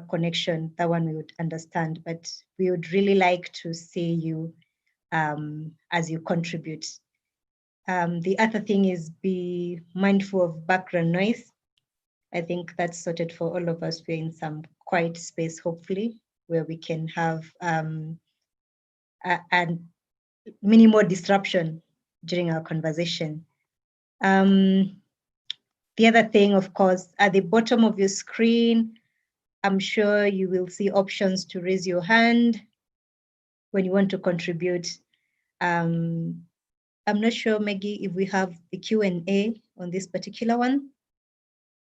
connection, that one we would understand, but we would really like to see you as you contribute. The other thing is be mindful of background noise. I think that's sorted for all of us. We're in some quiet space, hopefully, where we can have a minimal disruption during our conversation. The other thing, of course, at the bottom of your screen, I'm sure you will see options to raise your hand when you want to contribute. I'm not sure, Maggie, if we have the Q&A on this particular one.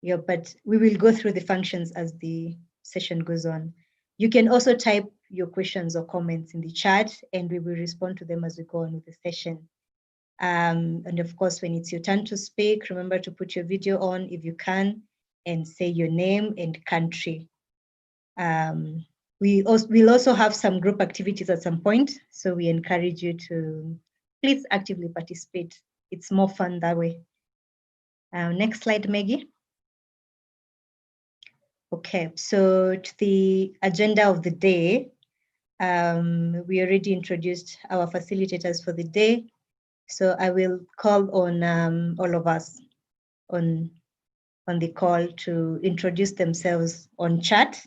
Yeah, but we will go through the functions as the session goes on. You can also type your questions or comments in the chat, and we will respond to them as we go on with the session. And of course, when it's your turn to speak, remember to put your video on if you can, and say your name and country. We'll also have some group activities at some point, so we encourage you to please actively participate. It's more fun that way. Next slide, Maggie. Okay, so to the agenda of the day, we already introduced our facilitators for the day. So I will call on all of us on the call to introduce themselves on chat.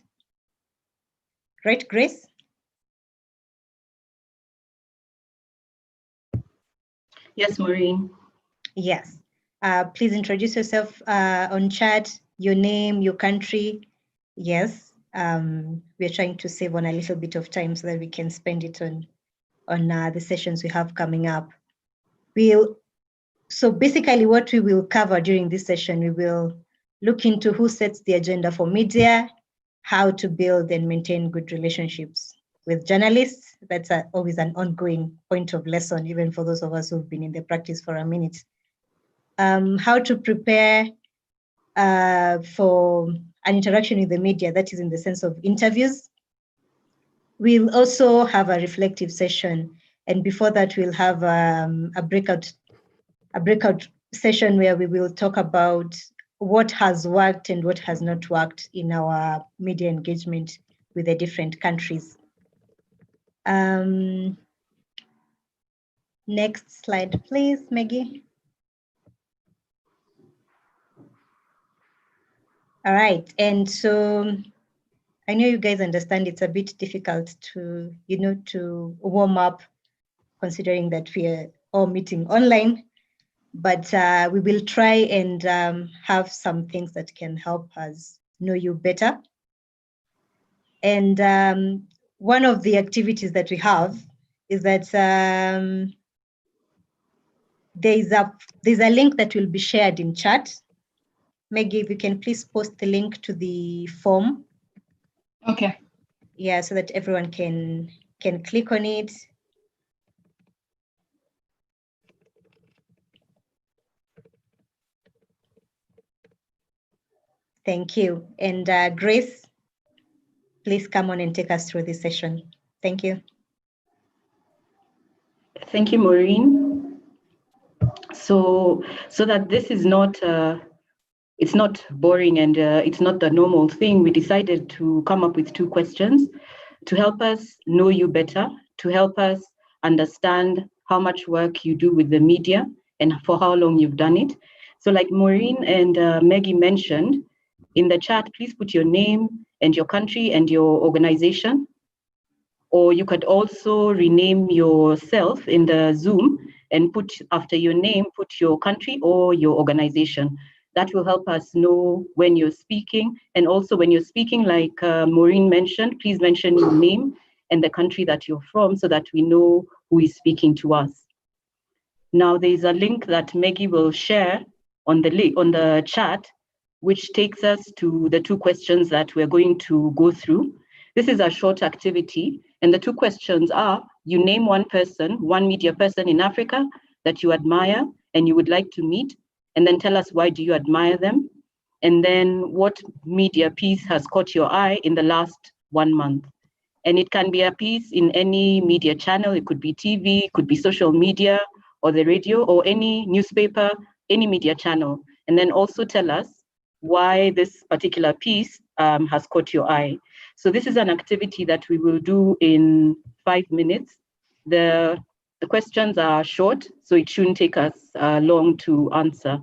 Right, Grace? Yes, Maureen. Yes. Please introduce yourself on chat, your name, your country. Yes. We're trying to save on a little bit of time so that we can spend it on the sessions we have coming up. So basically what we will cover during this session, we will look into who sets the agenda for media, how to build and maintain good relationships with journalists. That's always an ongoing point of lesson, even for those of us who've been in the practice for a minute. How to prepare for an interaction with the media, that is in the sense of interviews. We'll also have a reflective session, and before that we'll have a breakout session where we will talk about what has worked and what has not worked in our media engagement with the different countries. Next slide, please, Maggie. All right, and so I know you guys understand it's a bit difficult to, to warm up, considering that we are all meeting online, but we will try and have some things that can help us know you better. And one of the activities that we have is that there's a link that will be shared in chat. Maggie, if you can please post the link to the form. Okay. Yeah, so that everyone can click on it. Thank you. And Grace, please come on and take us through this session. Thank you. Thank you, Maureen. So that this is not it's not boring and it's not the normal thing, we decided to come up with 2 questions to help us know you better, to help us understand how much work you do with the media and for how long you've done it. So like Maureen and Maggie mentioned, in the chat, please put your name and your country and your organization. Or you could also rename yourself in the Zoom and put after your name, put your country or your organization. That will help us know when you're speaking. And also when you're speaking, like Maureen mentioned, please mention your name and the country that you're from so that we know who is speaking to us. Now there's a link that Maggie will share on the chat, which takes us to the 2 questions that we're going to go through. This is a short activity, and the 2 questions are, you name one media person in Africa that you admire and you would like to meet, and then tell us why do you admire them, and then what media piece has caught your eye in the last 1 month. And it can be a piece in any media channel, it could be TV, it could be social media, or the radio, or any newspaper, any media channel. And then also tell us why this particular piece has caught your eye. So this is an activity that we will do in 5 minutes. The questions are short, so it shouldn't take us long to answer.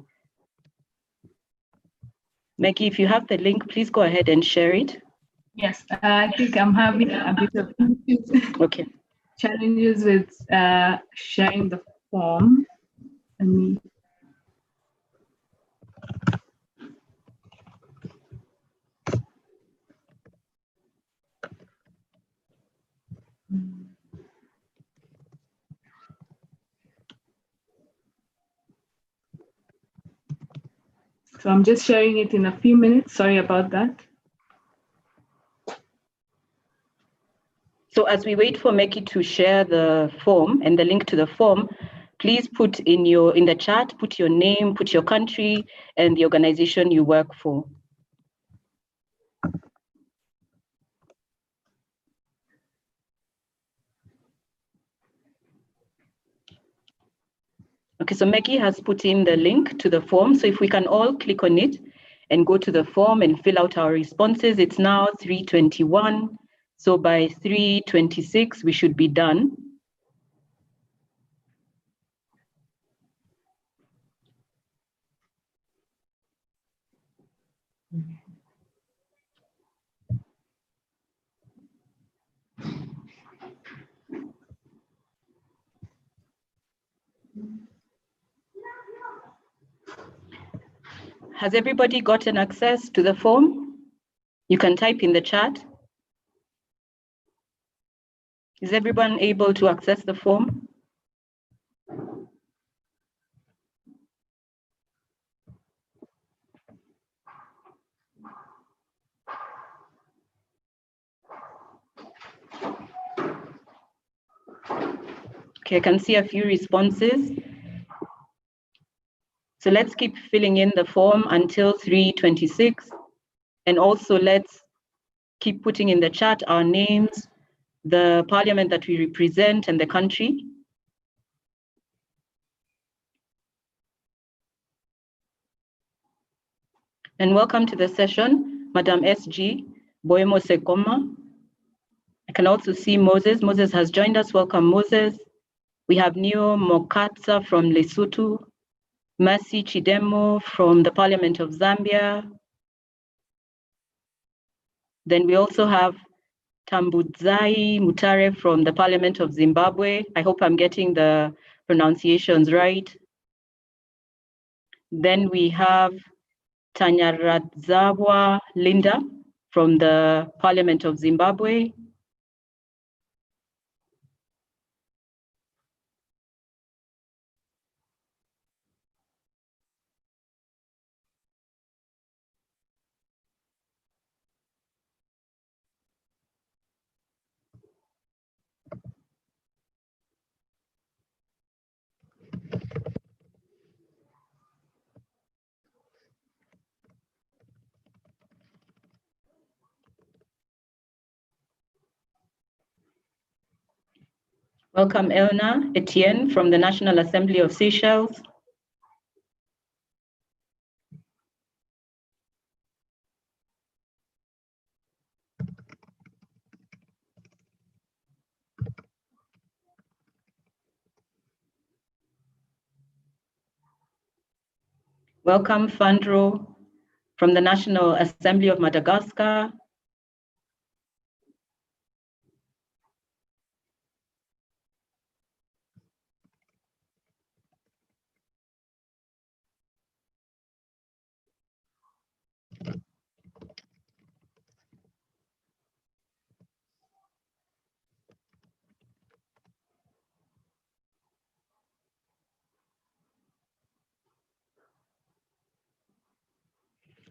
Maggie, if you have the link, please go ahead and share it. Yes, I think I'm having a bit of Okay. challenges with sharing the form. So I'm just sharing it in a few minutes. Sorry about that. So as we wait for Maggie to share the form and the link to the form, please put in the chat, put your name, put your country, and the organization you work for. Okay, so Maggie has put in the link to the form. So if we can all click on it and go to the form and fill out our responses, it's now 3:21. So by 3:26, we should be done. Has everybody gotten access to the form? You can type in the chat. Is everyone able to access the form? Okay, I can see a few responses. So let's keep filling in the form until 3:26. And also let's keep putting in the chat our names, the parliament that we represent, and the country. And welcome to the session, Madam S.G. Boemo Sekoma. I can also see Moses. Moses has joined us. Welcome, Moses. We have Neo Mokatsa from Lesotho, Mercy Chidemo from the Parliament of Zambia. Then we also have Tambudzai Mutare from the Parliament of Zimbabwe. I hope I'm getting the pronunciations right. Then we have Tanyaradzawa Linda from the Parliament of Zimbabwe. Welcome, Elna Etienne from the National Assembly of Seychelles. Welcome, Fandro from the National Assembly of Madagascar.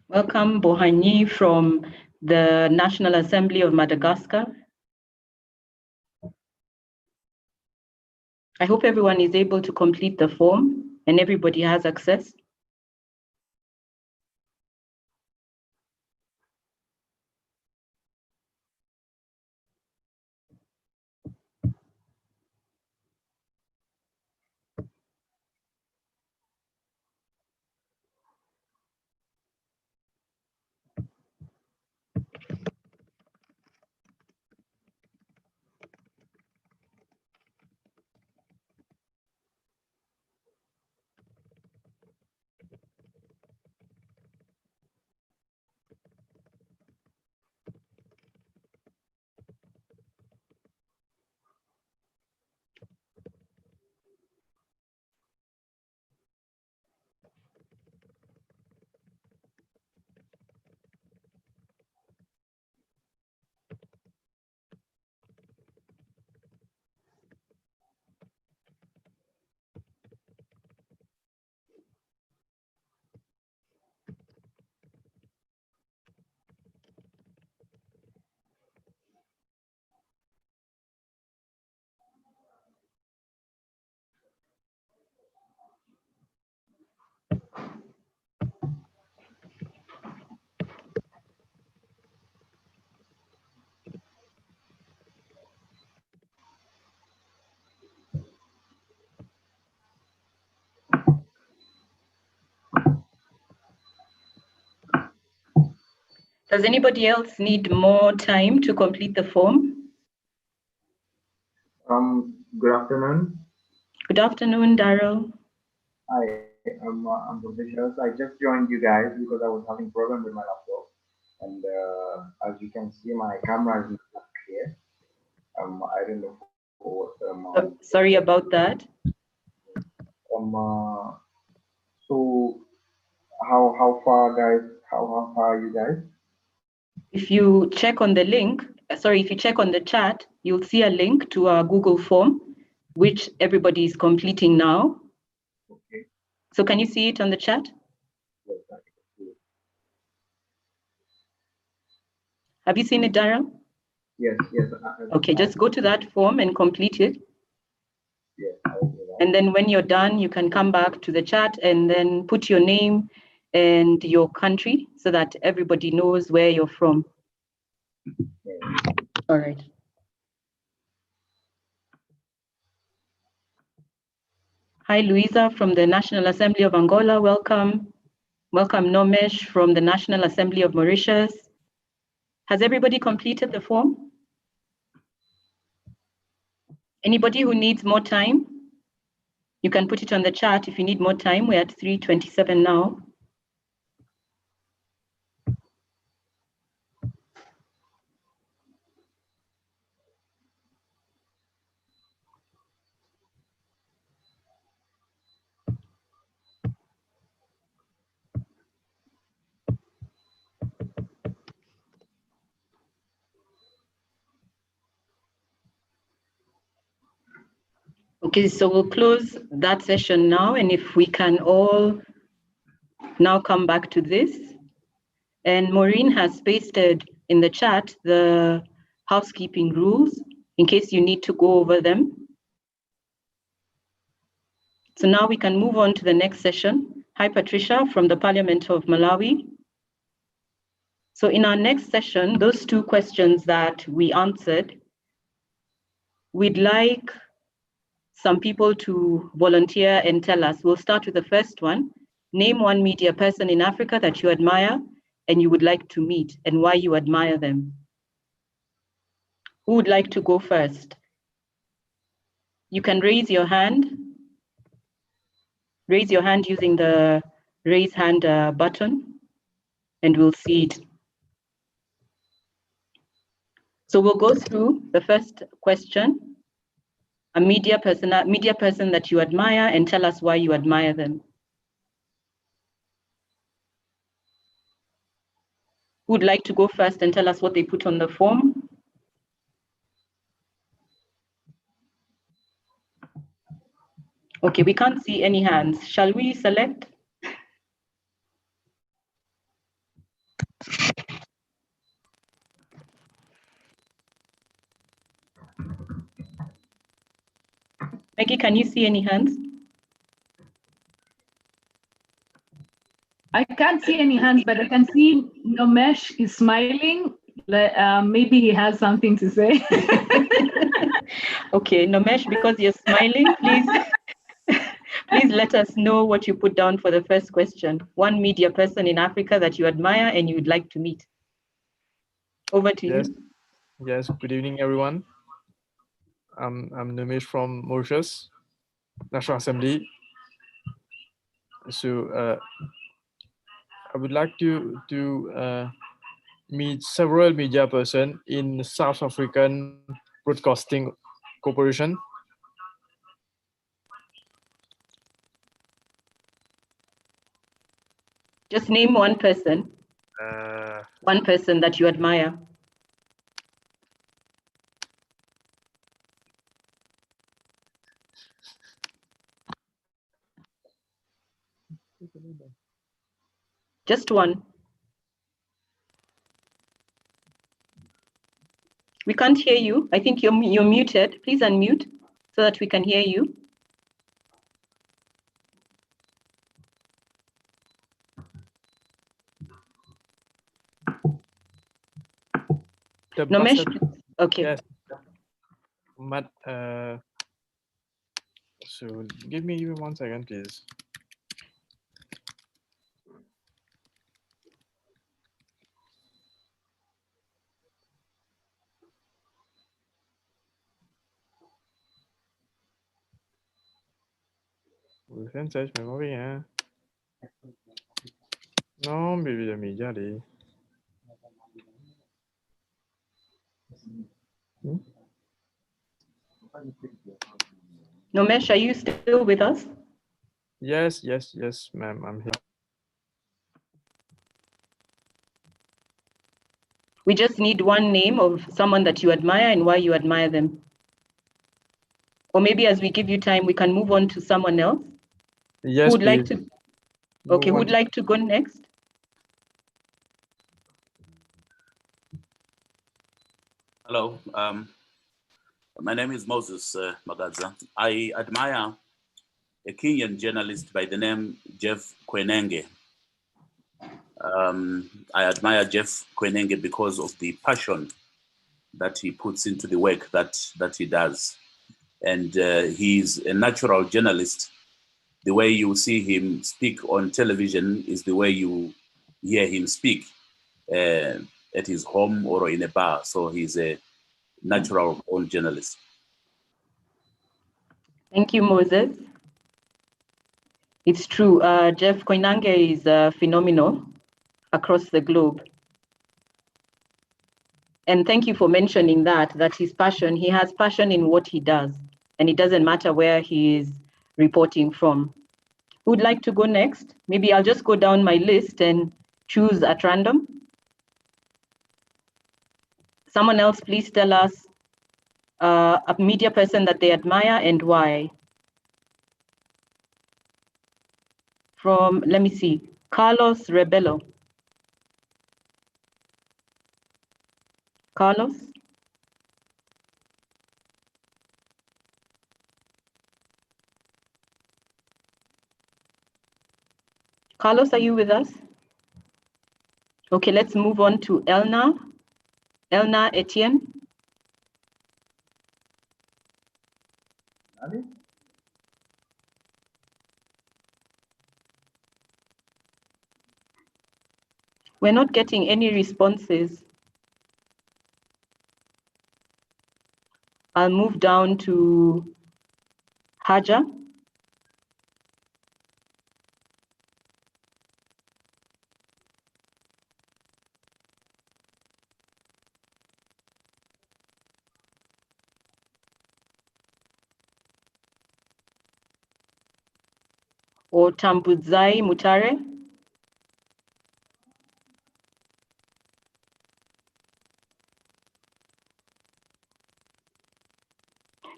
Welcome, Bohani from the National Assembly of Madagascar. I hope everyone is able to complete the form and everybody has access. Does anybody else need more time to complete the form? Good afternoon. Good afternoon, Daryl. Hi, I'm Bhuvanesh. I just joined you guys because I was having problem with my laptop, and as you can see, my camera is not clear. I don't know what. Sorry about that. So how far, guys? How far are you guys? If you check on the link, if you check on the chat, you'll see a link to our Google form, which everybody is completing now. Okay. So can you see it on the chat? Yes, I can see it. Have you seen it, Daryl? Yes. Okay, just go to that form and complete it. Yes, I will do that. And then when you're done, you can come back to the chat and then put your name and your country so that everybody knows where you're from. Okay. All right. Hi, Luisa from the National Assembly of Angola. Welcome. Welcome, Nomesh from the National Assembly of Mauritius. Has everybody completed the form? Anybody who needs more time? You can put it on the chat if you need more time. We're at 3:27 now. Okay, so we'll close that session now, and if we can all now come back to this. And Maureen has pasted in the chat the housekeeping rules in case you need to go over them. So now we can move on to the next session. Hi, Patricia from the Parliament of Malawi. So in our next session, those two questions that we answered, we'd like some people to volunteer and tell us. We'll start with the first one. Name one media person in Africa that you admire and you would like to meet and why you admire them. Who would like to go first? You can raise your hand. Raise your hand using the raise hand button and we'll see it. So we'll go through the first question. A media person that you admire and tell us why you admire them. Who would like to go first and tell us what they put on the form? Okay, we can't see any hands. Shall we select? Maggie, can you see any hands? I can't see any hands, but I can see Nomesh is smiling. Maybe he has something to say. Okay, Nomesh, because you're smiling, please, please let us know what you put down for the first question. One media person in Africa that you admire and you would like to meet. Over to you. Yes, good evening, everyone. I'm Nimesh from Mauritius, National Assembly. So I would like to meet several media person in South African Broadcasting Corporation. Just name one person. One person that you admire. Just one. We can't hear you. I think you're muted. Please unmute so that we can hear you. Nomesh, okay. Yes. But so give me 1 second, please. We can search memory, huh? No, maybe the media day. Nomesh, are you still with us? Yes, ma'am, I'm here. We just need one name of someone that you admire and why you admire them. Or maybe as we give you time, we can move on to someone else. Yes, Who would like please. to? Okay, who would like to go next? Hello, my name is Moses Magaza. I admire a Kenyan journalist by the name Jeff Kwenenge. I admire Jeff Kwenenge because of the passion that he puts into the work that he does. And he's a natural journalist. The way you see him speak on television is the way you hear him speak at his home or in a bar. So he's a natural born journalist. Thank you, Moses. It's true. Jeff Koinange is phenomenal across the globe. And thank you for mentioning that his passion, he has passion in what he does, and it doesn't matter where he is reporting from. Who would like to go next? Maybe I'll just go down my list and choose at random. Someone else, please tell us a media person that they admire and why. From, let me see, Carlos Rebelo. Carlos? Carlos, are you with us? Okay, let's move on to Elna. Elna Etienne. We're not getting any responses. I'll move down to Haja. Or Tambudzai Mutare.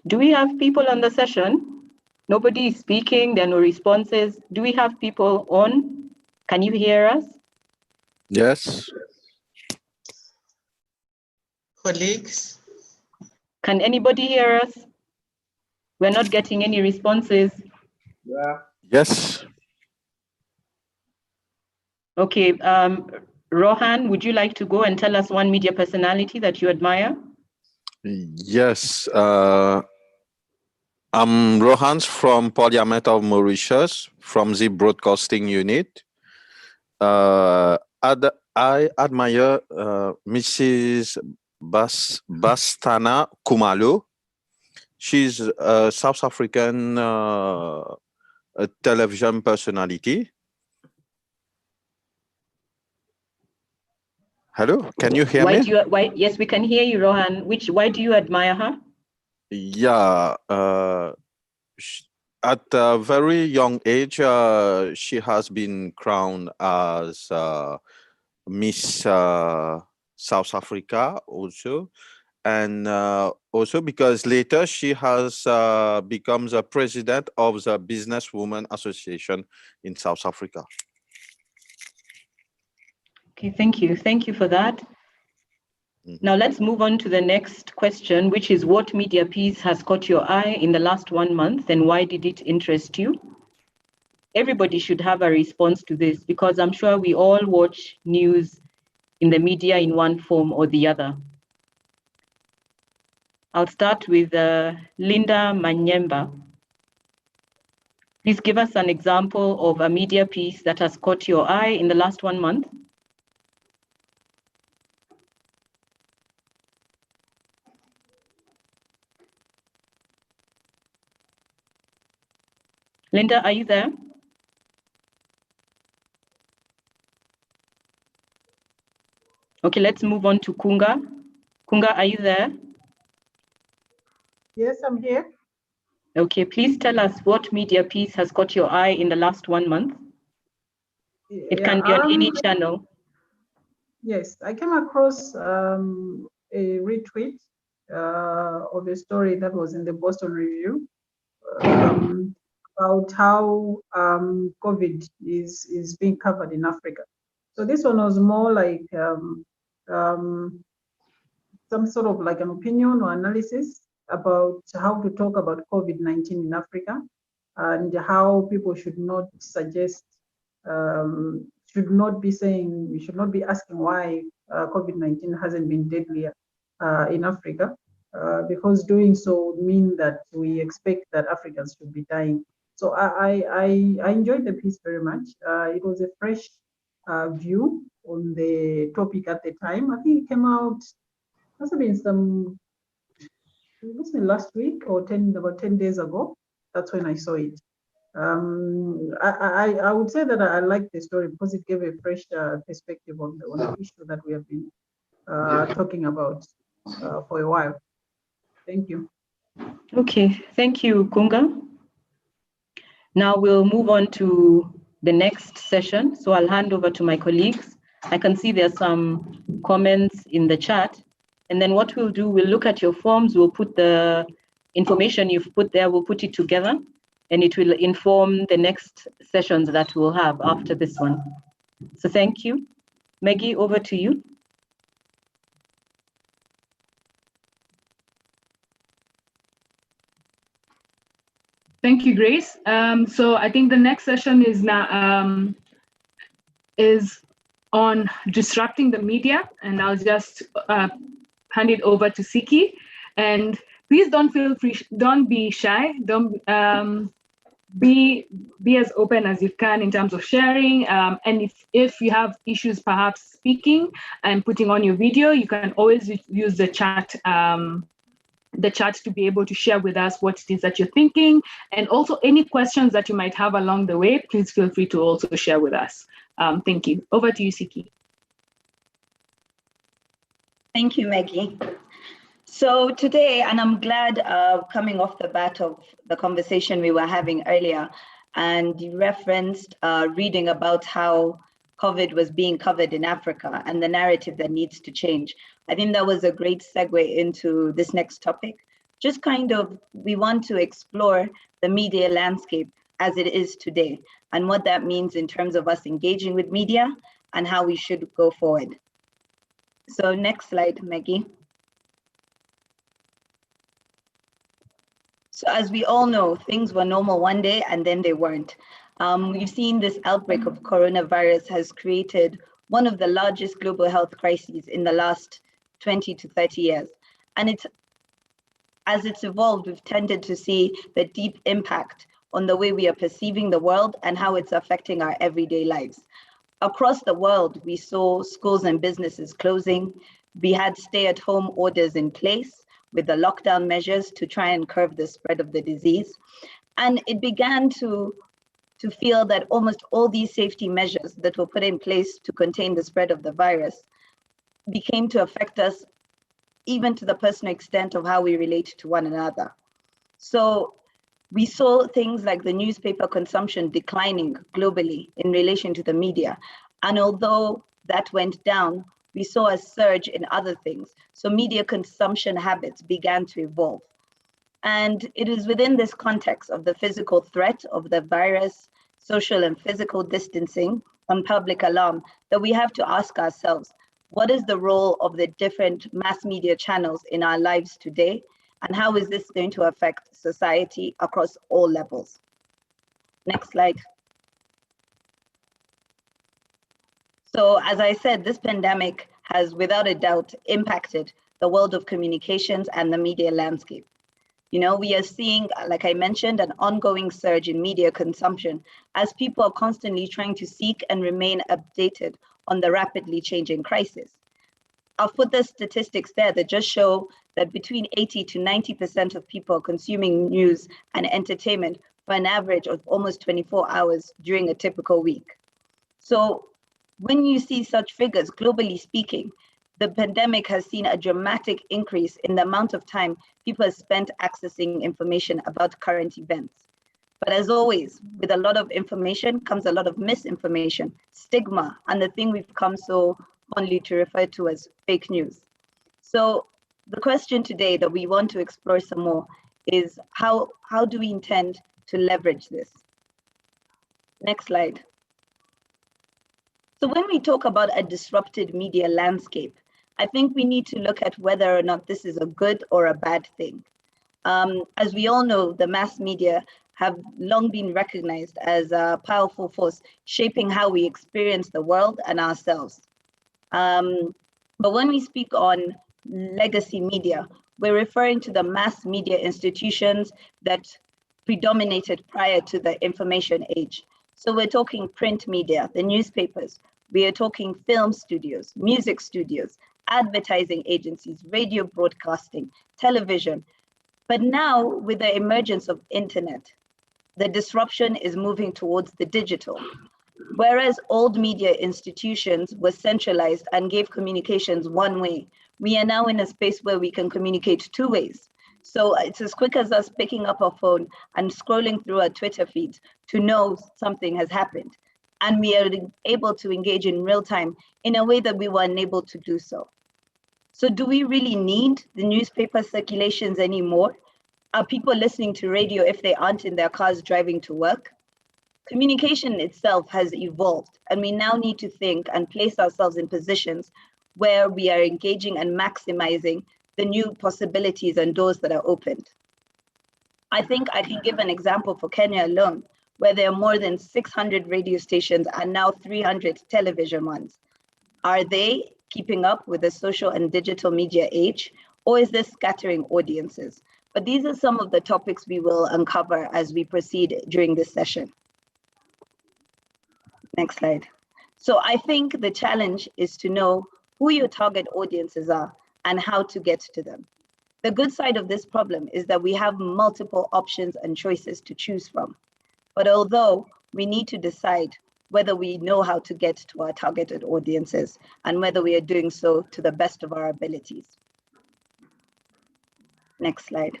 Do we have people on the session? Nobody is speaking, there are no responses. Do we have people on? Can you hear us? Yes. Colleagues? Can anybody hear us? We're not getting any responses. Yeah. Yes. Okay, Rohan, would you like to go and tell us one media personality that you admire? Yes. I'm Rohans from Parliament of Mauritius, from the broadcasting unit. I admire Mrs. Bastana Kumalo. She's a South African a television personality. Hello, can you hear me? Yes, we can hear you, Rohan. Why do you admire her? Yeah, at a very young age, she has been crowned as Miss South Africa also. And also because later she has becomes a president of the Businesswomen Association in South Africa. Okay, thank you. Thank you for that. Now let's move on to the next question, which is what media piece has caught your eye in the last 1 month and why did it interest you? Everybody should have a response to this because I'm sure we all watch news in the media in one form or the other. I'll start with Linda Manyemba. Please give us an example of a media piece that has caught your eye in the last 1 month. Linda, are you there? Okay, let's move on to Kunga. Kunga, are you there? Yes, I'm here. Okay, please tell us what media piece has caught your eye in the last 1 month. It can be on any channel. Yes, I came across a retweet of a story that was in the Boston Review about how COVID is being covered in Africa. So this one was more like some sort of like an opinion or analysis about how to talk about COVID-19 in Africa and how people should not suggest, should not be saying, we should not be asking why COVID-19 hasn't been deadlier in Africa, because doing so would mean that we expect that Africans should be dying. So I enjoyed the piece very much. It was a fresh view on the topic at the time. I think it came out, must have been some, it must have been last week or about 10 days ago. That's when I saw it. I would say that I like the story because it gave a fresh perspective on the issue that we have been talking about for a while. Thank you. Okay, thank you, Kunga. Now we'll move on to the next session. So I'll hand over to my colleagues. I can see there's some comments in the chat. And then what we'll do, we'll look at your forms, we'll put the information you've put there, we'll put it together, and it will inform the next sessions that we'll have after this one. So thank you. Maggie, over to you. Thank you, Grace. So I think the next session is now is on disrupting the media, and I'll just hand it over to Siki. And please don't feel free, don't be shy, don't be as open as you can in terms of sharing. And if you have issues perhaps speaking and putting on your video, you can always use the chat to be able to share with us what it is that you're thinking, and also any questions that you might have along the way, please feel free to also share with us. Thank you. Over to you, Siki. Thank you, Maggie. So today, and I'm glad coming off the bat of the conversation we were having earlier, and you referenced reading about how COVID was being covered in Africa and the narrative that needs to change. I think that was a great segue into this next topic. Just kind of, we want to explore the media landscape as it is today and what that means in terms of us engaging with media and how we should go forward. So next slide, Maggie. So as we all know, things were normal one day and then they weren't. We've seen this outbreak of coronavirus has created one of the largest global health crises in the last 20 to 30 years. And as it's evolved, we've tended to see the deep impact on the way we are perceiving the world and how it's affecting our everyday lives. Across the world, we saw schools and businesses closing. We had stay-at-home orders in place with the lockdown measures to try and curb the spread of the disease. And it began to feel that almost all these safety measures that were put in place to contain the spread of the virus became to affect us even to the personal extent of how we relate to one another. So we saw things like the newspaper consumption declining globally in relation to the media. And although that went down, we saw a surge in other things. So media consumption habits began to evolve. And it is within this context of the physical threat of the virus, social and physical distancing, and public alarm that we have to ask ourselves, what is the role of the different mass media channels in our lives today? And how is this going to affect society across all levels? Next slide. So as I said, this pandemic has without a doubt impacted the world of communications and the media landscape. You know, we are seeing, like I mentioned, an ongoing surge in media consumption as people are constantly trying to seek and remain updated on the rapidly changing crisis. I'll put the statistics there that just show that between 80 to 90% of people consuming news and entertainment for an average of almost 24 hours during a typical week. So when you see such figures, globally speaking, the pandemic has seen a dramatic increase in the amount of time people have spent accessing information about current events. But as always, with a lot of information comes a lot of misinformation, stigma, and the thing we've come so fondly to refer to as fake news. So the question today that we want to explore some more is how do we intend to leverage this? Next slide. So when we talk about a disrupted media landscape, I think we need to look at whether or not this is a good or a bad thing. As we all know, the mass media have long been recognized as a powerful force shaping how we experience the world and ourselves. But when we speak on legacy media, we're referring to the mass media institutions that predominated prior to the information age. So we're talking print media, the newspapers, we are talking film studios, music studios, advertising agencies, radio broadcasting, television. But now with the emergence of internet, the disruption is moving towards the digital. Whereas old media institutions were centralized and gave communications one way, we are now in a space where we can communicate two ways. So it's as quick as us picking up our phone and scrolling through our Twitter feeds to know something has happened. And we are able to engage in real time in a way that we were unable to do so. So do we really need the newspaper circulations anymore? Are people listening to radio if they aren't in their cars driving to work? Communication itself has evolved, and we now need to think and place ourselves in positions where we are engaging and maximizing the new possibilities and doors that are opened. I think I can give an example for Kenya alone, where there are more than 600 radio stations and now 300 television ones. Are they keeping up with the social and digital media age, or is this scattering audiences? But these are some of the topics we will uncover as we proceed during this session. Next slide. So I think the challenge is to know who your target audiences are and how to get to them. The good side of this problem is that we have multiple options and choices to choose from. But although we need to decide whether we know how to get to our targeted audiences and whether we are doing so to the best of our abilities. Next slide.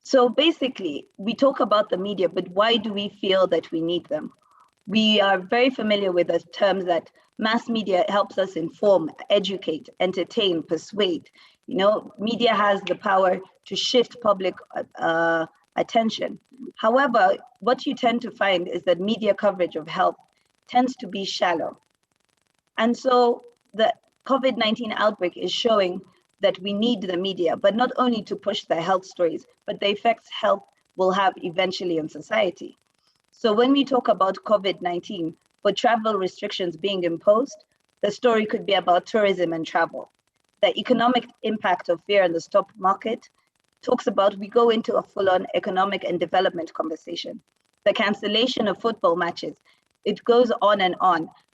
So basically, we talk about the media, but why do we feel that we need them? We are very familiar with the terms that mass media helps us inform, educate, entertain, persuade. You know, media has the power to shift public attention. However, what you tend to find is that media coverage of health tends to be shallow. And so the COVID-19 outbreak is showing that we need the media, but not only to push the health stories, but the effects health will have eventually on society. So when we talk about COVID-19, for travel restrictions being imposed, the story could be about tourism and travel. The economic impact of fear in the stock market talks about, we go into a full-on economic and development conversation. The cancellation of football matches, it goes on,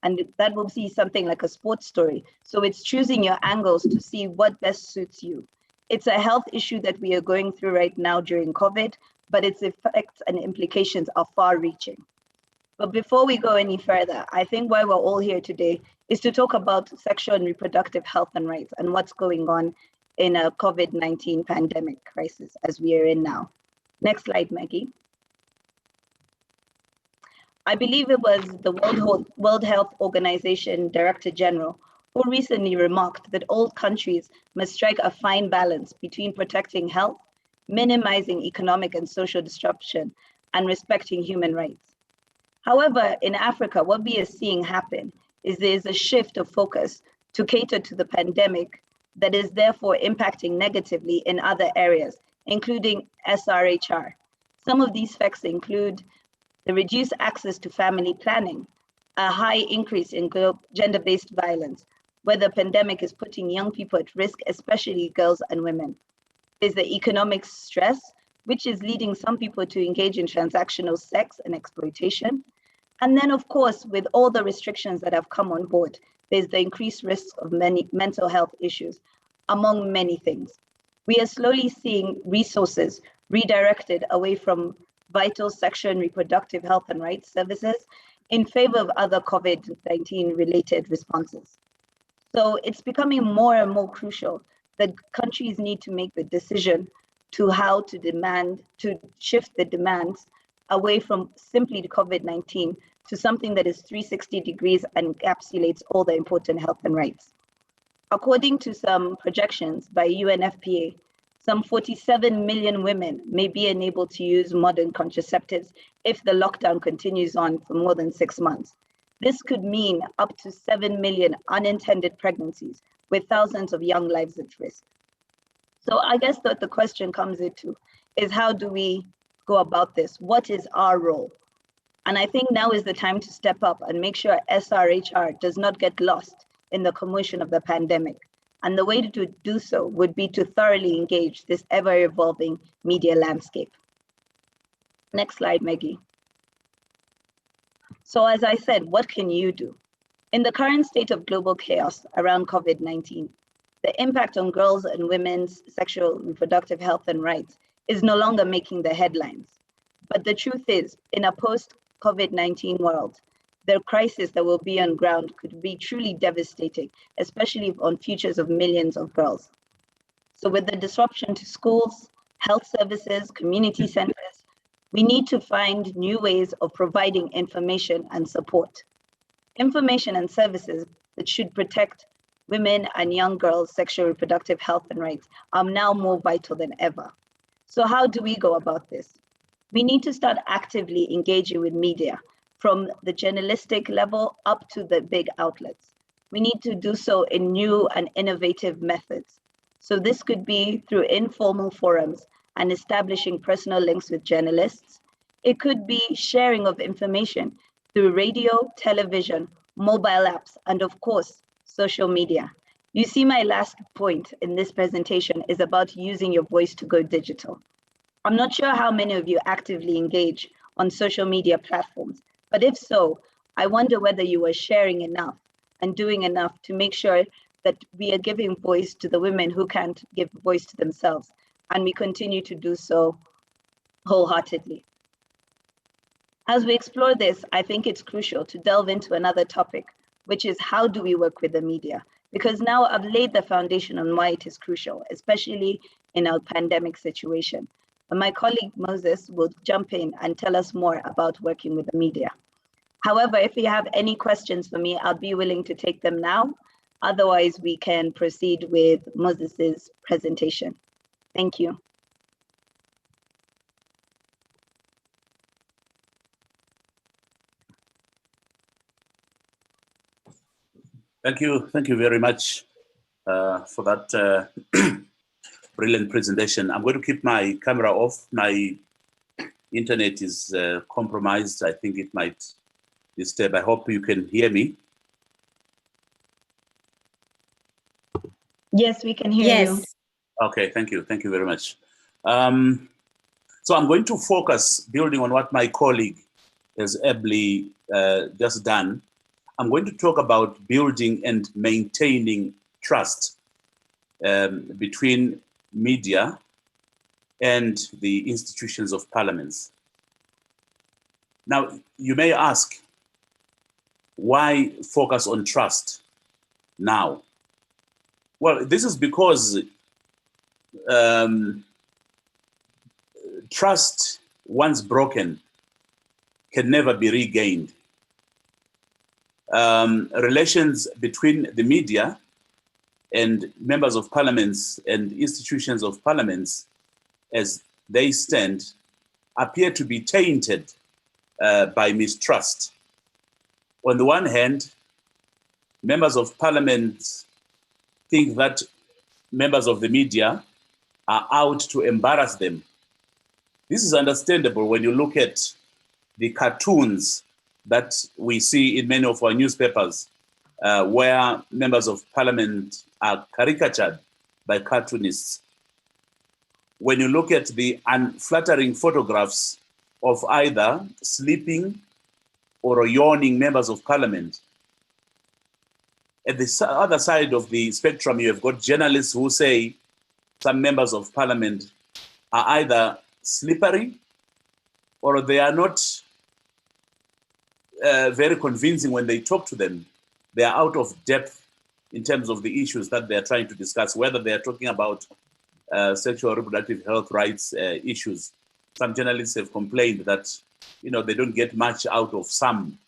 and that will be something like a sports story. So it's choosing your angles to see what best suits you. It's a health issue that we are going through right now during COVID, but its effects and implications are far-reaching. But before we go any further, I think why we're all here today is to talk about sexual and reproductive health and rights and what's going on in a COVID-19 pandemic crisis as we are in now. Next slide, Maggie. I believe it was the World Health Organization Director General who recently remarked that all countries must strike a fine balance between protecting health, minimizing economic and social disruption, and respecting human rights. However, in Africa, what we are seeing happen is there's a shift of focus to cater to the pandemic that is therefore impacting negatively in other areas, including SRHR. Some of these effects include the reduced access to family planning, a high increase in gender-based violence, where the pandemic is putting young people at risk, especially girls and women. There's the economic stress, which is leading some people to engage in transactional sex and exploitation. And then, of course, with all the restrictions that have come on board, there's the increased risk of many mental health issues, among many things. We are slowly seeing resources redirected away from vital sexual and reproductive health and rights services in favor of other COVID-19 related responses. So it's becoming more and more crucial that countries need to make the decision to how to shift the demands away from simply the COVID-19 to something that is 360 degrees and encapsulates all the important health and rights. According to some projections by UNFPA, some 47 million women may be unable to use modern contraceptives if the lockdown continues on for more than 6 months. This could mean up to 7 million unintended pregnancies with thousands of young lives at risk. So I guess that the question comes into is how do we go about this? What is our role? And I think now is the time to step up and make sure SRHR does not get lost in the commotion of the pandemic. And the way to do so would be to thoroughly engage this ever-evolving media landscape. Next slide, Maggie. So as I said, what can you do? In the current state of global chaos around COVID-19, the impact on girls and women's sexual reproductive health and rights is no longer making the headlines. But the truth is, in a post-COVID-19 world, the crisis that will be on ground could be truly devastating, especially on futures of millions of girls. So with the disruption to schools, health services, community centers, we need to find new ways of providing information and support. Information and services that should protect women and young girls' sexual reproductive health and rights are now more vital than ever. So how do we go about this? We need to start actively engaging with media from the journalistic level up to the big outlets. We need to do so in new and innovative methods. So this could be through informal forums and establishing personal links with journalists. It could be sharing of information through radio, television, mobile apps, and of course, social media. You see, my last point in this presentation is about using your voice to go digital. I'm not sure how many of you actively engage on social media platforms, but if so, I wonder whether you are sharing enough and doing enough to make sure that we are giving voice to the women who can't give voice to themselves, and we continue to do so wholeheartedly. As we explore this, I think it's crucial to delve into another topic, which is how do we work with the media? Because now I've laid the foundation on why it is crucial, especially in our pandemic situation. And my colleague Moses will jump in and tell us more about working with the media. However, if you have any questions for me, I'll be willing to take them now. Otherwise, we can proceed with Moses's presentation. Thank you. Thank you very much for that brilliant presentation. I'm going to keep my camera off. My internet is compromised. I think it might disturb. I hope you can hear me. Yes, we can hear you. Okay, thank you. Thank you very much. So I'm going to focus, building on what my colleague has ably just done. I'm going to talk about building and maintaining trust between media and the institutions of parliaments. Now, you may ask, why focus on trust now? Well, this is because trust, once broken, can never be regained. Relations between the media and members of parliaments and institutions of parliaments, as they stand, appear to be tainted by mistrust. On the one hand, members of parliament think that members of the media are out to embarrass them. This is understandable when you look at the cartoons that we see in many of our newspapers, where members of parliament are caricatured by cartoonists. When you look at the unflattering photographs of either sleeping or yawning members of parliament, at the other side of the spectrum, you have got journalists who say some members of parliament are either slippery or they are not very convincing when they talk to them. They are out of depth in terms of the issues that they are trying to discuss, whether they are talking about sexual reproductive health rights issues. Some journalists have complained that, you know, they don't get much out of some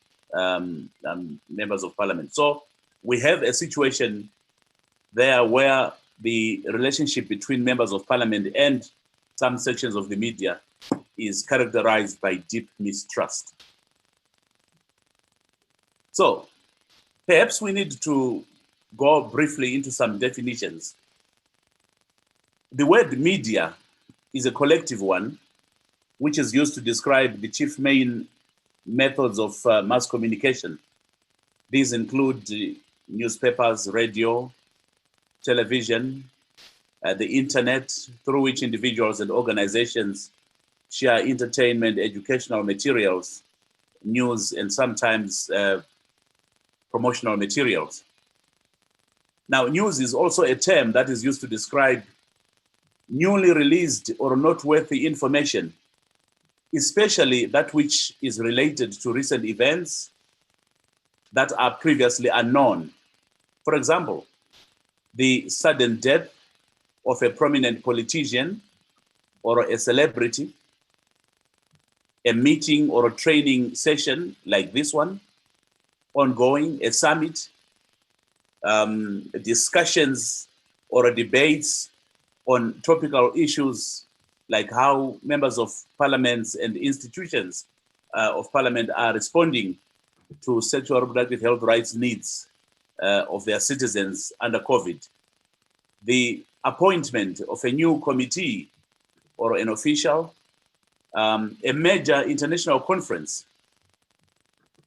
members of parliament. So we have a situation there where the relationship between members of parliament and some sections of the media is characterized by deep mistrust. So perhaps we need to go briefly into some definitions. The word media is a collective one, which is used to describe the chief main methods of mass communication. These include newspapers, radio, television, the internet, through which individuals and organizations share entertainment, educational materials, news, and sometimes promotional materials. Now, news is also a term that is used to describe newly released or noteworthy information, especially that which is related to recent events that are previously unknown. For example, the sudden death of a prominent politician or a celebrity, a meeting or a training session like this one, ongoing, a summit, discussions or debates on topical issues like how members of parliaments and institutions of parliament are responding to sexual reproductive health rights needs of their citizens under COVID. The appointment of a new committee or an official, a major international conference,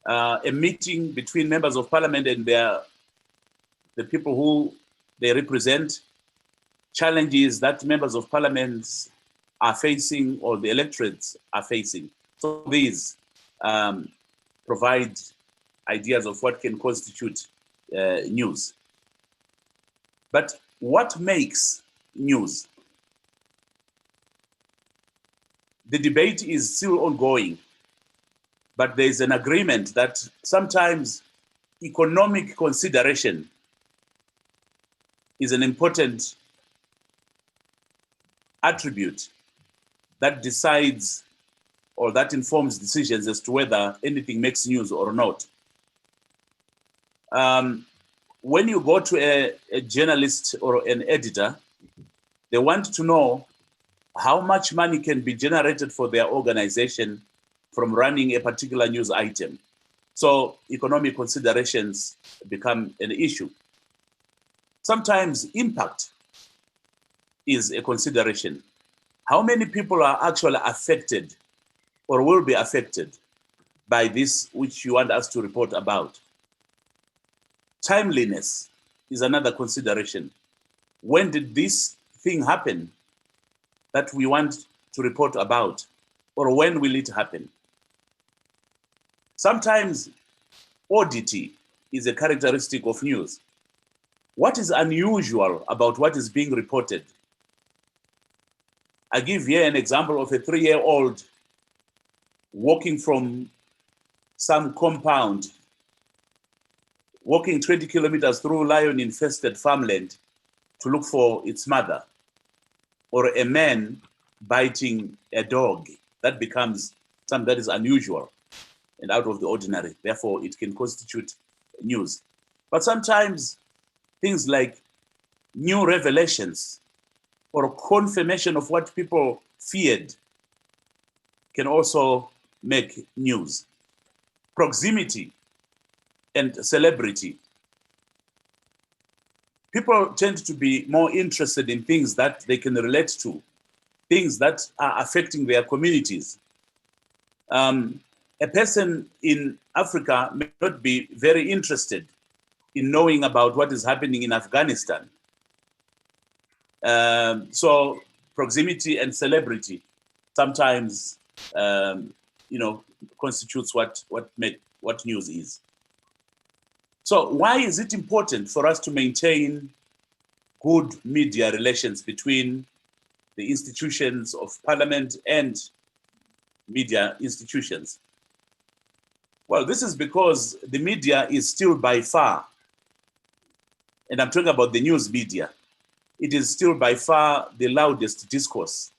a meeting between members of parliament and the people who they represent, challenges that members of parliament are facing or the electorates are facing. So these provide ideas of what can constitute news. But what makes news? The debate is still ongoing, but there is an agreement that sometimes economic consideration is an important attribute that decides or that informs decisions as to whether anything makes news or not. When you go to a journalist or an editor, they want to know how much money can be generated for their organization from running a particular news item. So economic considerations become an issue. Sometimes impact is a consideration. How many people are actually affected or will be affected by this which you want us to report about? Timeliness is another consideration. When did this thing happen that we want to report about, or when will it happen? Sometimes oddity is a characteristic of news. What is unusual about what is being reported? I give here an example of a 3-year-old walking from some compound, walking 20 kilometers through lion-infested farmland to look for its mother, or a man biting a dog. That becomes something that is unusual and out of the ordinary. Therefore, it can constitute news. But sometimes things like new revelations or confirmation of what people feared can also make news. Proximity and celebrity. People tend to be more interested in things that they can relate to, things that are affecting their communities. A person in Africa may not be very interested in knowing about what is happening in Afghanistan. So proximity and celebrity sometimes, constitutes what news is. So why is it important for us to maintain good media relations between the institutions of parliament and media institutions? Well, this is because the media is still by far, and I'm talking about the news media, it is still by far the loudest discourse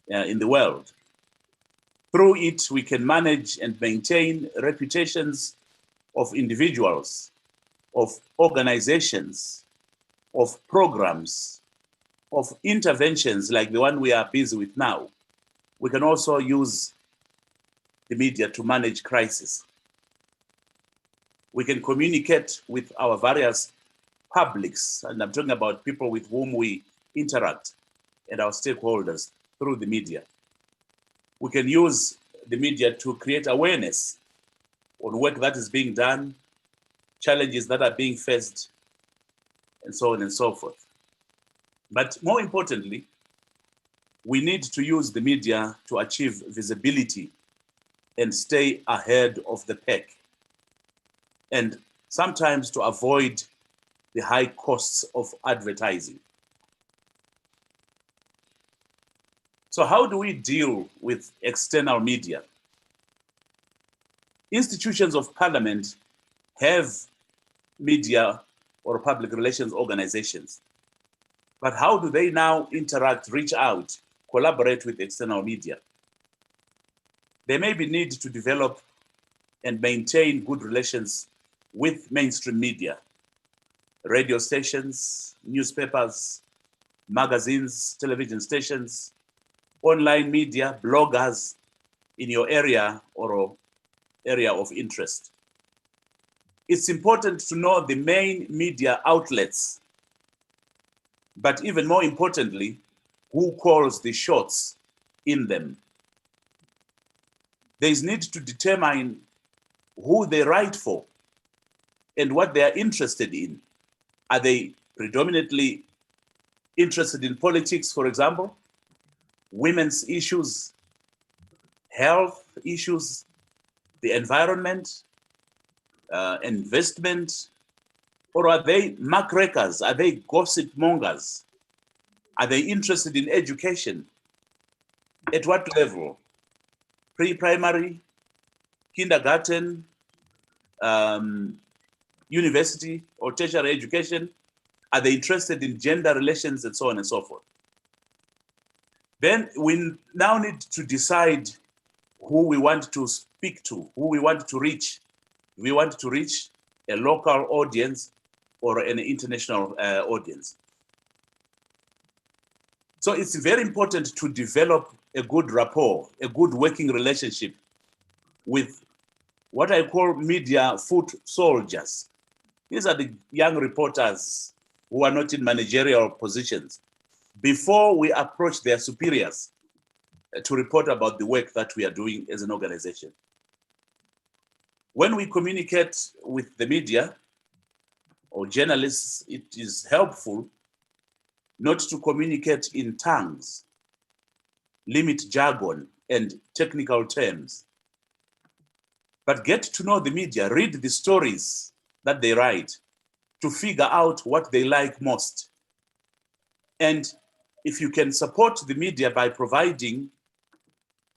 in the world. Through it, we can manage and maintain reputations of individuals, of organizations, of programs, of interventions like the one we are busy with now. We can also use the media to manage crisis. We can communicate with our various publics, and I'm talking about people with whom we interact and our stakeholders through the media. We can use the media to create awareness on work that is being done, challenges that are being faced, and so on and so forth. But more importantly, we need to use the media to achieve visibility and stay ahead of the pack, and sometimes to avoid the high costs of advertising. So how do we deal with external media? Institutions of parliament have media or public relations organizations. But how do they now interact, reach out, collaborate with external media? There may be need to develop and maintain good relations with mainstream media, radio stations, newspapers, magazines, television stations, online media, bloggers in your area or area of interest. It's important to know the main media outlets, but even more importantly, who calls the shots in them. There is need to determine who they write for and what they are interested in. Are they predominantly interested in politics, for example, women's issues, health issues, the environment, investment, or are they muckrakers? Are they gossip mongers? Are they interested in education? At what level? Pre-primary, kindergarten, university or tertiary education? Are they interested in gender relations and so on and so forth? Then we now need to decide who we want to speak to, who we want to reach. We want to reach a local audience or an international audience. So it's very important to develop a good rapport, a good working relationship with what I call media foot soldiers. These are the young reporters who are not in managerial positions. Before we approach their superiors to report about the work that we are doing as an organization. When we communicate with the media or journalists, it is helpful not to communicate in tongues, limit jargon and technical terms, but get to know the media, read the stories that they write to figure out what they like most. And if you can support the media by providing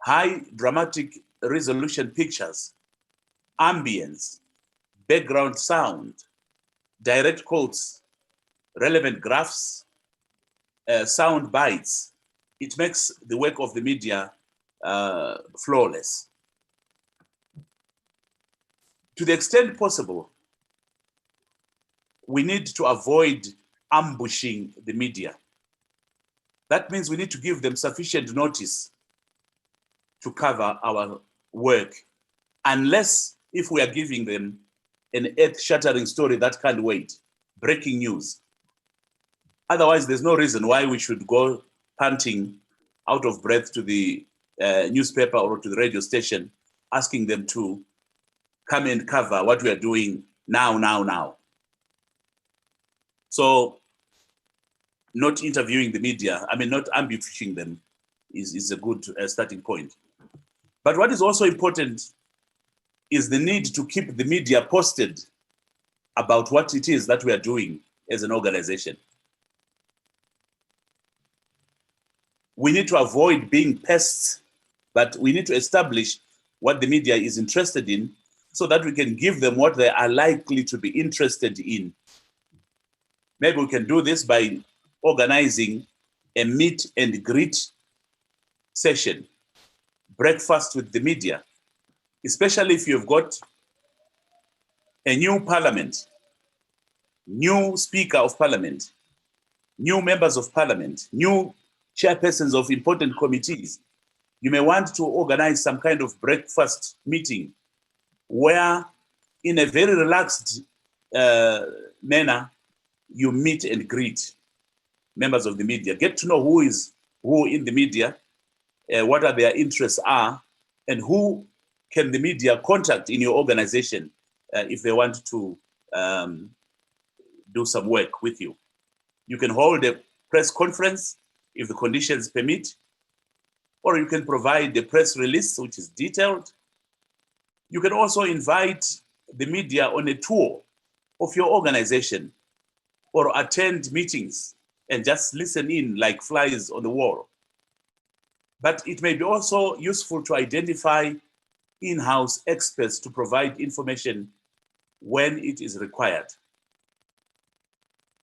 high dramatic resolution pictures, ambience, background sound, direct quotes, relevant graphs, sound bites, it makes the work of the media flawless. To the extent possible, we need to avoid ambushing the media. That means we need to give them sufficient notice to cover our work, unless if we are giving them an earth-shattering story that can't wait, breaking news. Otherwise, there's no reason why we should go panting out of breath to the newspaper or to the radio station, asking them to come and cover what we are doing now. So not interviewing the media, not ambushing them is a good starting point. But what is also important is the need to keep the media posted about what it is that we are doing as an organization. We need to avoid being pests But we need to establish what the media is interested in so that we can give them what they are likely to be interested in. Maybe we can do this by organizing a meet and greet session, breakfast with the media, especially if you've got a new parliament, new speaker of parliament, new members of parliament, new chairpersons of important committees. You may want to organize some kind of breakfast meeting where, in a very relaxed manner, you meet and greet members of the media. Get to know who is who in the media, what are their interests are, and who can the media contact in your organization if they want to do some work with you. You can hold a press conference if the conditions permit, or you can provide a press release which is detailed. You can also invite the media on a tour of your organization or attend meetings and just listen in like flies on the wall. But it may be also useful to identify in-house experts to provide information when it is required.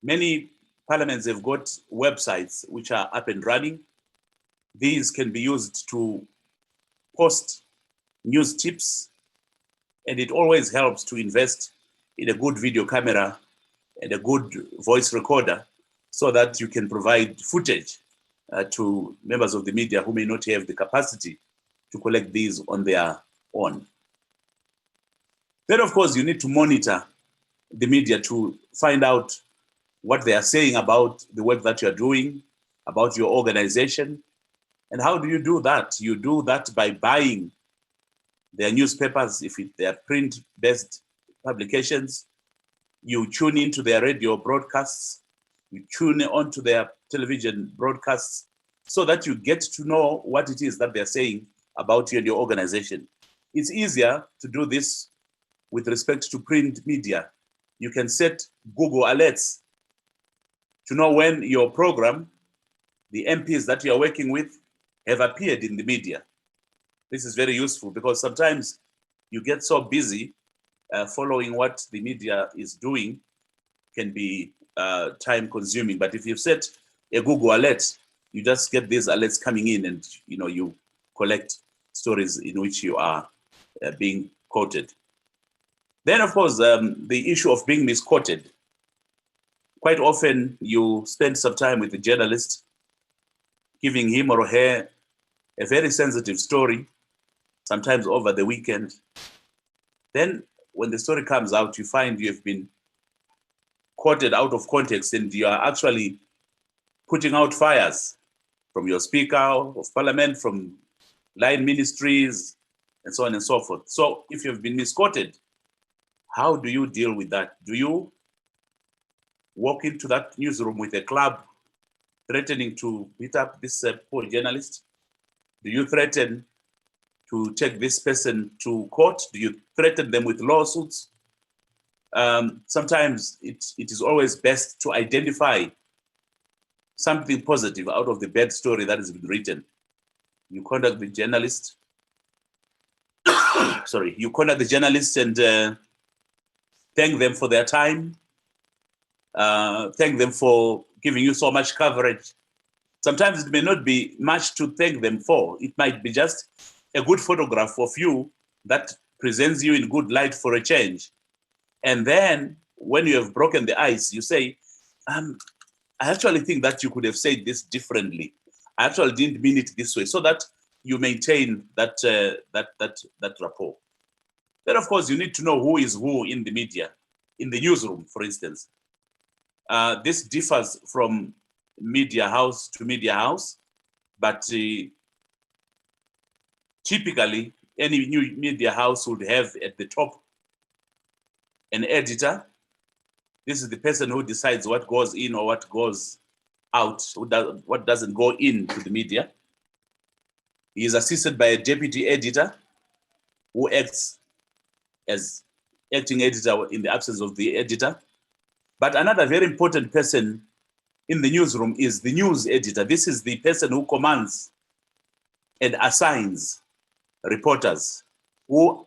Many parliaments have got websites which are up and running. These can be used to post news tips, and it always helps to invest in a good video camera and a good voice recorder so that you can provide footage to members of the media who may not have the capacity to collect these on their own. Then, of course, you need to monitor the media to find out what they are saying about the work that you're doing, about your organization. And how do you do that? You do that by buying their newspapers, if they are print-based publications. You tune into their radio broadcasts, you tune onto their television broadcasts, so that you get to know what it is that they're saying about you and your organization. It's easier to do this with respect to print media. You can set Google alerts to know when your program, the MPs that you are working with, have appeared in the media. This is very useful because sometimes you get so busy following what the media is doing can be time consuming. But if you've set a Google alert, you just get these alerts coming in and you collect stories in which you are being quoted. Then, of course, the issue of being misquoted. Quite often, you spend some time with the journalist, giving him or her a very sensitive story, sometimes over the weekend. Then, when the story comes out, you find you have been quoted out of context and you are actually putting out fires from your Speaker of Parliament, from line ministries, and so on and so forth. So, if you've been misquoted, how do you deal with that? Do you walk into that newsroom with a club threatening to beat up this poor journalist? Do you threaten to take this person to court? Do you threaten them with lawsuits? Sometimes it is always best to identify something positive out of the bad story that has been written. You contact the journalist. Sorry, you contact the journalist and thank them for their time. Thank them for giving you so much coverage. Sometimes it may not be much to thank them for. It might be just a good photograph of you that presents you in good light for a change. And then when you have broken the ice, you say, I actually think that you could have said this differently. I actually didn't mean it this way, so that you maintain that rapport. Then, of course, you need to know who is who in the media, in the newsroom, for instance. This differs from media house to media house, but typically any new media house would have at the top an editor. This is the person who decides what goes in or what goes out, what doesn't go into the media. He is assisted by a deputy editor who acts as acting editor in the absence of the editor. But another very important person in the newsroom is the news editor. This is the person who commands and assigns reporters who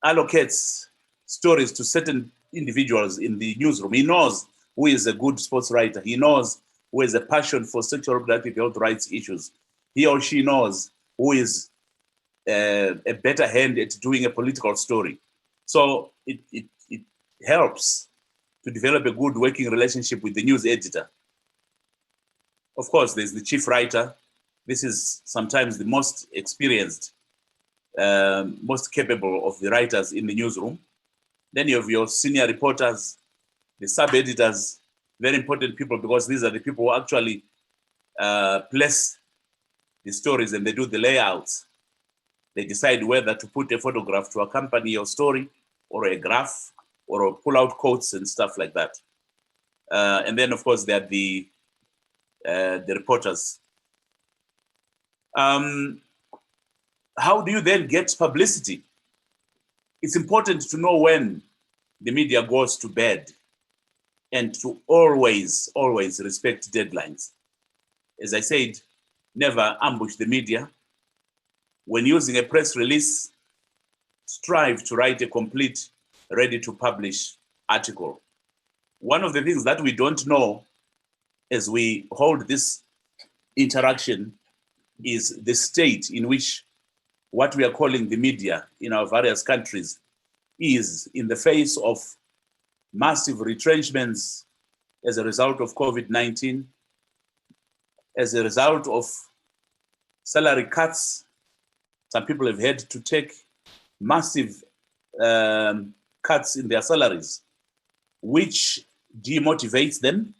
allocates stories to certain individuals in the newsroom. He knows who is a good sports writer. He knows who has a passion for sexual reproductive health rights issues. He or she knows who is a better hand at doing a political story. So it helps to develop a good working relationship with the news editor. Of course, there's the chief writer. This is sometimes the most experienced, most capable of the writers in the newsroom. Then you have your senior reporters, the sub-editors, very important people, because these are the people who actually place the stories and they do the layouts. They decide whether to put a photograph to accompany your story, or a graph, or pull out quotes and stuff like that. And then, of course, there are the reporters. How do you then get publicity? It's important to know when the media goes to bed, and to always respect deadlines. As I said, never ambush the media. When using a press release, strive to write a complete, ready to publish article. One of the things that we don't know as we hold this interaction is the state in which what we are calling the media in our various countries is in the face of massive retrenchments as a result of COVID-19, as a result of salary cuts. Some people have had to take massive cuts in their salaries, which demotivates them.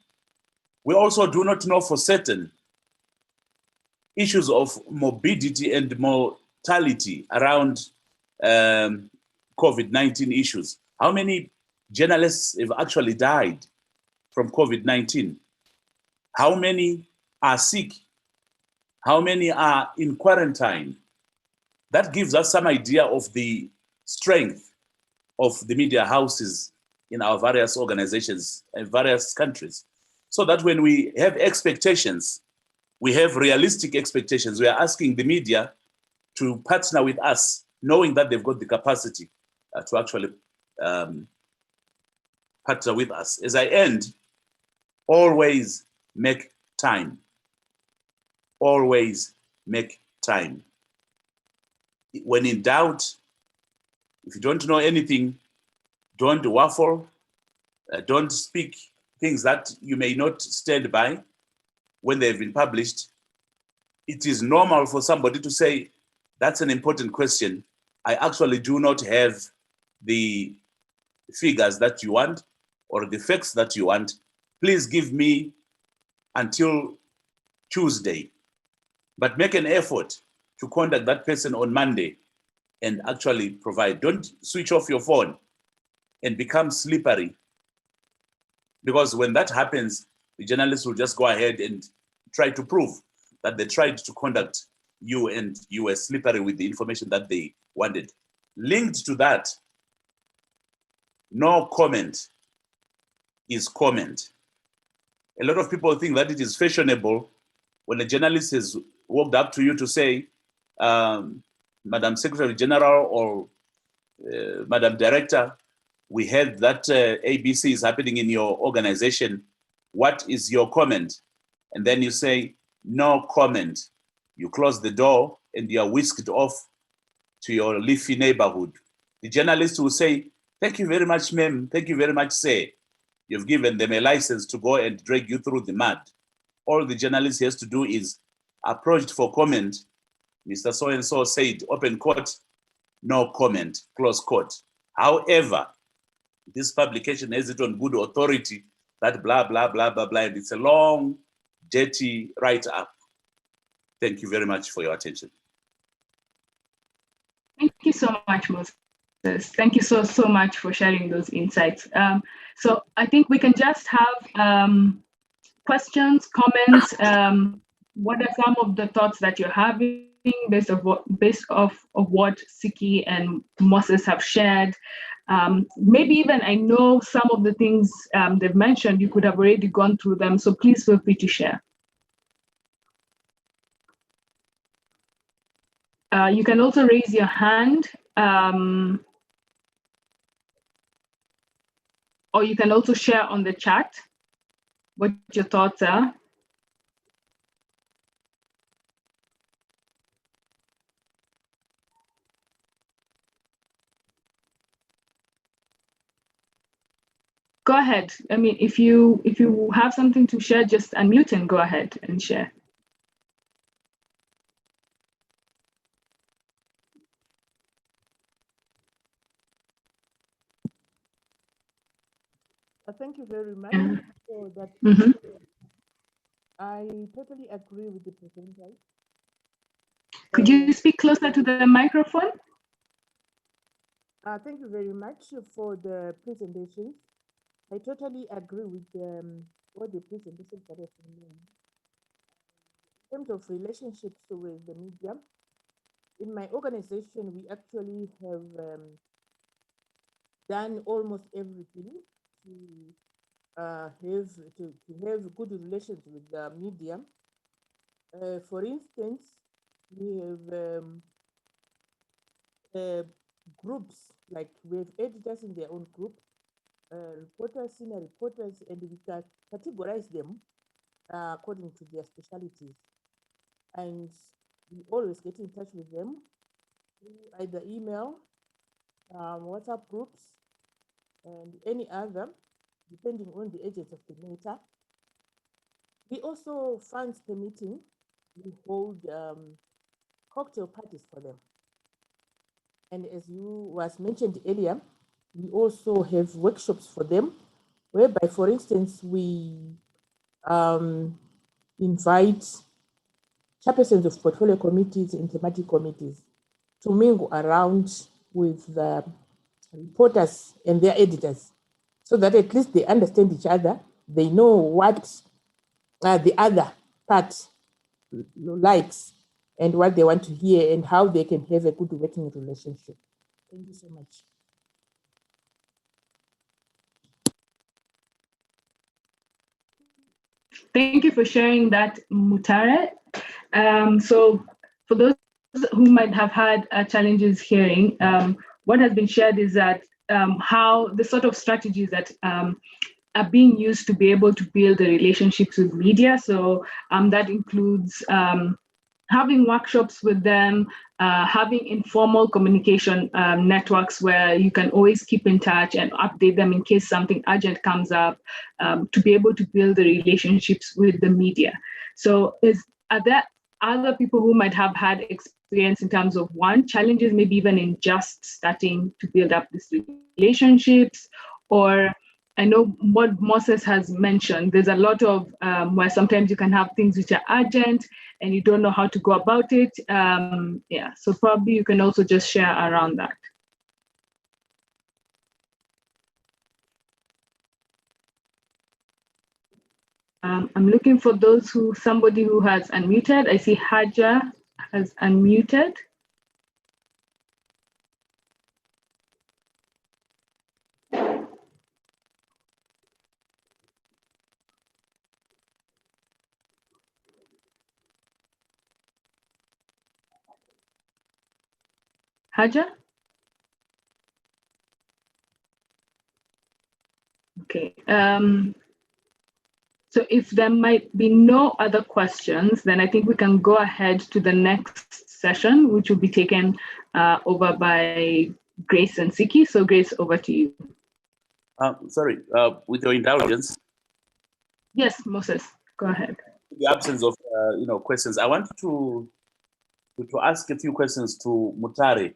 We also do not know for certain issues of morbidity and mortality around COVID-19 issues. How many journalists have actually died from COVID-19? How many are sick? How many are in quarantine? That gives us some idea of the strength of the media houses in our various organizations and various countries. So that when we have expectations, we have realistic expectations. We are asking the media to partner with us, knowing that they've got the capacity to actually partner with us. As I end, always make time. Always make time. When in doubt, if you don't know anything, don't waffle, don't speak things that you may not stand by when they've been published. It is normal for somebody to say, that's an important question. I actually do not have the figures that you want or the facts that you want. Please give me until Tuesday. But make an effort to contact that person on Monday and actually provide. Don't switch off your phone and become slippery. Because when that happens, the journalists will just go ahead and try to prove that they tried to contact you and you were slippery with the information that they wanted. Linked to that, no comment is comment. A lot of people think that it is fashionable when a journalist has walked up to you to say, Madam Secretary General or Madam Director, we heard that ABC is happening in your organization. What is your comment? And then you say, no comment. You close the door and you are whisked off to your leafy neighborhood. The journalist will say, thank you very much, ma'am. Thank you very much, sir. You've given them a license to go and drag you through the mud. All the journalist has to do is approached for comment. Mr. So-and-so said, open quote, no comment, close quote. However, this publication has it on good authority that blah, blah, blah, blah, blah. And it's a long, dirty write-up. Thank you very much for your attention. Thank you so much, Moses. Thank you so much for sharing those insights. So I think we can just have questions, comments. What are some of the thoughts that you're having based off of what Siki and Moses have shared? Maybe even I know some of the things they've mentioned, you could have already gone through them. So please feel free to share. You can also raise your hand, or you can also share on the chat what your thoughts are. Go ahead. I mean, if you have something to share, just unmute and go ahead and share. Thank you very much for that. I totally agree with the presenters. Could you speak closer to the microphone? Thank you very much for the presentations. I totally agree with all the presentations that have been made. In terms of relationships with the media, in my organization, we actually have done almost everything to have good relations with the media. For instance, we have groups, like we have editors in their own group, reporters, senior reporters, and we can categorize them according to their specialties. And we always get in touch with them through either email, WhatsApp groups, and any other, depending on the agents of the matter. We also, funds permitting, we hold cocktail parties for them. And as you was mentioned earlier, we also have workshops for them, whereby, for instance, we invite chairpersons of portfolio committees and thematic committees to mingle around with the reporters and their editors, so that at least they understand each other, they know what the other part likes and what they want to hear and how they can have a good working relationship. Thank you so much. Thank you for sharing that, Mutare. So for those who might have had challenges hearing, what has been shared is that how the sort of strategies that are being used to be able to build the relationships with media. So that includes having workshops with them, having informal communication networks where you can always keep in touch and update them in case something urgent comes up, to be able to build the relationships with the media. So are there other people who might have had experience in terms of challenges, maybe even in just starting to build up these relationships? Or I know what Moses has mentioned, there's a lot of where sometimes you can have things which are urgent and you don't know how to go about it. Yeah, so probably you can also just share around that. I'm looking for somebody who has unmuted. I see Haja has unmuted. Haja? Okay. So if there might be no other questions, then I think we can go ahead to the next session, which will be taken over by Grace and Siki. So Grace, over to you. Sorry, with your indulgence. Yes, Moses, go ahead. In the absence of questions, I want to ask a few questions to Mutare.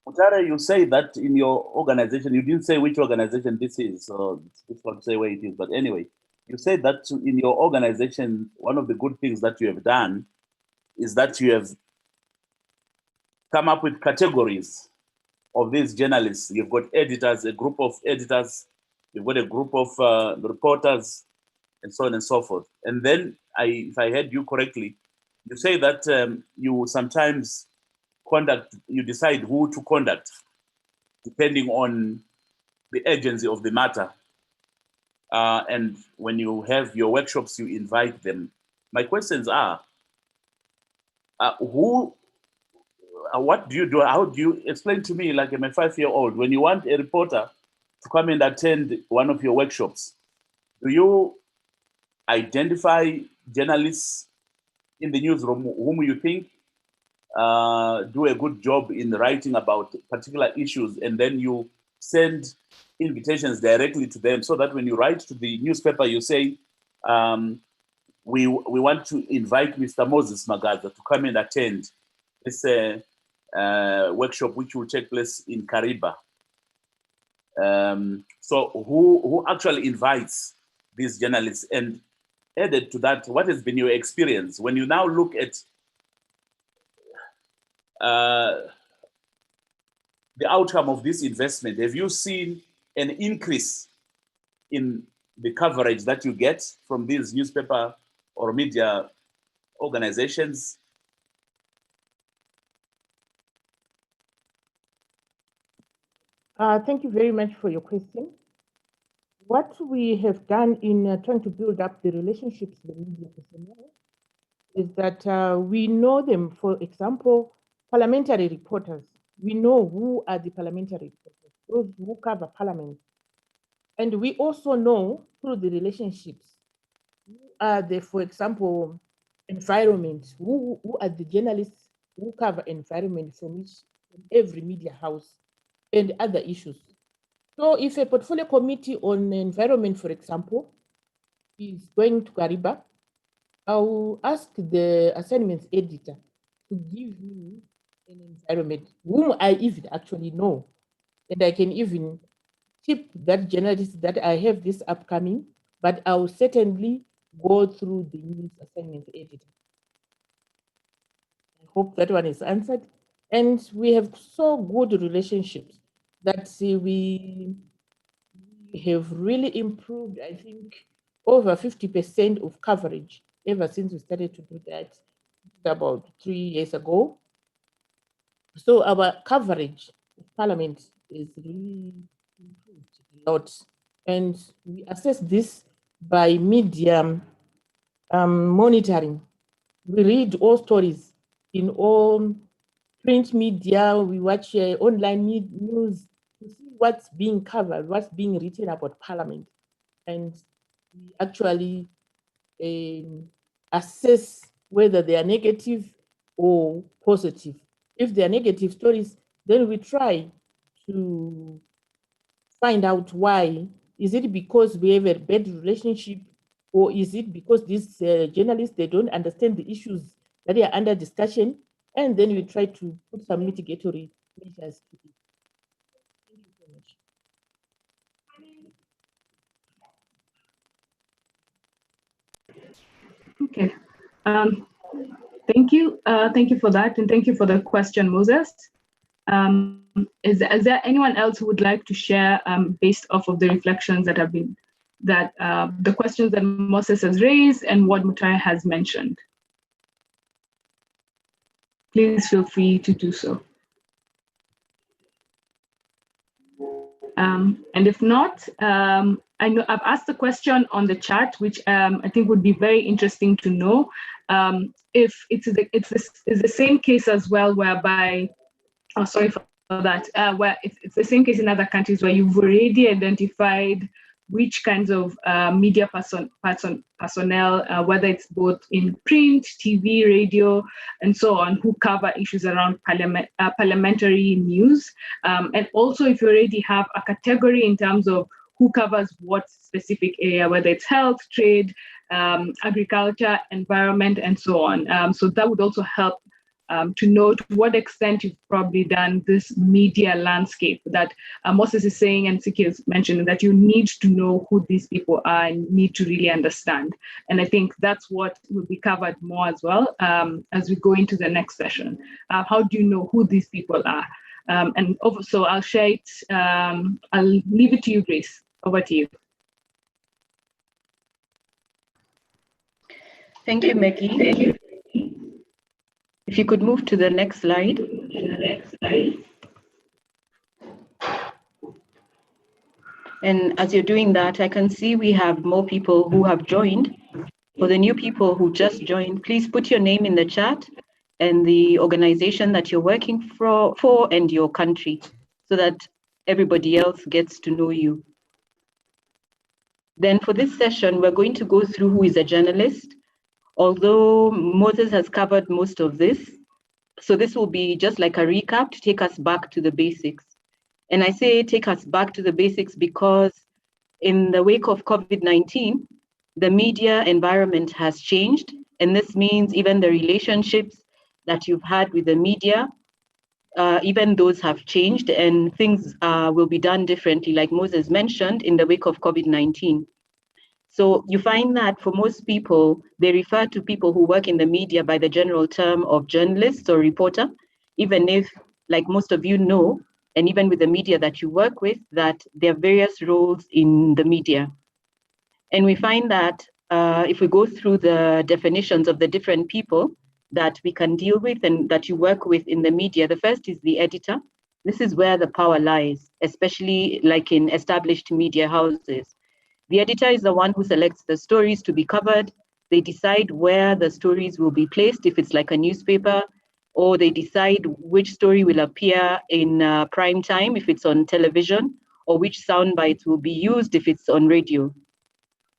Mutare, you say that in your organization, you didn't say which organization this is, so it's difficult to say where it is, but anyway, you said that in your organization, one of the good things that you have done is that you have come up with categories of these journalists. You've got editors, a group of editors, you've got a group of reporters, and so on and so forth. And then, if I heard you correctly, you say that you sometimes you decide who to contact, depending on the urgency of the matter. And when you have your workshops, you invite them. My questions are, what do you do? How do you explain to me, like I'm a 5-year-old, when you want a reporter to come and attend one of your workshops, do you identify journalists in the newsroom whom you think do a good job in writing about particular issues, and then you send invitations directly to them, so that when you write to the newspaper, you say, we want to invite Mr. Moses Magaza to come and attend this workshop, which will take place in Kariba. So who actually invites these journalists? And added to that, what has been your experience when you now look at the outcome of this investment? Have you seen an increase in the coverage that you get from these newspaper or media organizations? Thank you very much for your question. What we have done in trying to build up the relationships with the media personnel is that we know them. For example, parliamentary reporters. We know who are the parliamentary reporters, those who cover parliament. And we also know through the relationships who are the, for example, environment, who are the journalists who cover environment from every media house and other issues. So if a portfolio committee on environment, for example, is going to Kariba, I'll ask the assignments editor to give me an environment whom I even actually know. And I can even tip that journalist that I have this upcoming, but I'll certainly go through the news assignments editor. I hope that one is answered. And we have so good relationships that we have really improved, I think, over 50% of coverage ever since we started to do that about 3 years ago. So our coverage of Parliament is really improved a lot. And we assess this by media monitoring. We read all stories in all print media, we watch online news to see what's being covered, what's being written about Parliament. And we actually assess whether they are negative or positive. If they are negative stories, then we try to find out why. Is it because we have a bad relationship, or is it because these journalists, they don't understand the issues that are under discussion? And then we try to put some mitigatory measures to it. Thank you so much. Okay. Thank you. Thank you for that. And thank you for the question, Moses. Is there anyone else who would like to share based off of the reflections that have been, the questions that Moses has raised and what Mutai has mentioned? Please feel free to do so. And if not, I know I've asked the question on the chat, which I think would be very interesting to know if it's the same case as well, whereby, oh, sorry for that, where it's the same case in other countries where you've already identified which kinds of media personnel, whether it's both in print, TV, radio, and so on, who cover issues around parliamentary news. And also if you already have a category in terms of who covers what specific area, whether it's health, trade, agriculture, environment, and so on. So that would also help to know to what extent you've probably done this media landscape that Moses is saying and Siki is mentioning, that you need to know who these people are and need to really understand. And I think that's what will be covered more as well as we go into the next session. How do you know who these people are? And also I'll share it, I'll leave it to you, Grace. Over to you. Thank you, Maggie. If you could move to the next slide. And as you're doing that, I can see we have more people who have joined. For the new people who just joined, please put your name in the chat and the organization that you're working for and your country, so that everybody else gets to know you. Then for this session, we're going to go through who is a journalist, although Moses has covered most of this. So this will be just like a recap to take us back to the basics. And I say take us back to the basics because in the wake of COVID-19, the media environment has changed. And this means even the relationships that you've had with the media, even those have changed, and things will be done differently, like Moses mentioned, in the wake of COVID-19. So you find that for most people, they refer to people who work in the media by the general term of journalist or reporter, even if, like most of you know, and even with the media that you work with, that there are various roles in the media. And we find that if we go through the definitions of the different people that we can deal with and that you work with in the media, the first is the editor. This is where the power lies, especially like in established media houses. The editor is the one who selects the stories to be covered. They decide where the stories will be placed, if it's like a newspaper, or they decide which story will appear in prime time, if it's on television, or which sound bites will be used, if it's on radio.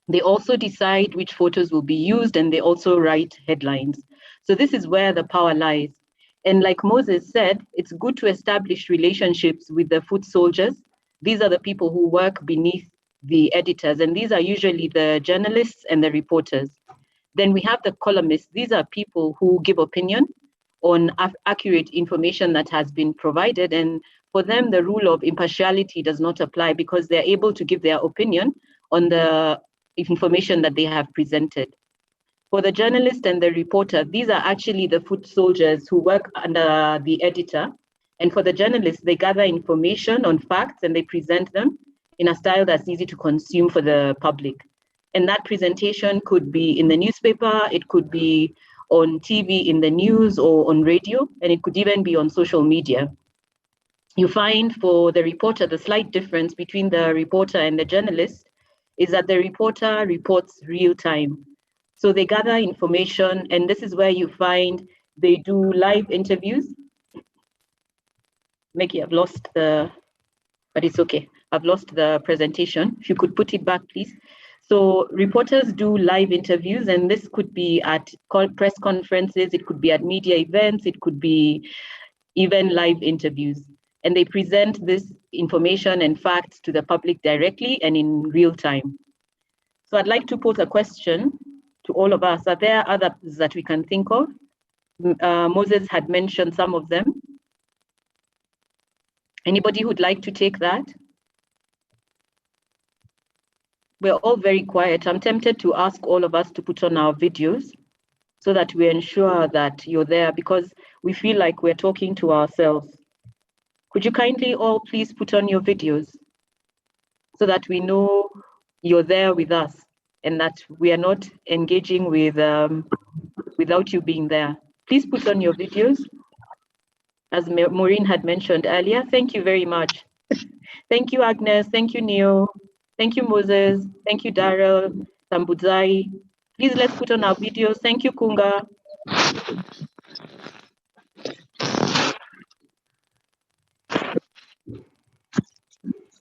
They also decide which photos will be used, and they also write headlines. So this is where the power lies. And like Moses said, it's good to establish relationships with the foot soldiers. These are the people who work beneath the editors, and these are usually the journalists and the reporters. Then we have the columnists. These are people who give opinion on accurate information that has been provided. And for them, the rule of impartiality does not apply because they're able to give their opinion on the information that they have presented. For the journalist and the reporter, these are actually the foot soldiers who work under the editor. And for the journalists, they gather information on facts and they present them in a style that's easy to consume for the public. And that presentation could be in the newspaper, it could be on TV in the news or on radio, and it could even be on social media. You find for the reporter, the slight difference between the reporter and the journalist is that the reporter reports real time. So they gather information, and this is where you find they do live interviews. Maggie, I've lost the, but it's okay. I've lost the presentation. If you could put it back, please. So reporters do live interviews, and this could be at press conferences, it could be at media events, it could be even live interviews. And they present this information and facts to the public directly and in real time. So I'd like to pose a question to all of us. Are there others that we can think of? Moses had mentioned some of them. Anybody who'd like to take that? We're all very quiet. I'm tempted to ask all of us to put on our videos so that we ensure that you're there, because we feel like we're talking to ourselves. Could you kindly all please put on your videos so that we know you're there with us and that we are not engaging with without you being there. Please put on your videos, as Maureen had mentioned earlier. Thank you very much. Thank you, Agnes. Thank you, Neil. Thank you, Moses. Thank you, Daryl, Tambudzai. Please let's put on our videos. Thank you, Kunga.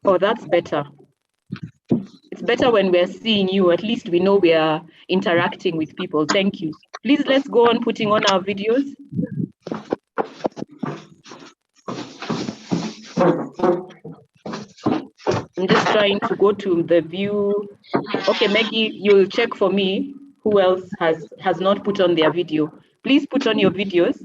Oh, that's better. It's better when we're seeing you. At least we know we are interacting with people. Thank you. Please let's go on putting on our videos. I'm just trying to go to the view. Okay, Maggie, you'll check for me who else has not put on their video. Please put on your videos.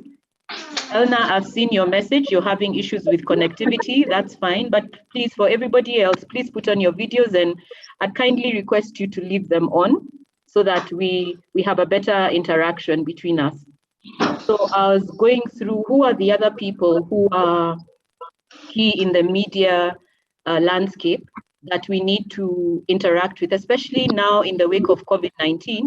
Elna, I've seen your message. You're having issues with connectivity. That's fine. But please, for everybody else, please put on your videos, and I'd kindly request you to leave them on so that we have a better interaction between us. So I was going through who are the other people who are key in the media landscape that we need to interact with, especially now in the wake of COVID-19.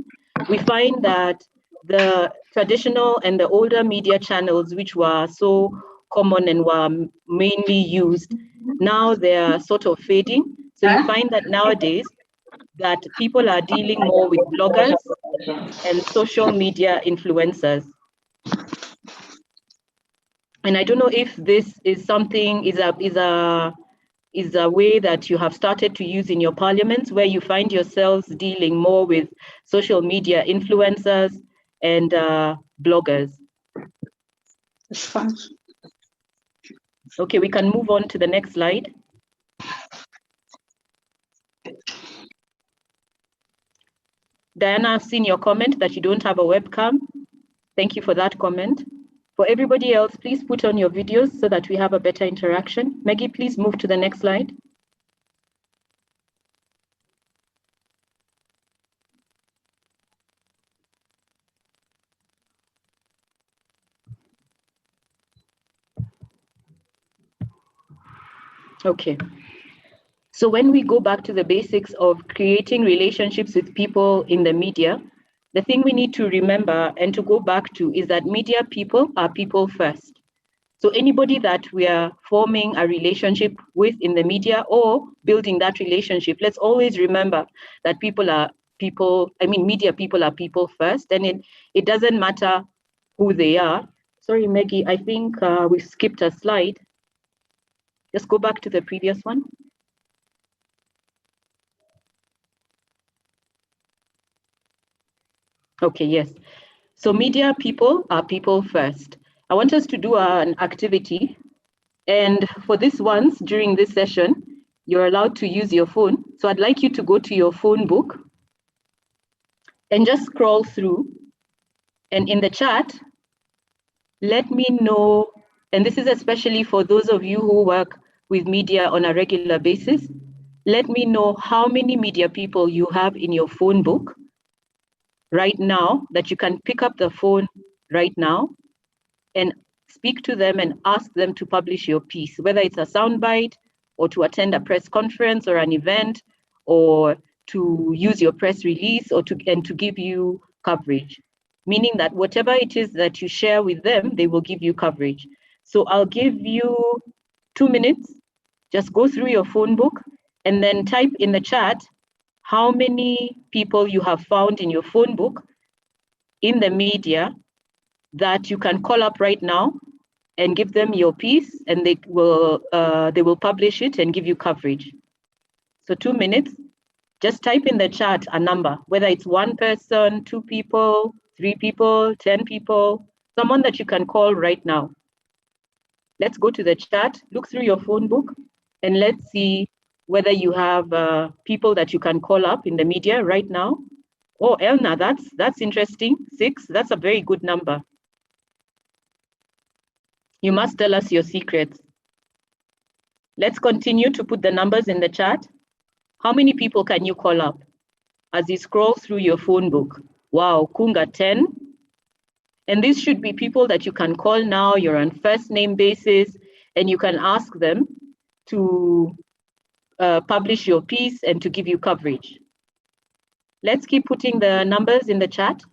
We find that the traditional and the older media channels, which were so common and were mainly used, now they're sort of fading. So you find that nowadays that people are dealing more with bloggers and social media influencers. And I don't know if this is something, is a way that you have started to use in your parliaments, where you find yourselves dealing more with social media influencers and bloggers. It's fun. Okay, we can move on to the next slide. Diana, I've seen your comment that you don't have a webcam. Thank you for that comment. For everybody else, please put on your videos so that we have a better interaction. Maggie, please move to the next slide. Okay. So when we go back to the basics of creating relationships with people in the media, the thing we need to remember and to go back to is that media people are people first. So anybody that we are forming a relationship with in the media or building that relationship, let's always remember that media people are people first, and it doesn't matter who they are. Sorry, Maggie, I think we skipped a slide. Just go back to the previous one. Okay, yes. So media people are people first. I want us to do an activity. And for this once, during this session, you're allowed to use your phone. So I'd like you to go to your phone book and just scroll through. And in the chat, let me know, and this is especially for those of you who work with media on a regular basis, let me know how many media people you have in your phone book right now, that you can pick up the phone right now and speak to them and ask them to publish your piece, whether it's a soundbite or to attend a press conference or an event, or to use your press release, or to give you coverage. Meaning that whatever it is that you share with them, they will give you coverage. So I'll give you 2 minutes, just go through your phone book and then type in the chat how many people you have found in your phone book in the media that you can call up right now and give them your piece, and they will publish it and give you coverage. So 2 minutes, just type in the chat a number, whether it's 1 person, 2 people, 3 people, 10 people, someone that you can call right now. Let's go to the chat, look through your phone book, and let's see whether you have people that you can call up in the media right now. Oh, Elna, that's interesting. 6, that's a very good number. You must tell us your secrets. Let's continue to put the numbers in the chat. How many people can you call up as you scroll through your phone book? Wow, Kunga, 10. And these should be people that you can call now, you're on first name basis, and you can ask them to publish your piece and to give you coverage. Let's keep putting the numbers in the chat.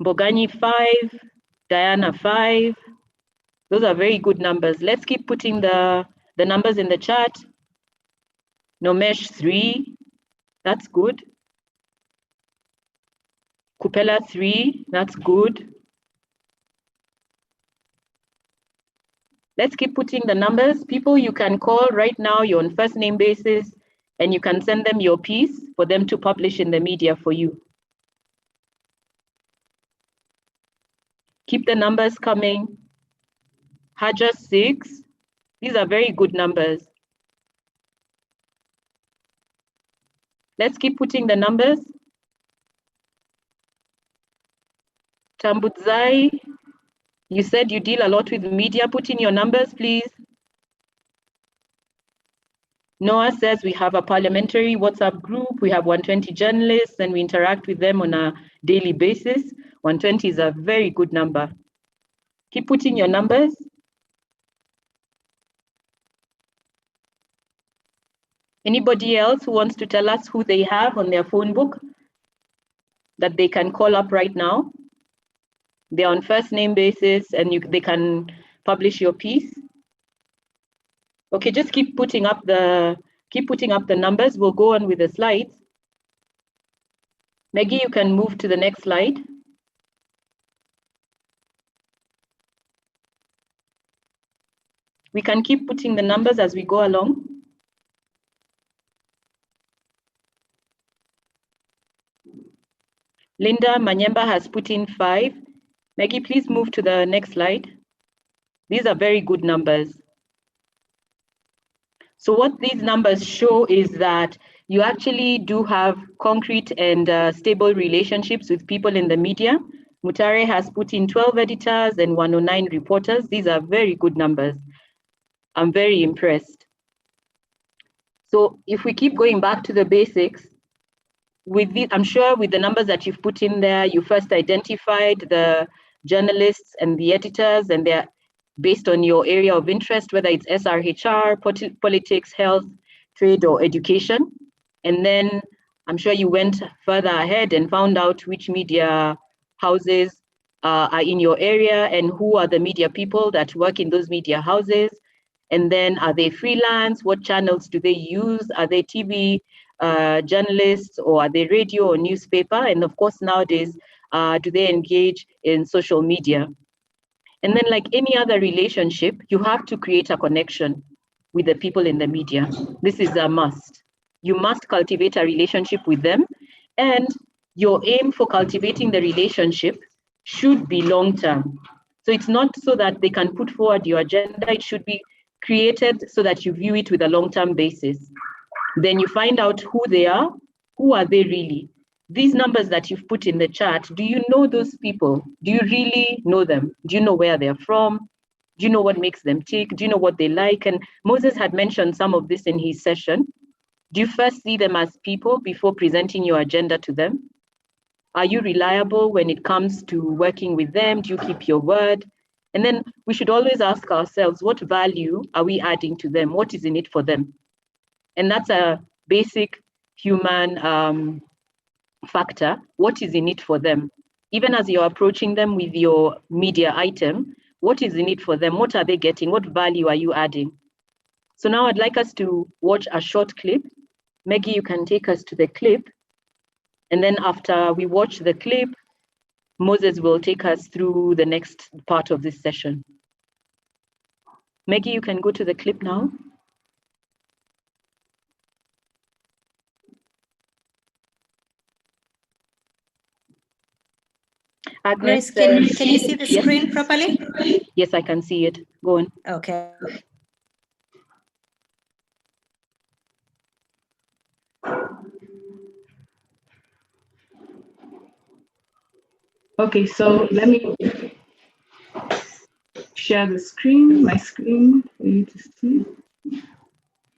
Mbogani 5, Diana 5. Those are very good numbers. Let's keep putting the numbers in the chat. Nomesh 3, that's good. Kupela 3, that's good. Let's keep putting the numbers. People you can call right now, you're on first name basis, and you can send them your piece for them to publish in the media for you. Keep the numbers coming. Haja 6, these are very good numbers. Let's keep putting the numbers. Tambudzai, you said you deal a lot with media. Put in your numbers, please. Noah says we have a parliamentary WhatsApp group. We have 120 journalists and we interact with them on a daily basis. 120 is a very good number. Keep putting your numbers. Anybody else who wants to tell us who they have on their phone book that they can call up right now? They're on first name basis and they can publish your piece. Okay, just keep putting up the numbers. We'll go on with the slides. Maggie, you can move to the next slide. We can keep putting the numbers as we go along. Linda Manyemba has put in 5. Maggie, please move to the next slide. These are very good numbers. So what these numbers show is that you actually do have concrete and stable relationships with people in the media. Mutare has put in 12 editors and 109 reporters. These are very good numbers. I'm very impressed. So if we keep going back to the basics, with the, I'm sure with the numbers that you've put in there, you first identified the journalists and the editors, and they're based on your area of interest, whether it's SRHR, politics, health, trade, or education. And then I'm sure you went further ahead and found out which media houses are in your area and who are the media people that work in those media houses. And then are they freelance? What channels do they use? Are they TV journalists, or are they radio or newspaper? And of course, nowadays, do they engage in social media? And then like any other relationship, you have to create a connection with the people in the media. This is a must. You must cultivate a relationship with them, and your aim for cultivating the relationship should be long-term. So it's not so that they can put forward your agenda, it should be created so that you view it with a long-term basis. Then you find out who they are, who are they really? These numbers that you've put in the chat, do you know those people? Do you really know them? Do you know where they're from? Do you know what makes them tick? Do you know what they like? And Moses had mentioned some of this in his session. Do you first see them as people before presenting your agenda to them? Are you reliable when it comes to working with them? Do you keep your word? And then we should always ask ourselves, what value are we adding to them? What is in it for them? And that's a basic human factor. What is in it for them? Even as you're approaching them with your media item, what is in it for them? What are they getting? What value are you adding? So now I'd like us to watch a short clip. Maggie, you can take us to the clip. And then after we watch the clip, Moses will take us through the next part of this session. Maggie, you can go to the clip now. Grace, can you see the screen yes. properly? Yes, I can see it. Go on. Okay. Okay, so let me share the screen, my screen for you to see.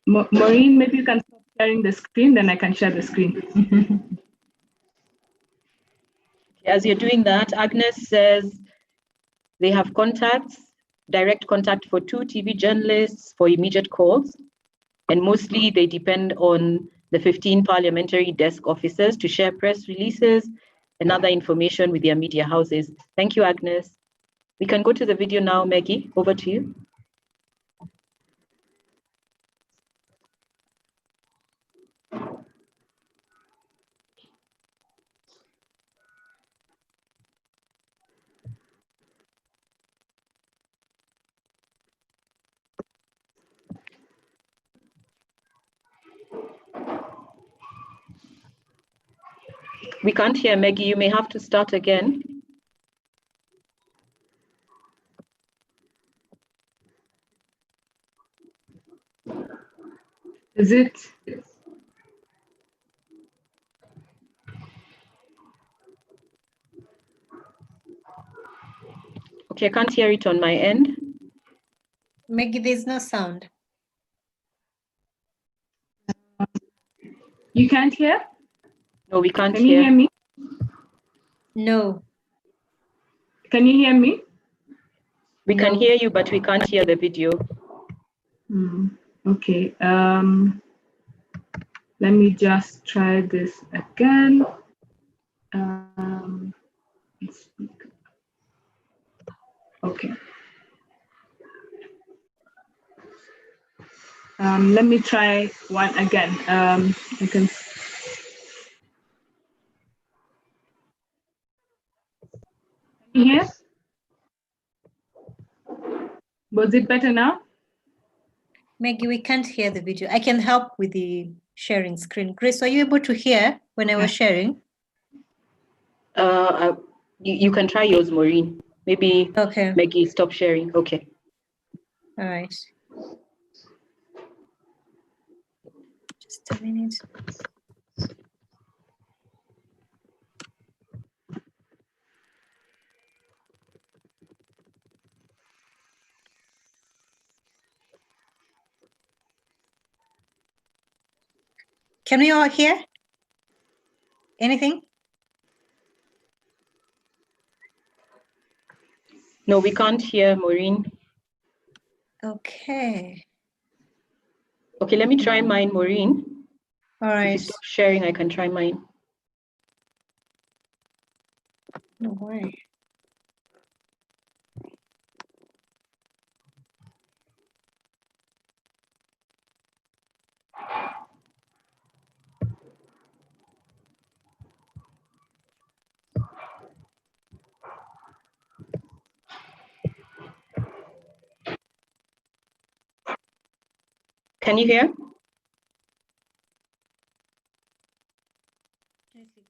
Maureen, maybe you can stop sharing the screen, then I can share the screen. As you're doing that, Agnes says they have contacts, direct contact for 2 TV journalists for immediate calls, and mostly they depend on the 15 parliamentary desk officers to share press releases and other information with their media houses. Thank you, Agnes. We can go to the video now, Maggie. Over to you. We can't hear Maggie. You may have to start again. Is it? Okay, I can't hear it on my end. Maggie, there's no sound. You can't hear? No, we can't hear. Can you hear me? No. Can you hear me? We can hear you, but we can't hear the video. Okay. Let me just try this again. Okay. Let me try one again. I can. Can you hear? Was it better now? Maggie, we can't hear the video. I can help with the sharing screen. Grace, are you able to hear when I was sharing? You can try yours, Maureen. Maybe Okay. Maggie, stop sharing. Okay. All right. Just a minute. Can we all hear anything? No, we can't hear Maureen. Okay. Okay, let me try mine, Maureen. All If you right. stop sharing, I can try mine. No worry. Can you hear?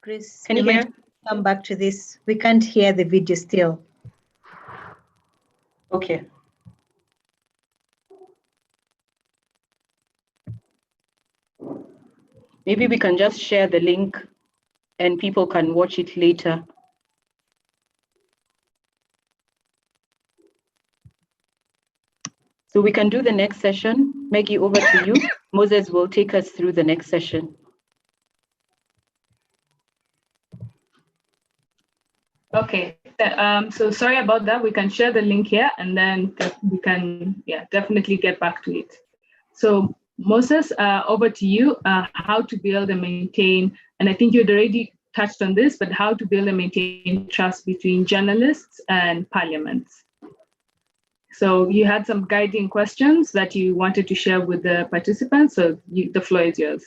Grace, Can we you might hear? come back to this. We can't hear the video still. Okay. Maybe we can just share the link and people can watch it later. So we can do the next session. Maggie, over to you. Moses will take us through the next session. Okay, so sorry about that. We can share the link here and then we can, definitely get back to it. So Moses, over to you, how to build and maintain, and I think you'd already touched on this, but how to build and maintain trust between journalists and parliaments. So you had some guiding questions that you wanted to share with the participants, so the floor is yours.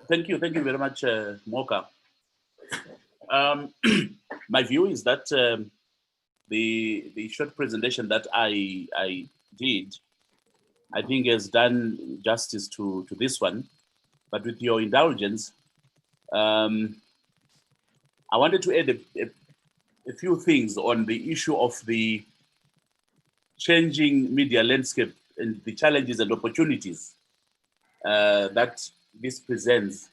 Thank you very much, Moka. My view is that the short presentation that I did, I think has done justice to this one. But with your indulgence, I wanted to add a few things on the issue of the changing media landscape and the challenges and opportunities that this presents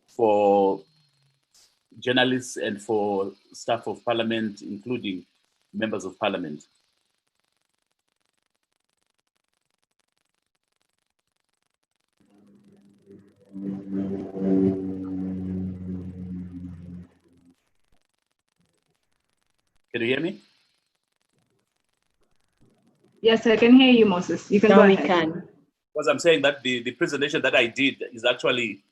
for journalists and for staff of parliament, including members of parliament. Can you hear me? Yes, I can hear you, Moses. You can go ahead. We can. Because I'm saying that the presentation that I did is actually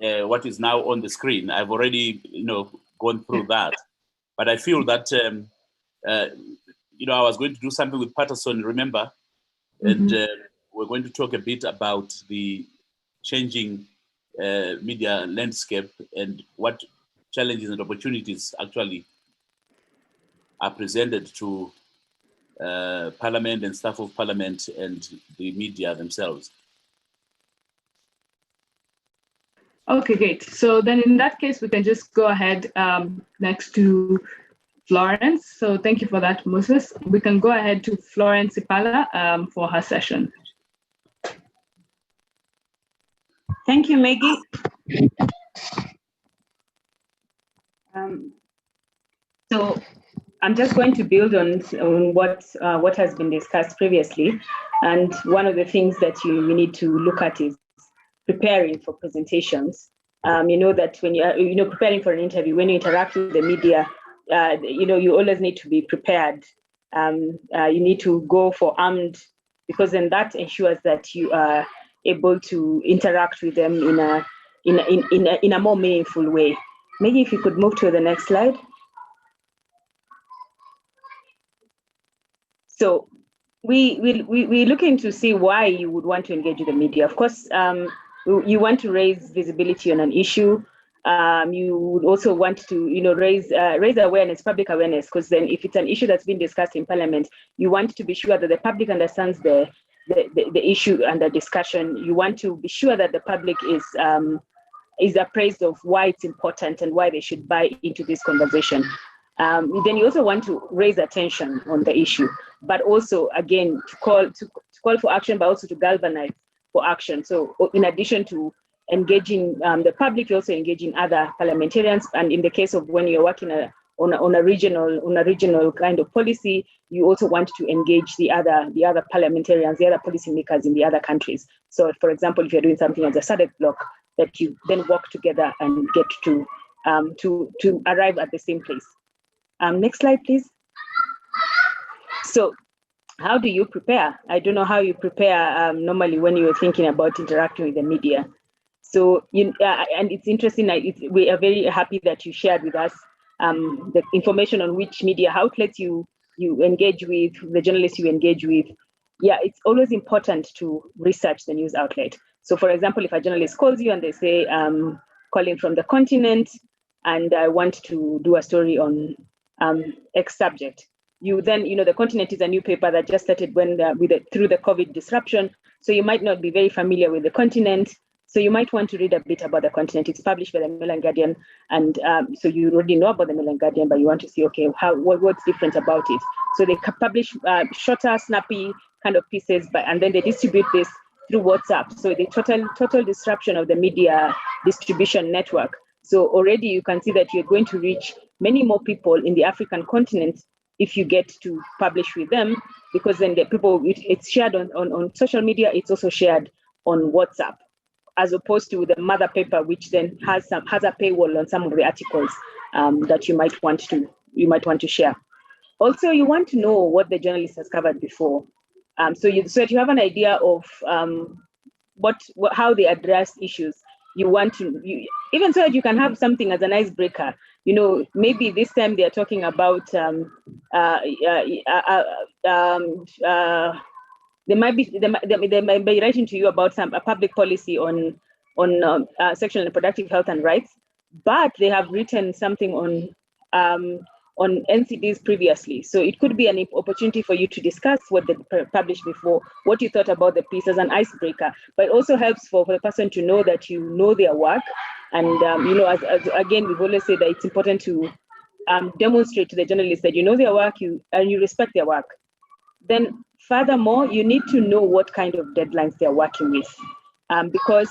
what is now on the screen. I've already, gone through that. But I feel that, I was going to do something with Patterson, remember? And we're going to talk a bit about the changing media landscape and what challenges and opportunities actually are presented to Parliament and staff of Parliament and the media themselves. Okay, great. So then in that case, we can just go ahead next to Florence. So thank you for that, Moses. We can go ahead to Florence Ipala for her session. Thank you, Maggie. So I'm just going to build on what has been discussed previously. And one of the things that we need to look at is preparing for presentations. That when you're preparing for an interview, when you interact with the media, you always need to be prepared. You need to go for armed, because then that ensures that you are able to interact with them in a more meaningful way. Maybe if you could move to the next slide. So we're looking to see why you would want to engage with the media. Of course, you want to raise visibility on an issue. You would also want to, raise awareness, public awareness, because then if it's an issue that's been discussed in Parliament, you want to be sure that the public understands the issue under discussion. You want to be sure that the public is appraised of why it's important and why they should buy into this conversation. Then you also want to raise attention on the issue, but also again to call for action, but also to galvanize for action. So in addition to engaging the public, you're also engaging other parliamentarians. And in the case of when you're working on a regional kind of policy, you also want to engage the other parliamentarians, the other policymakers in the other countries. So, for example, if you're doing something as a SADC bloc, that you then work together and get to arrive at the same place. Next slide, please. So, how do you prepare? I don't know how you prepare normally when you're thinking about interacting with the media. So, and it's interesting. We are very happy that you shared with us the information on which media outlets you engage with, the journalists you engage with. Yeah, it's always important to research the news outlet. So, for example, if a journalist calls you and they say, calling from the continent, and I want to do a story on X subject, you then, the continent is a new paper that just started through the COVID disruption. So you might not be very familiar with the continent. So you might want to read a bit about the continent. It's published by the Mail and Guardian, and so you already know about the Mail and Guardian, but you want to see, okay, what's different about it. So they publish shorter, snappy kind of pieces, and then they distribute this through WhatsApp. So the total disruption of the media distribution network. So already you can see that you're going to reach many more people in the African continent if you get to publish with them, because then the people, it's shared on social media, it's also shared on WhatsApp, as opposed to the mother paper, which then has a paywall on some of the articles that you might want to share. Also, you want to know what the journalist has covered before, so that you have an idea of how they address issues. You want to even so that you can have something as an icebreaker. Maybe this time they are talking about they might be writing to you about a public policy on sexual and reproductive health and rights, but they have written something on NCDs previously. So it could be an opportunity for you to discuss what they published before, what you thought about the piece as an icebreaker. But it also helps for the person to know that you know their work. And as again, we've always said that it's important to demonstrate to the journalists that you know their work, and you respect their work. Then furthermore, you need to know what kind of deadlines they're working with. Because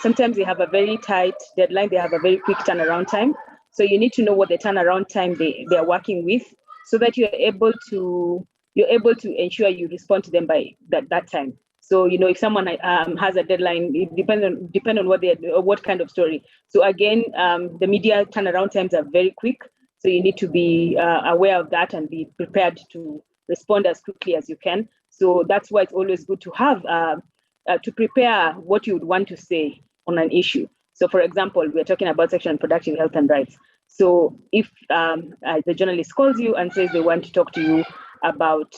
sometimes they have a very tight deadline, they have a very quick turnaround time. So you need to know what the turnaround time they are working with, so that you're able to ensure you respond to them by that time. So if someone has a deadline, it depends on what kind of story. So again, the media turnaround times are very quick. So you need to be aware of that and be prepared to respond as quickly as you can. So that's why it's always good to have to prepare what you would want to say on an issue. So for example, we're talking about sexual and reproductive health and rights. So if the journalist calls you and says they want to talk to you about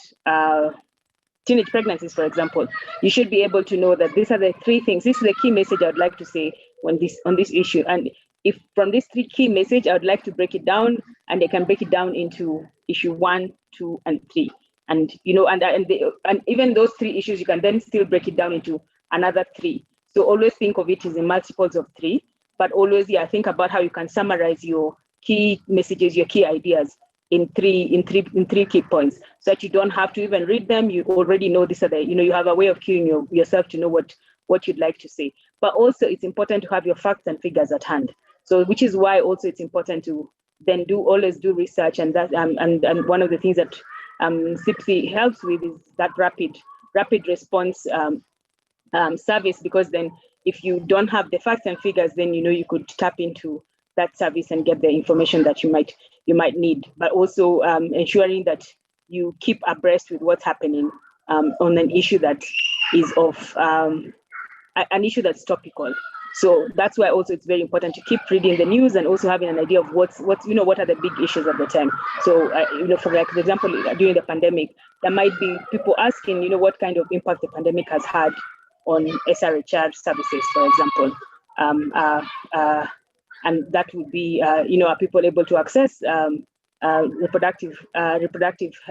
teenage pregnancies, for example, you should be able to know that these are the three things. This is the key message I would like to say on this issue. And if from these three key message, I would like to break it down, and they can break it down into issue 1, 2, and 3. And and even those 3 issues, you can then still break it down into another 3. So always think of it as in multiples of 3, but always think about how you can summarize your key messages, your key ideas in three key points, so that you don't have to even read them. You already know these are the, you have a way of cueing yourself to know what you'd like to say. But also it's important to have your facts and figures at hand. So which is why also it's important to then always do research, and that and one of the things that CIPSI helps with is that rapid response service, because then if you don't have the facts and figures, then you could tap into that service and get the information that you might need. But also ensuring that you keep abreast with what's happening on an issue that is of an issue that's topical. So that's why also it's very important to keep reading the news and also having an idea of what are the big issues at the time. So for example, during the pandemic, there might be people asking, what kind of impact the pandemic has had on SRHR services, for example. And that would be, are people able to access reproductive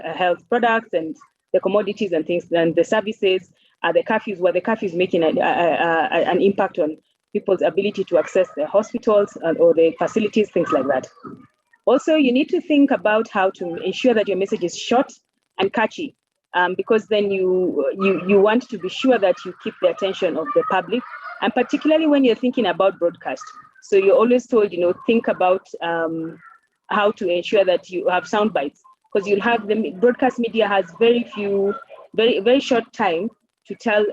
health products and the commodities and things, and the services, the curfews, were the curfews making an impact on people's ability to access the hospitals or the facilities, things like that. Also, you need to think about how to ensure that your message is short and catchy, because then you want to be sure that you keep the attention of the public, and particularly when you're thinking about broadcast. So you're always told, think about how to ensure that you have sound bites, because you'll have the broadcast media has very very short time to tell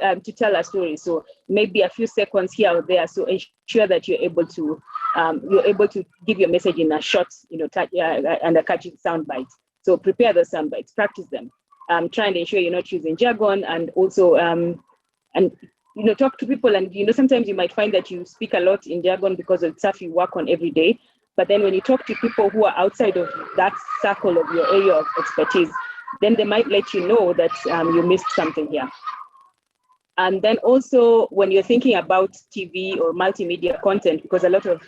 a story. So maybe a few seconds here or there. So ensure that you're able to give your message in a short, and a catchy sound bites. So prepare the sound bites, practice them. Try and ensure you're not using jargon, and also talk to people. And sometimes you might find that you speak a lot in jargon because of stuff you work on every day. But then when you talk to people who are outside of that circle of your area of expertise, then they might let you know that you missed something here. And then also when you're thinking about TV or multimedia content, because a lot of,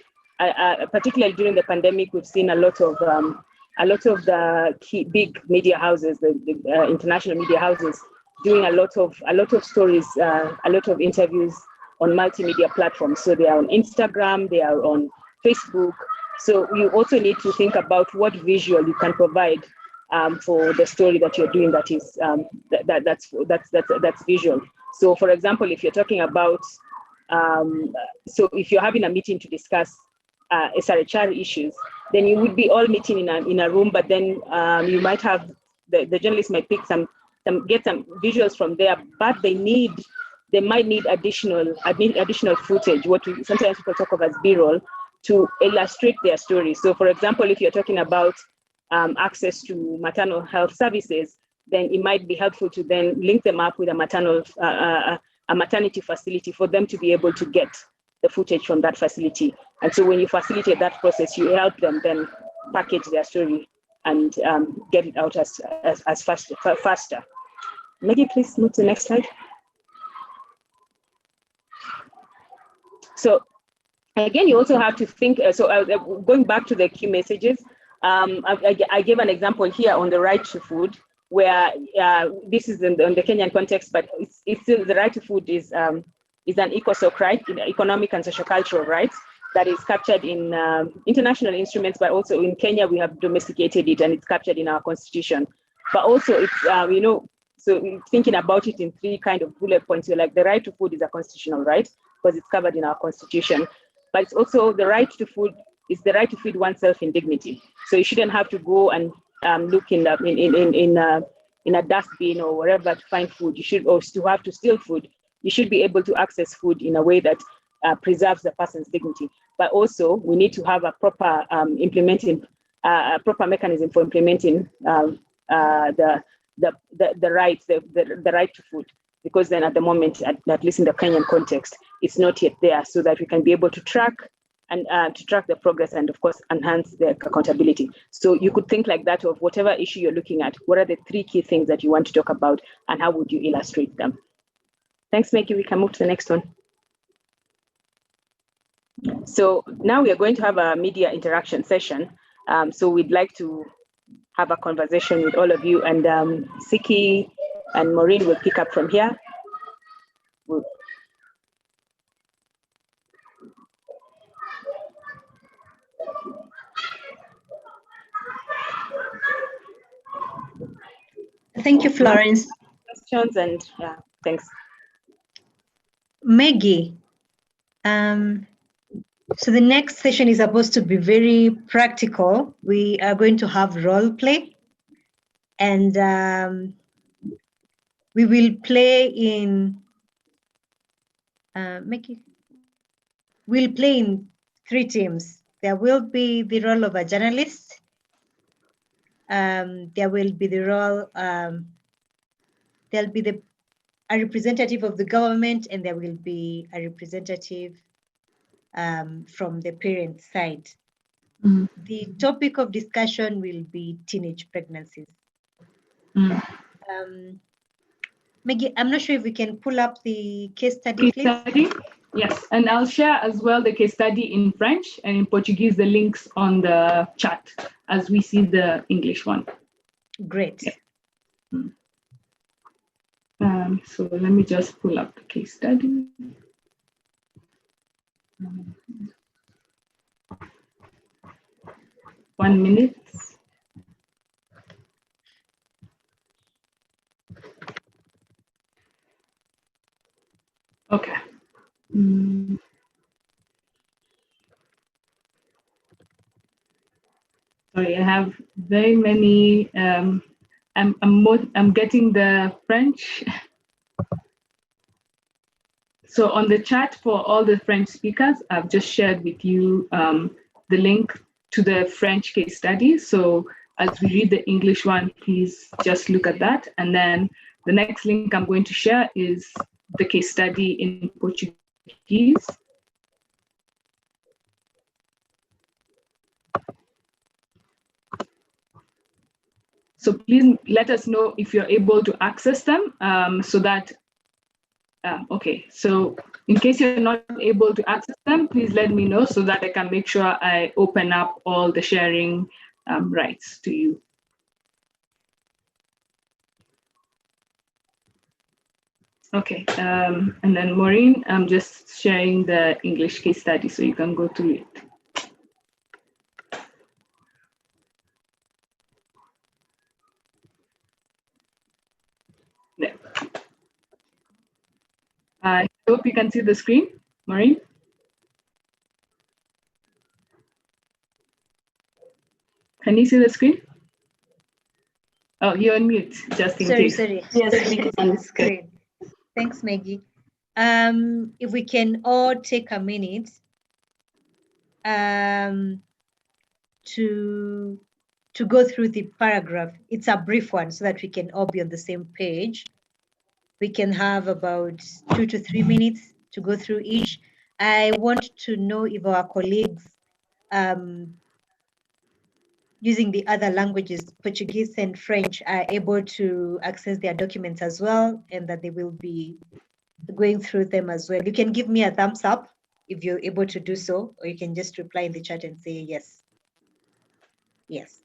particularly during the pandemic, we've seen a lot of the key big media houses, the international media houses, doing a lot of stories, a lot of interviews on multimedia platforms. So they are on Instagram, they are on Facebook. So you also need to think about what visual you can provide for the story that you're doing. That is that's visual. So, for example, if you're talking about, so if you're having a meeting to discuss SRHR issues, then you would be all meeting in a room, but then you might have the journalists might pick get some visuals from there, but they might need additional footage, what sometimes people talk of as B-roll, to illustrate their story. So, for example, if you're talking about access to maternal health services, then it might be helpful to then link them up with a maternity facility for them to be able to get the footage from that facility. And so when you facilitate that process, you help them then package their story and get it out as faster. Maggie, please move to the next slide. So again, you also have to think, going back to the key messages, I gave an example here on the right to food, where this is in the Kenyan context, but it's still the right to food is an ECOSOC right, economic and sociocultural rights, that is captured in international instruments, but also in Kenya we have domesticated it and it's captured in our constitution. But also it's so thinking about it in three kind of bullet points, you're like the right to food is a constitutional right because it's covered in our constitution, but it's also the right to food is the right to feed oneself in dignity. So you shouldn't have to go and look in a dustbin or wherever to find food. You should, or to have to steal food. You should be able to access food in a way that preserves the person's dignity. But also, we need to have a proper proper mechanism for implementing the right to food. Because then, at the moment, at least in the Kenyan context, it's not yet there, so that we can be able to track the progress and, of course, enhance the accountability. So you could think like that of whatever issue you're looking at. What are the three key things that you want to talk about, and how would you illustrate them? Thanks, Maggie. We can move to the next one. So now we are going to have a media interaction session. So we'd like to have a conversation with all of you, and Siki and Maureen will pick up from here. Thank you, Florence. Questions and yeah, thanks. Maggie, so the next session is supposed to be very practical. We are going to have role play, and we will play in, Maggie, we'll play in 3 teams. There will be the role of a journalist. There will be the role, there'll be a representative of the government, and there will be a representative from the parent side. Mm. The topic of discussion will be teenage pregnancies. Mm. Maggie, I'm not sure if we can pull up the case study, please. Study? Yes, and I'll share as well the case study in French and in Portuguese, the links on the chat as we see the English one. Great. Yeah. So let me just pull up the case study. 1 minute. Okay. Sorry, I have very many. I'm getting the French. So on the chat for all the French speakers, I've just shared with you the link to the French case study. So as we read the English one, please just look at that. And then the next link I'm going to share is the case study in Portuguese. So please let us know if you're able to access them so that, okay, so in case you're not able to access them, please let me know so that I can make sure I open up all the sharing rights to you. Okay, and then Maureen, I'm just sharing the English case study so you can go through it. Yeah. I hope you can see the screen, Maureen. Can you see the screen? Oh, you're on mute, just in case. Sorry. Yes, we can. The screen. Thanks, Maggie. If we can all take a minute to go through the paragraph. It's a brief one so that we can all be on the same page. We can have about 2 to 3 minutes to go through each. I want to know if our colleagues using the other languages, Portuguese and French, are able to access their documents as well, and that they will be going through them as well. You can give me a thumbs up if you're able to do so, or you can just reply in the chat and say yes. Yes.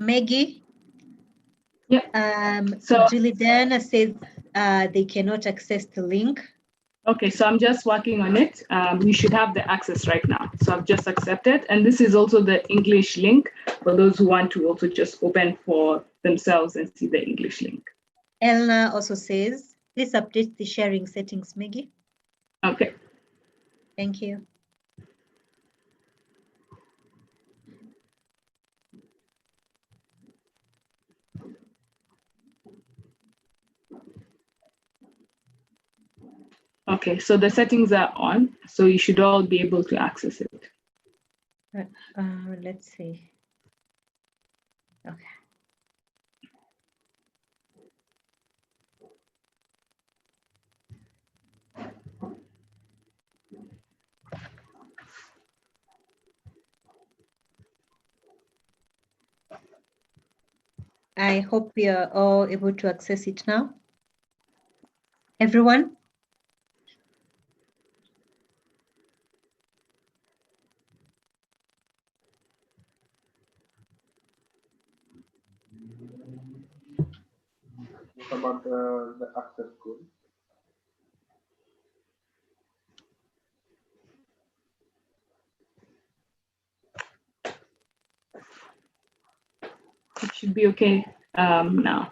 Maggie? Yeah. So Julie Diana says they cannot access the link. Okay, so I'm just working on it. You should have the access right now. So I've just accepted. And this is also the English link for those who want to also just open for themselves and see the English link. Elna also says, please update the sharing settings, Maggie. Okay. Thank you. Okay, so the settings are on, so you should all be able to access it. Let's see. Okay. I hope we are all able to access it now. Everyone? What about the access code? It should be okay now.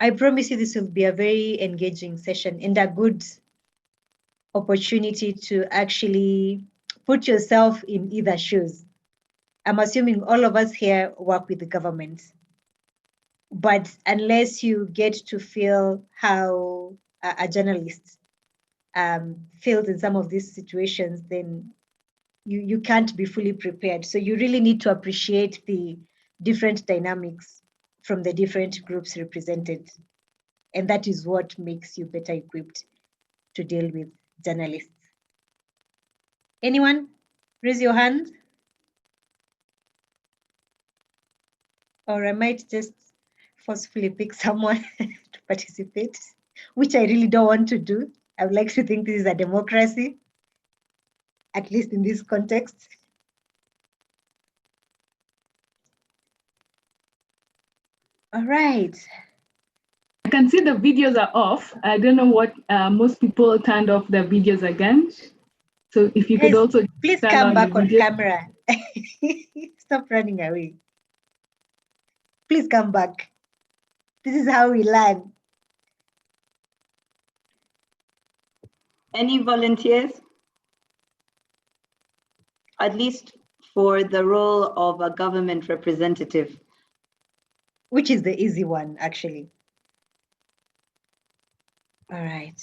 I promise you this will be a very engaging session and a good opportunity to actually put yourself in either shoes. I'm assuming all of us here work with the government, but unless you get to feel how a journalist feels in some of these situations, then you can't be fully prepared. So you really need to appreciate the different dynamics from the different groups represented. And that is what makes you better equipped to deal with journalists. Anyone? Raise your hand. Or I might just forcefully pick someone to participate, which I really don't want to do. I would like to think this is a democracy, at least in this context. All right. I can see the videos are off. I don't know what most people turned off their videos again. So if you could also please turn come on back your on video. camera. Stop running away. Please come back. This is how we learn. Any volunteers? At least for the role of a government representative. Which is the easy one, actually. All right.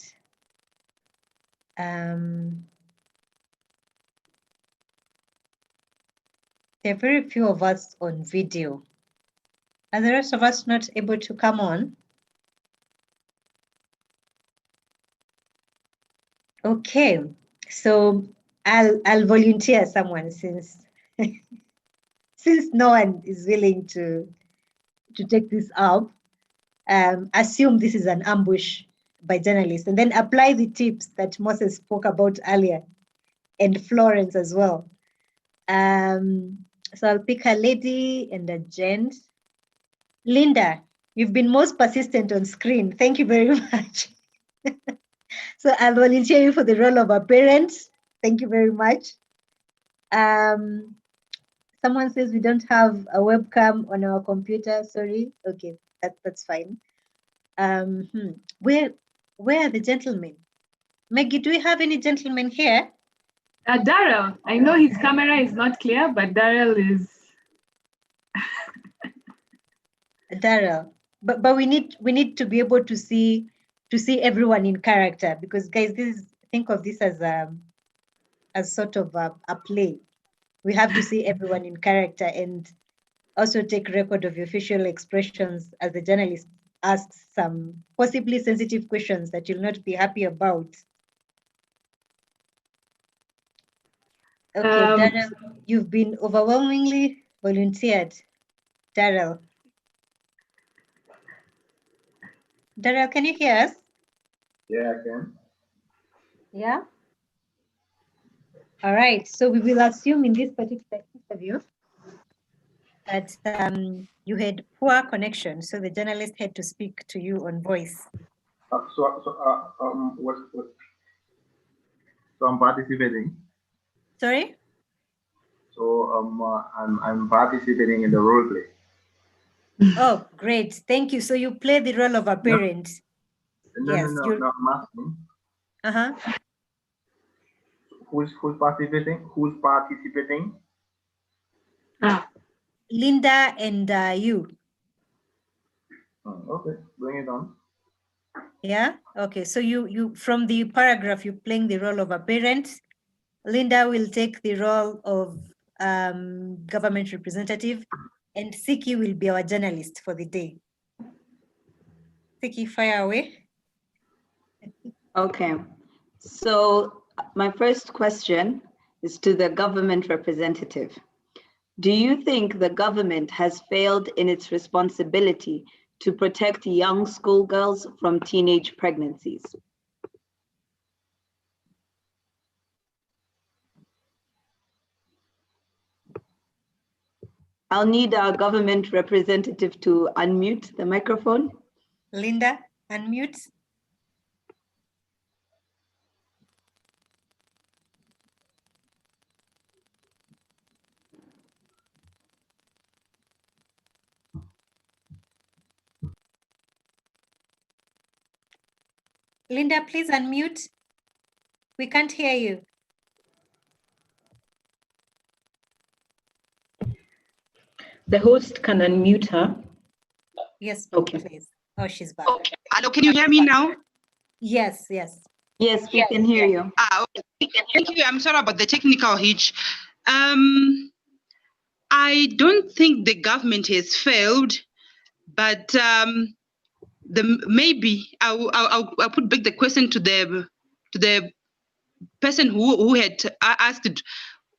There are very few of us on video. Are the rest of us not able to come on? Okay, so I'll volunteer someone since since no one is willing to take this up. Assume this is an ambush by journalists, and then apply the tips that Moses spoke about earlier, and Florence as well. So I'll pick a lady and a gent. Linda, you've been most persistent on screen. Thank you very much. So I'll volunteer you for the role of a parent. Thank you very much. Someone says we don't have a webcam on our computer. Sorry. Okay, that's fine. Where are the gentlemen? Maggie, do we have any gentlemen here? Daryl, I know his camera is not clear, but Daryl is. Daryl, but we need to be able to see everyone in character, because guys, think of this as sort of a play. We have to see everyone in character and also take record of your facial expressions as the journalist asks some possibly sensitive questions that you'll not be happy about. Okay, Daryl, you've been overwhelmingly volunteered. Daryl, can you hear us? Yeah, I can. Yeah. All right, so we will assume in this particular interview that you had poor connection, so the journalist had to speak to you on voice. So I'm participating. Sorry? So I'm participating in the role play. Oh, great. Thank you. So you play the role of a parent. No, Yes. no, I'm asking. Uh-huh. Who's participating? Who's participating? Linda and you. Okay, bring it on. Yeah. Okay. So you from the paragraph, you're playing the role of a parent. Linda will take the role of government representative, and Siki will be our journalist for the day. Siki, fire away. Okay. So my first question is to the government representative. Do you think the government has failed in its responsibility to protect young schoolgirls from teenage pregnancies? I'll need our government representative to unmute the microphone. Linda, unmute. Linda, please unmute. We can't hear you. The host can unmute her. Yes, Okay. please. Oh, she's back. Okay. Hello, can you hear me now? Yes, yes. Yes, we can hear you. Okay. Thank you. I'm sorry about the technical hitch. I don't think the government has failed, but maybe I'll put back the question to the person who had asked.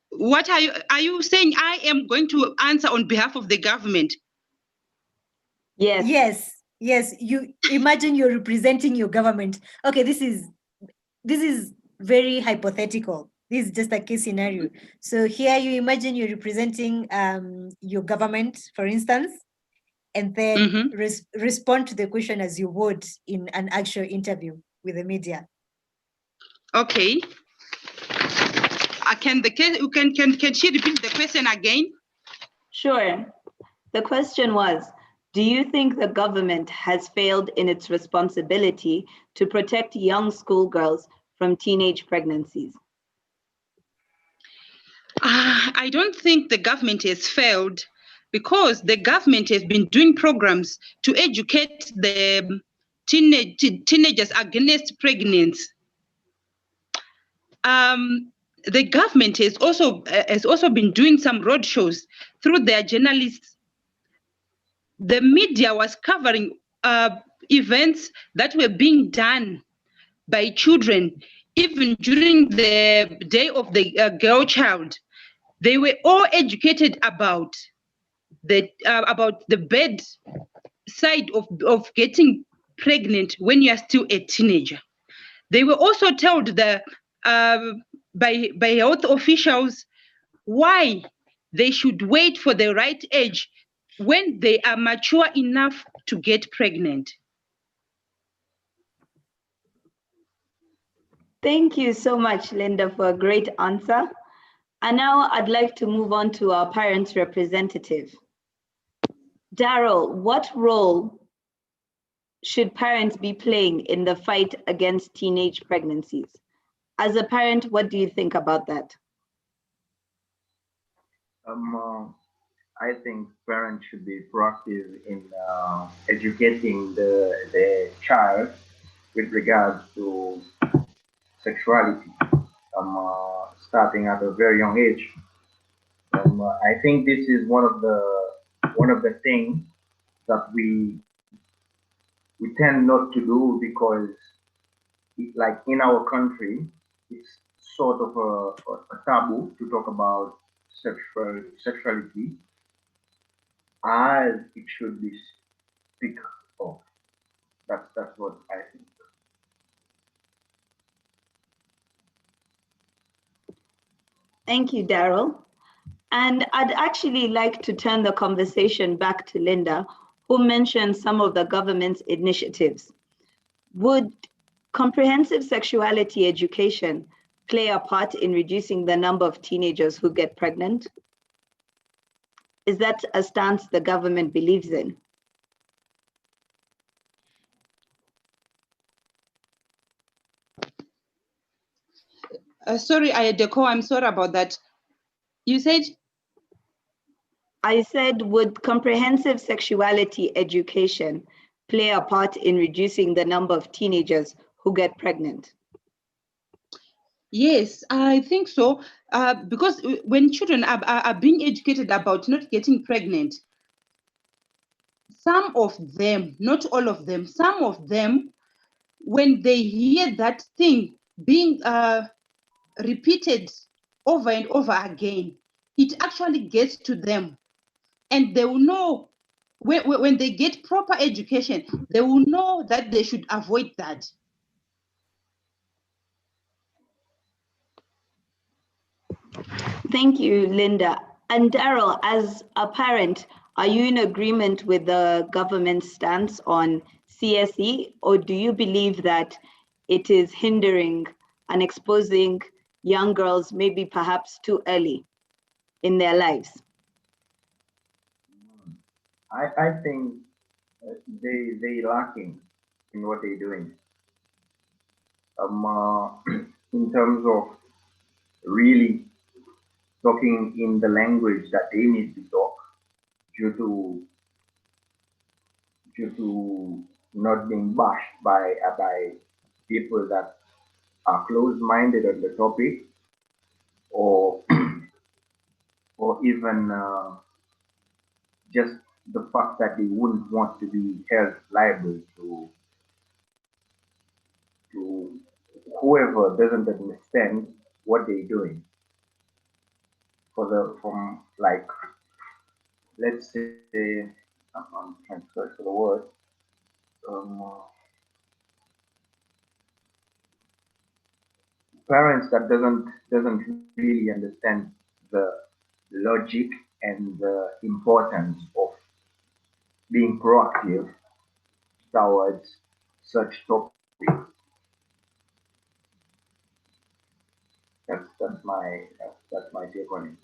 What are you saying? I am going to answer on behalf of the government. Yes. Yes, yes. You imagine you're representing your government. Okay, this is very hypothetical. This is just a case scenario. So here you imagine you're representing your government, for instance, and then respond to the question as you would in an actual interview with the media. Okay. Can she repeat the question again? Sure. The question was, do you think the government has failed in its responsibility to protect young schoolgirls from teenage pregnancies? I don't think the government has failed, because the government has been doing programs to educate the teenagers against pregnancy. The government has also been doing some road shows through their journalists. The media was covering events that were being done by children, even during the day of the girl child. They were all educated about the bad side of getting pregnant when you are still a teenager. They were also told by health officials why they should wait for the right age when they are mature enough to get pregnant. Thank you so much, Linda, for a great answer. And now I'd like to move on to our parents' representative. Daryl, what role should parents be playing in the fight against teenage pregnancies? As a parent, what do you think about that? I think parents should be proactive in educating the child with regards to sexuality, starting at a very young age. I think this is one of the things that we tend not to do, because like in our country, it's sort of a taboo to talk about sexuality as it should be speak of. That's what I think. Thank you, Daryl. And I'd actually like to turn the conversation back to Linda, who mentioned some of the government's initiatives. Would comprehensive sexuality education play a part in reducing the number of teenagers who get pregnant? Is that a stance the government believes in? Sorry, Ayedeko, I'm sorry about that. You said? I said, would comprehensive sexuality education play a part in reducing the number of teenagers who get pregnant? Yes, I think so. Because when children are being educated about not getting pregnant, some of them, not all of them, some of them, when they hear that thing being repeated over and over again, it actually gets to them. And they will know, when they get proper education, they will know that they should avoid that. Thank you, Linda. And Daryl, as a parent, are you in agreement with the government's stance on CSE, or do you believe that it is hindering and exposing young girls maybe perhaps too early in their lives? I think they lacking in what they're doing. in terms of really talking in the language that they need to talk due to not being bashed by people that are closed-minded on the topic, or or even just the fact that they wouldn't want to be held liable to whoever doesn't understand what they're doing. From like, let's say, I'm trying to search for the word. Parents that doesn't really understand the logic and the importance of being proactive towards such topics. That's my take on it.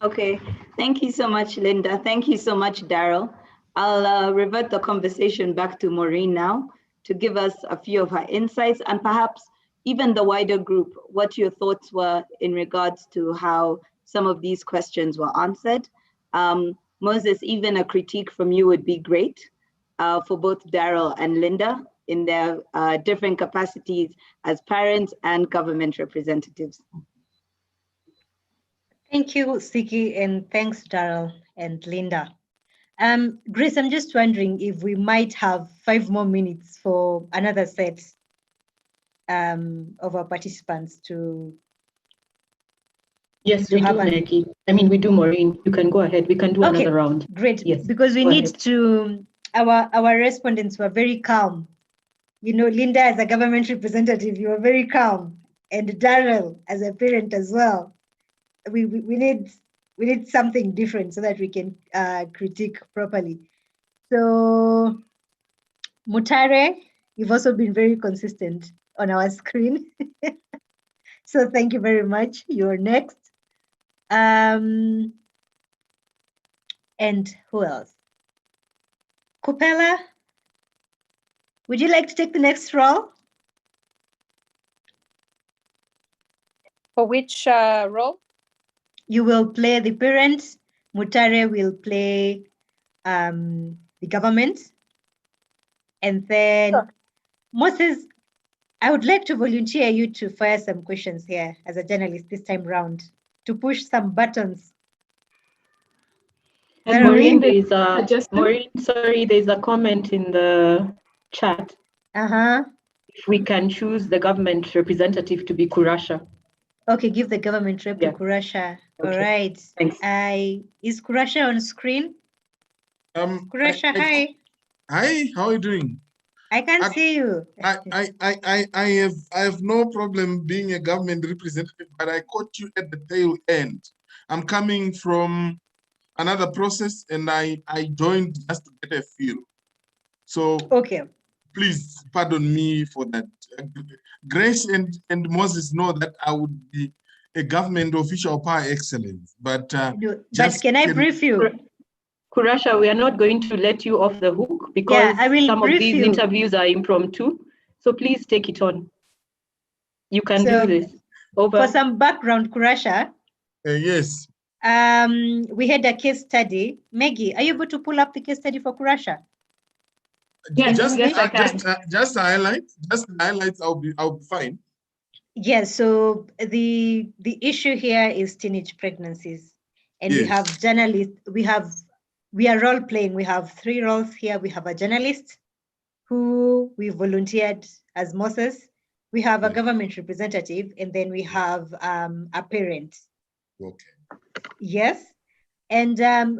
Okay, thank you so much, Linda. Thank you so much, Daryl. I'll revert the conversation back to Maureen now to give us a few of her insights and perhaps even the wider group, what your thoughts were in regards to how some of these questions were answered. Moses, even a critique from you would be great for both Daryl and Linda in their different capacities as parents and government representatives. Thank you, Siki, and thanks, Daryl and Linda. Grace, I'm just wondering if we might have 5 more minutes for another set of our participants to. Yes, we do, Maggie. I mean, we do, Maureen. You can go ahead. We can do another round. Great. Yes, because we go need ahead. to. Our respondents were very calm. You know, Linda as a government representative, you were very calm, and Daryl as a parent as well. We need something different so that we can critique properly. So, Mutare, you've also been very consistent on our screen. So thank you very much. You're next. And who else? Kupela, would you like to take the next role? For which role? You will play the parent. Mutare will play the government. And then Moses, I would like to volunteer you to fire some questions here as a journalist this time round to push some buttons. And Maureen, there's a comment in the chat. If we can choose the government representative to be Kurasha. Okay, give the government rep to Kurasha. Okay. All right. Thanks. Is Kurasha on screen? Kurasha, hi. Hi, how are you doing? I can see you. I have no problem being a government representative, but I caught you at the tail end. I'm coming from another process and I joined just to get a feel. So okay, please pardon me for that. Grace and Moses know that I would be a government official par excellence, but can I brief you? Kurasha, we are not going to let you off the hook because some of these interviews are impromptu. So please take it on. You can do this. Over. For some background, Kurasha. Yes. We had a case study. Maggie, are you able to pull up the case study for Kurasha? Yes, I can. Just the highlights. I'll be fine. Yes. So the issue here is teenage pregnancies, and we have journalists. We are role playing. We have 3 roles here. We have a journalist who we volunteered as Moses. We have a government representative, and then we have a parent. Okay. Yes. And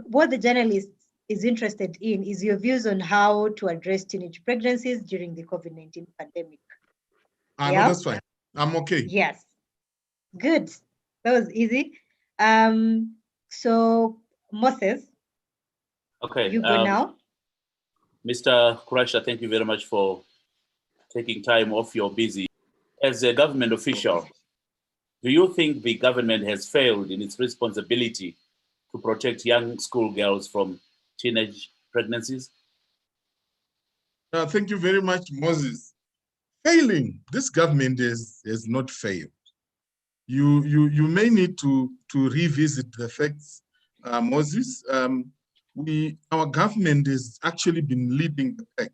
what the journalist is interested in is your views on how to address teenage pregnancies during the COVID-19 pandemic. No, that's fine. I'm okay. Yes. Good. That was easy. So Moses. Okay. You go now. Mr. Kurasha, thank you very much for taking time off your busy. As a government official, do you think the government has failed in its responsibility to protect young schoolgirls from teenage pregnancies? Thank you very much, Moses. Failing, this government has not failed. You may need to revisit the facts, Moses. Our government has actually been leading the pack.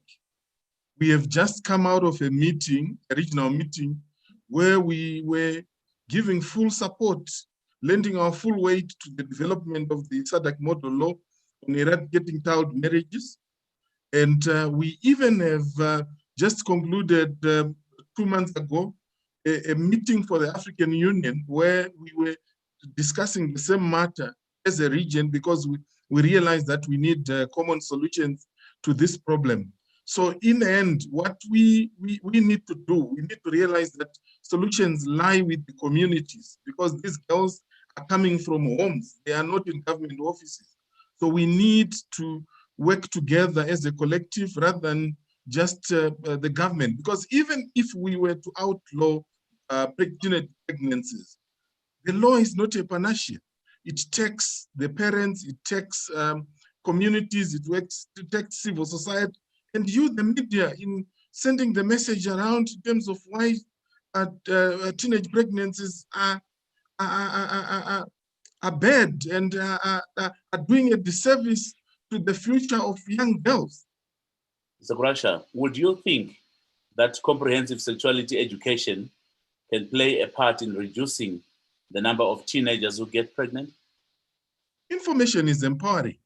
We have just come out of a meeting, a regional meeting, where we were giving full support, lending our full weight to the development of the SADC model law on eradicating child marriages. And we even have just concluded 2 months ago a meeting for the African Union where we were discussing the same matter as a region because we realized that we need common solutions to this problem. So in the end, what we need to do, we need to realize that solutions lie with the communities because these girls are coming from homes. They are not in government offices. So we need to work together as a collective rather than just the government. Because even if we were to outlaw teenage pregnancies, the law is not a panacea. It takes the parents, it takes communities, it takes civil society, and you, the media, in sending the message around in terms of why teenage pregnancies are bad and are doing a disservice to the future of young girls. Mr. Grasha, would you think that comprehensive sexuality education can play a part in reducing the number of teenagers who get pregnant? Information is empowering.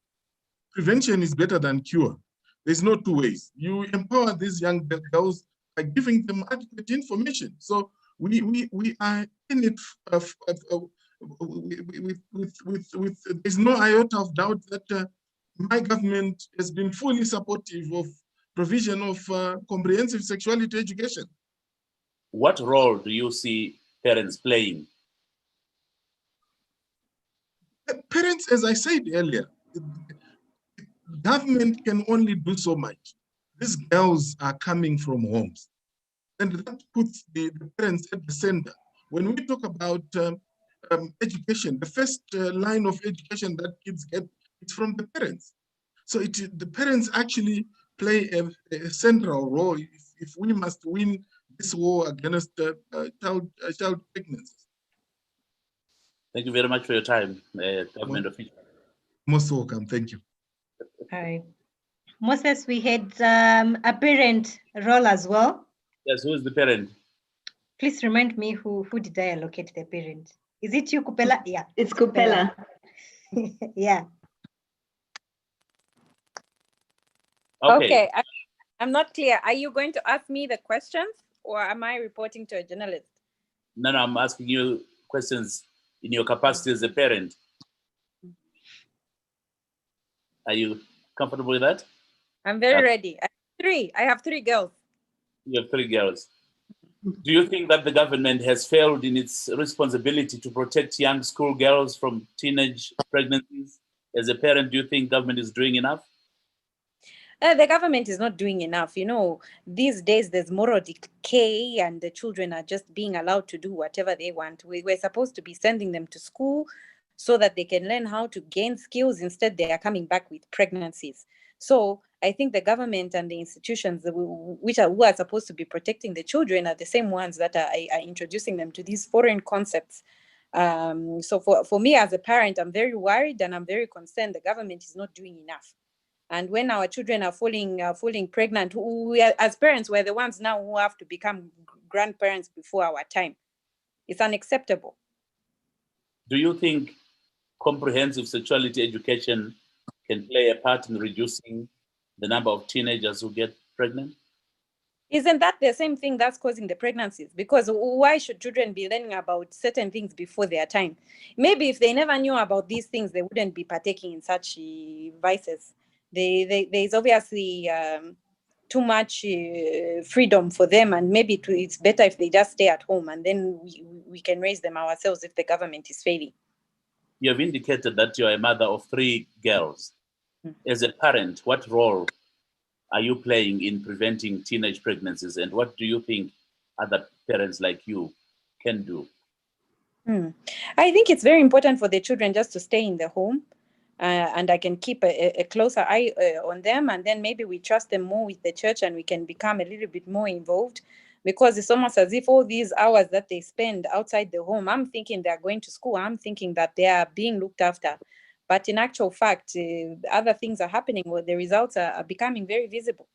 Prevention is better than cure. There's no two ways. You empower these young girls by giving them adequate information. So we are in it there's no iota of doubt that my government has been fully supportive of provision of comprehensive sexuality education. What role do you see parents playing? Parents, as I said earlier, government can only do so much. These girls are coming from homes, and that puts the parents at the center. When we talk about education, the first line of education that kids get is from the parents. So the parents actually play a central role if we must win this war against child pregnancy. Thank you very much for your time, government official. Most welcome. Thank you. All right. Moses, we had a parent role as well. Yes, who is the parent? Please remind me who did I allocate the parent? Is it you, Kupela? Yeah. It's Kupela. Yeah. Okay, I'm not clear. Are you going to ask me the questions or am I reporting to a journalist? No, I'm asking you questions in your capacity as a parent. Are you comfortable with that? I'm very ready. I have three girls. You have 3 girls. Do you think that the government has failed in its responsibility to protect young school girls from teenage pregnancies? As a parent, do you think government is doing enough? The government is not doing enough. You know, these days there's moral decay and the children are just being allowed to do whatever they want. We're supposed to be sending them to school so that they can learn how to gain skills. Instead, they are coming back with pregnancies. So I think the government and the institutions who are supposed to be protecting the children are the same ones that are introducing them to these foreign concepts. So for me as a parent, I'm very worried and I'm very concerned the government is not doing enough. And when our children are falling pregnant, we are, as parents, we're the ones now who have to become grandparents before our time. It's unacceptable. Do you think comprehensive sexuality education can play a part in reducing the number of teenagers who get pregnant? Isn't that the same thing that's causing the pregnancies? Because why should children be learning about certain things before their time? Maybe if they never knew about these things, they wouldn't be partaking in such vices. There's obviously too much freedom for them, and maybe it's better if they just stay at home and then we can raise them ourselves if the government is failing. You have indicated that you're a mother of 3 girls. As a parent, what role are you playing in preventing teenage pregnancies, and what do you think other parents like you can do? I think it's very important for the children just to stay in the home. and I can keep a closer eye on them, and then maybe we trust them more with the church and we can become a little bit more involved, because it's almost as if all these hours that they spend outside the home, I'm thinking they're going to school, I'm thinking that they are being looked after. But in actual fact, other things are happening where the results are becoming very visible.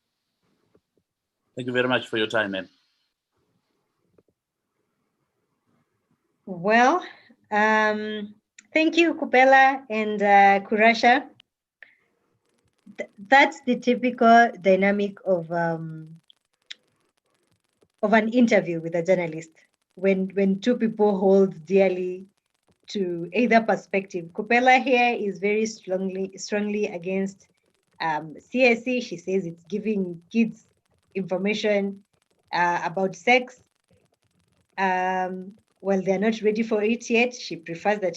Thank you very much for your time, ma'am. Well, thank you, Kupela and Kurasha. That's the typical dynamic of an interview with a journalist. When two people hold dearly to either perspective. Kupela here is very strongly against CSE. She says it's giving kids information about sex. Well, they're not ready for it yet. She prefers that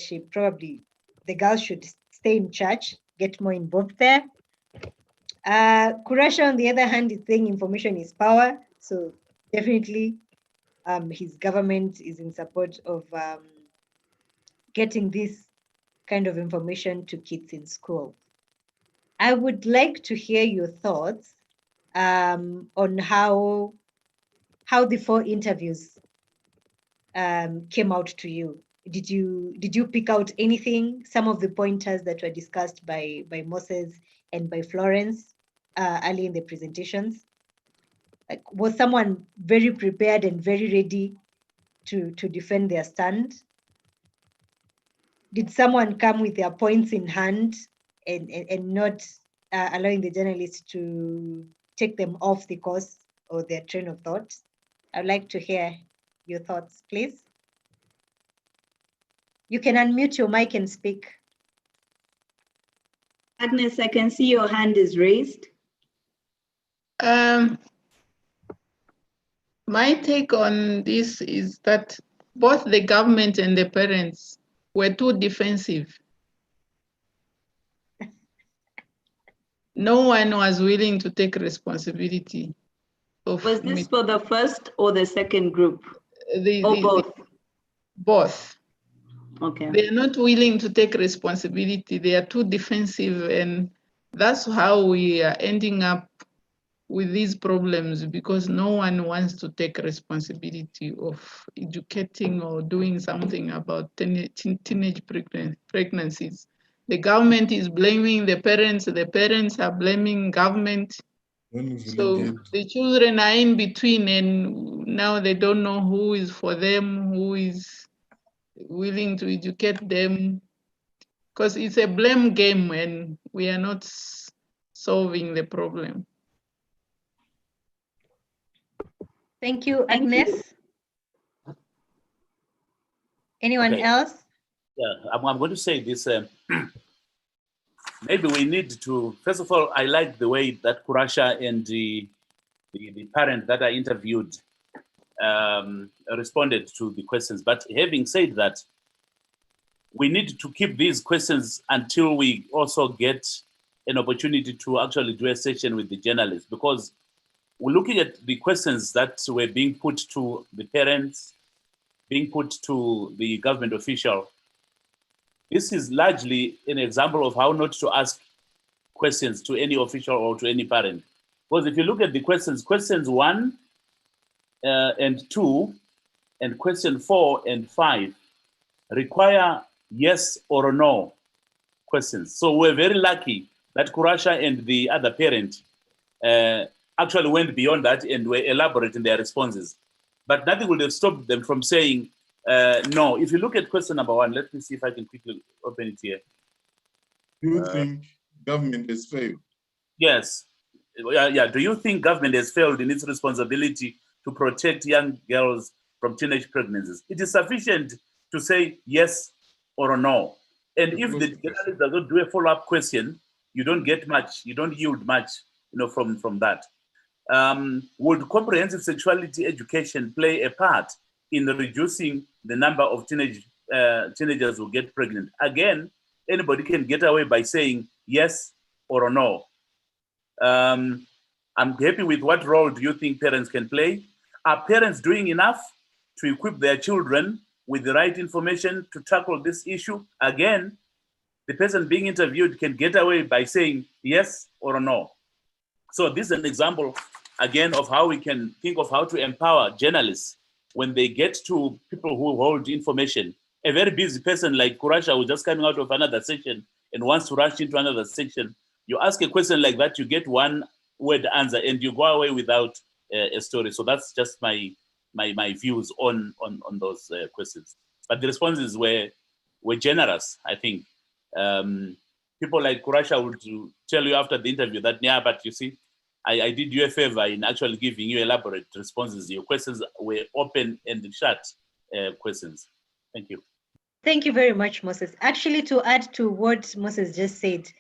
the girls should stay in church, get more involved there. Kurasha, on the other hand, is saying information is power. So definitely his government is in support of getting this kind of information to kids in school. I would like to hear your thoughts on how the 4 interviews came out to you. Did you pick out anything? Some of the pointers that were discussed by Moses and by Florence early in the presentations? Like, was someone very prepared and very ready to defend their stand? Did someone come with their points in hand and not allowing the journalists to take them off the course or their train of thought? I'd like to hear your thoughts, please. You can unmute your mic and speak. Agnes, I can see your hand is raised. My take on this is that both the government and the parents were too defensive. No one was willing to take responsibility. Was this for the first or the second group? Both? Both. Okay. They are not willing to take responsibility. They are too defensive, and that's how we are ending up with these problems, because no one wants to take responsibility of educating or doing something about teenage pregnancies. The government is blaming the parents are blaming government. So the children are in between, and now they don't know who is for them, who is willing to educate them, because it's a blame game and we are not solving the problem. Thank you, Agnes. Anyone else? Yeah, I'm going to say this. Maybe we need to, first of all, I like the way that Kurasha and the parent that I interviewed responded to the questions. But having said that, we need to keep these questions until we also get an opportunity to actually do a session with the journalists, because we're looking at the questions that were being put to the parents, being put to the government official. This is largely an example of how not to ask questions to any official or to any parent. Because if you look at the questions 1 and 2, and question 4 and 5 require yes or no questions. So we're very lucky that Kurasha and the other parent actually went beyond that and were elaborate in their responses. But nothing would have stopped them from saying no. If you look at question number 1, let me see if I can quickly open it here. Do you think government has failed? Yes. Yeah. Do you think government has failed in its responsibility to protect young girls from teenage pregnancies? It is sufficient to say yes or no. And if the journalist does not do a follow-up question, you don't get much, you don't yield much, from that. Would comprehensive sexuality education play a part in reducing the number of teenagers who get pregnant? Again, anybody can get away by saying yes or no. I'm happy with what role do you think parents can play? Are parents doing enough to equip their children with the right information to tackle this issue? Again, the person being interviewed can get away by saying yes or no. So this is an example, again, of how we can think of how to empower journalists when they get to people who hold information. A very busy person like Kurasha, who's just coming out of another section and wants to rush into another section, you ask a question like that, you get one word answer and you go away without a story. So that's just my views on those questions. But the responses were generous, I think. People like Kurasha would tell you after the interview that, yeah, but you see, I did you a favor in actually giving you elaborate responses. Your questions were open and shut questions. Thank you. Thank you very much, Moses. Actually, to add to what Moses just said,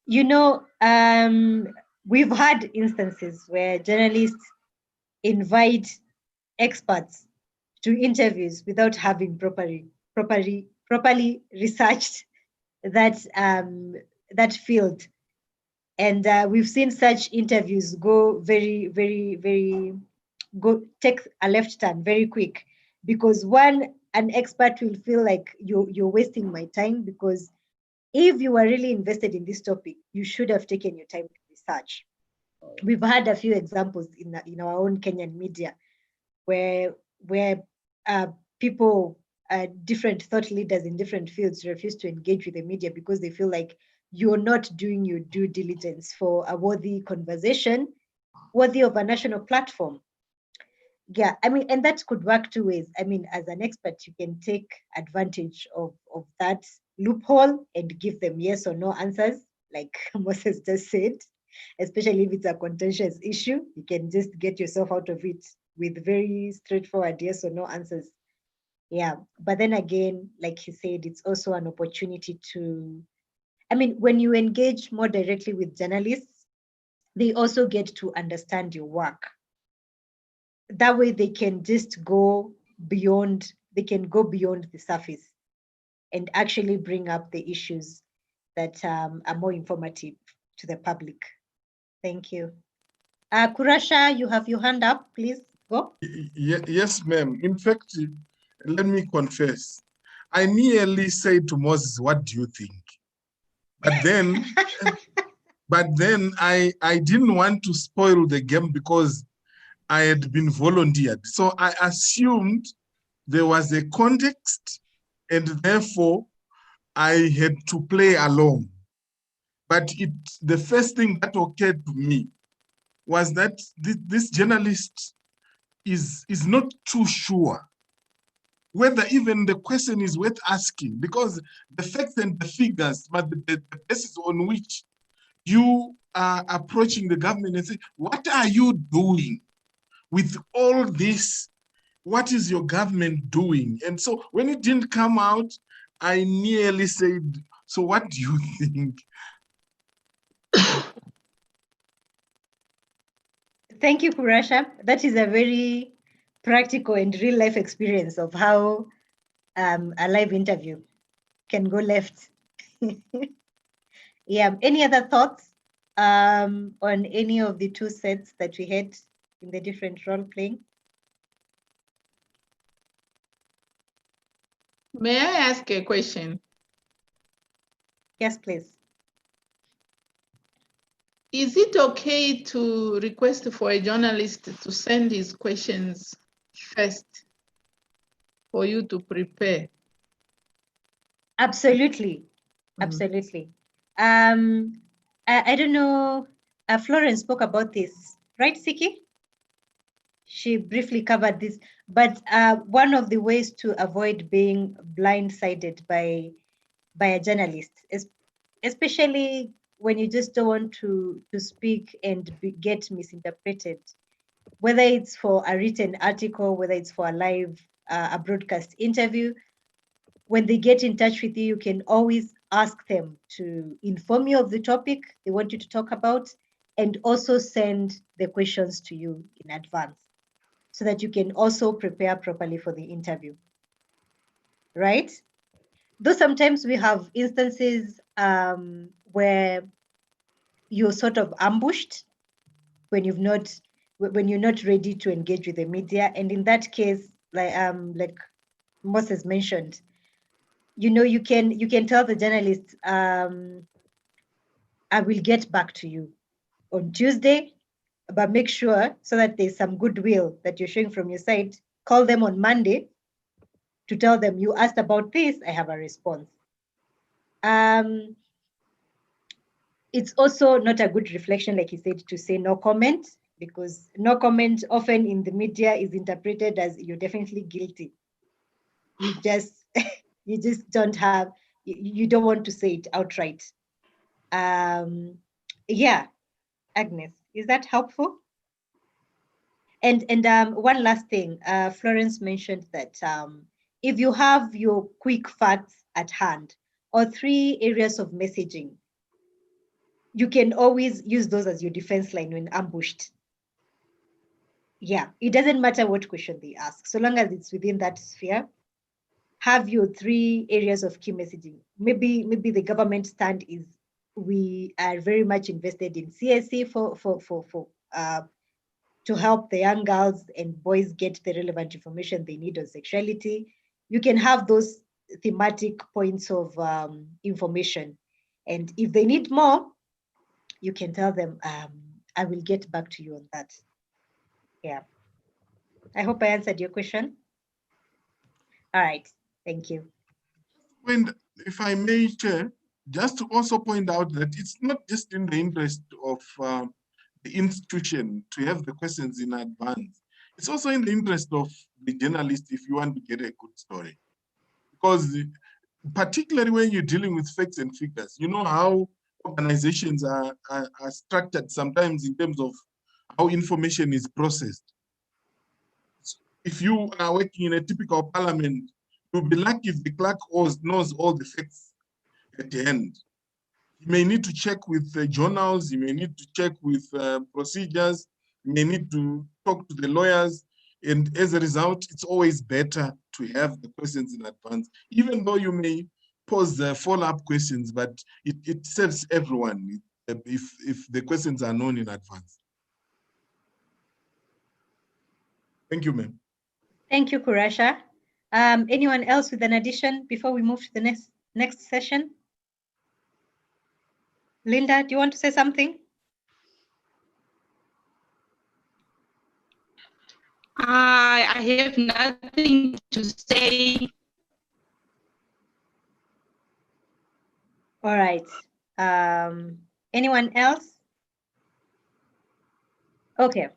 you know, we've had instances where journalists invite experts to interviews without having properly researched that field. And we've seen such interviews go take a left turn very quick, because an expert will feel like you're wasting my time, because if you were really invested in this topic, you should have taken your time to research. We've had a few examples in our own Kenyan media where people, different thought leaders in different fields, refuse to engage with the media because they feel like you're not doing your due diligence for a worthy conversation, worthy of a national platform. Yeah, I mean, and that could work two ways. I mean, as an expert, you can take advantage of that loophole and give them yes or no answers, like Moses just said, especially if it's a contentious issue. You can just get yourself out of it with very straightforward yes or no answers. Yeah, but then again, like he said, it's also an opportunity to, I mean, when you engage more directly with journalists, they also get to understand your work. That way they can just go beyond, the surface and actually bring up the issues that are more informative to the public. Thank you. Kurasha, you have your hand up, please go. Yes, ma'am. In fact, let me confess, I nearly said to Moses, what do you think? But then, I didn't want to spoil the game because I had been volunteered. So I assumed there was a context and therefore I had to play along. But the first thing that occurred to me was that this journalist is not too sure whether even the question is worth asking, because the facts and the figures, but the basis on which you are approaching the government and say, what are you doing with all this? What is your government doing? And so when it didn't come out, I nearly said, so what do you think? Thank you, Kurasha. That is a very practical and real life experience of how a live interview can go left. Yeah, any other thoughts on any of the two sets that we had in the different role playing? May I ask a question? Yes, please. Is it okay to request for a journalist to send his questions first for you to prepare? Absolutely, absolutely. I don't know, Florence spoke about this, right, Siki? She briefly covered this, but one of the ways to avoid being blindsided by a journalist, especially when you just don't want to speak and get misinterpreted, whether it's for a written article, whether it's for a live, a broadcast interview, when they get in touch with you, you can always ask them to inform you of the topic they want you to talk about, and also send the questions to you in advance so that you can also prepare properly for the interview, right? Though sometimes we have instances where you're sort of ambushed when you're not ready to engage with the media, and in that case, like Moses mentioned, you know, you can tell the journalist, I will get back to you on Tuesday, but make sure so that there's some goodwill that you're showing from your side. Call them on Monday to tell them you asked about this, I have a response. It's also not a good reflection, like you said, to say no comment, because no comment often in the media is interpreted as you're definitely guilty. You just you just don't have, you don't want to say it outright. Yeah, Agnes, is that helpful? And one last thing, Florence mentioned that if you have your quick facts at hand or 3 areas of messaging, you can always use those as your defense line when ambushed. Yeah, it doesn't matter what question they ask, so long as it's within that sphere. Have your 3 areas of key messaging. Maybe the government stand is we are very much invested in CSE to help the young girls and boys get the relevant information they need on sexuality. You can have those thematic points of information, and if they need more, you can tell them, I will get back to you on that. Yeah, I hope I answered your question. All right, thank you. And if I may, Chair, just to also point out that it's not just in the interest of the institution to have the questions in advance. It's also in the interest of the journalist if you want to get a good story. Because particularly when you're dealing with facts and figures, you know how organizations are structured sometimes in terms of how information is processed. If you are working in a typical parliament, you'll be lucky if the clerk knows all the facts at the end. You may need to check with the journals, you may need to check with procedures, you may need to talk to the lawyers, and as a result, it's always better to have the questions in advance, even though you may pose the follow-up questions, but it serves everyone if the questions are known in advance. Thank you, ma'am. Thank you, Kurasha. Anyone else with an addition before we move to the next session? Linda, do you want to say something? I have nothing to say. All right. Anyone else? Okay.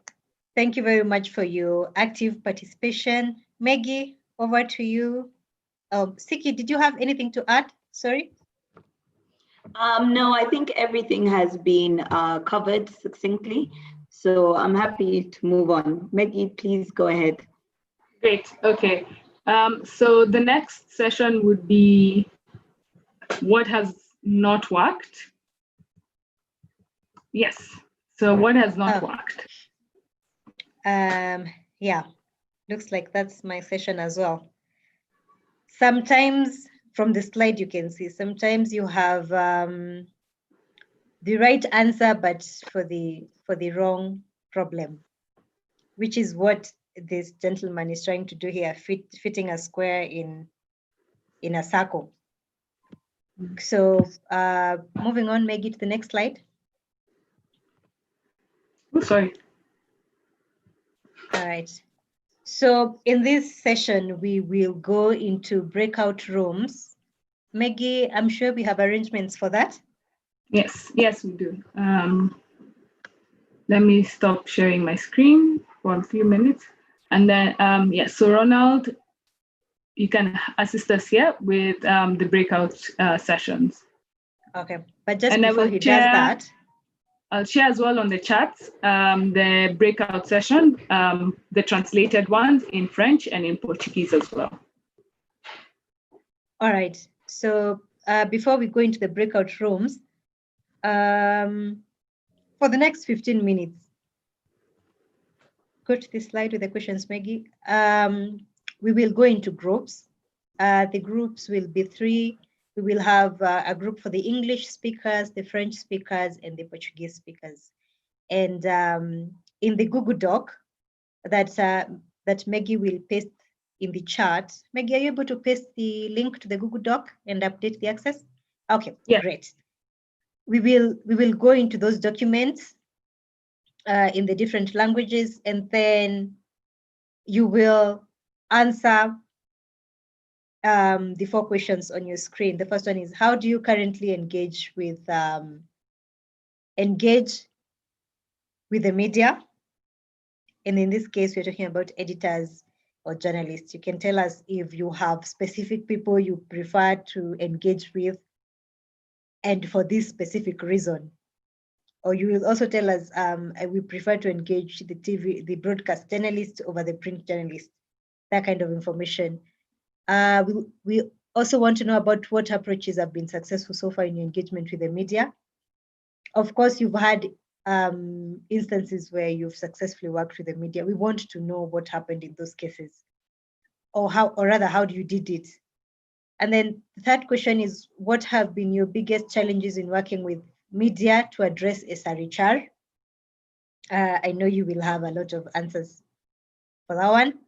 Thank you very much for your active participation. Maggie, over to you. Siki, did you have anything to add? Sorry. No, I think everything has been covered succinctly. So I'm happy to move on. Maggie, please go ahead. Great. Okay. So the next session would be what has not worked. Yes. So what has not worked? Yeah, looks like that's my session as well. Sometimes from the slide you can see, sometimes you have the right answer, but for the wrong problem, which is what this gentleman is trying to do here, fitting a square in a circle. So moving on, Maggie, to the next slide. Oh, sorry. All right. So in this session, we will go into breakout rooms. Maggie, I'm sure we have arrangements for that. Yes, yes, we do. Let me stop sharing my screen for a few minutes. And then, yes, so Ronald, you can assist us here with the breakout sessions. Okay, but just before he does that, I'll share as well on the chat the breakout session, the translated ones in French and in Portuguese as well. All right, so before we go into the breakout rooms, for the next 15 minutes, go to this slide with the questions, Maggie. We will go into groups. The groups will be 3. We will have a group for the English speakers, the French speakers, and the Portuguese speakers. And in the Google Doc that Maggie will paste in the chat. Maggie, are you able to paste the link to the Google Doc and update the access? Okay, yeah. Great. We will go into those documents in the different languages, and then you will answer the 4 questions on your screen. The first one is, how do you currently engage with the media? And in this case, we're talking about editors or journalists. You can tell us if you have specific people you prefer to engage with and for this specific reason. Or you will also tell us, we prefer to engage the broadcast journalist over the print journalist, that kind of information. We also want to know about what approaches have been successful so far in your engagement with the media. Of course, you've had instances where you've successfully worked with the media. We want to know what happened in those cases, or rather, how you did it. And then the third question is, what have been your biggest challenges in working with media to address SRHR? I know you will have a lot of answers for that one.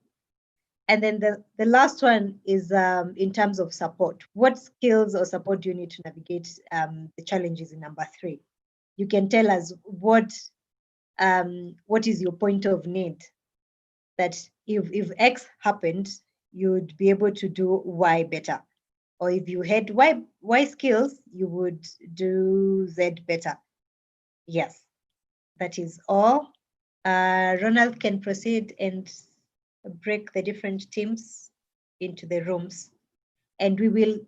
And then the last one is in terms of support. What skills or support do you need to navigate the challenges in number 3? You can tell us what is your point of need, that if X happened, you'd be able to do Y better. Or if you had Y skills, you would do Z better. Yes, that is all. Ronald can proceed and break the different teams into the rooms. And we will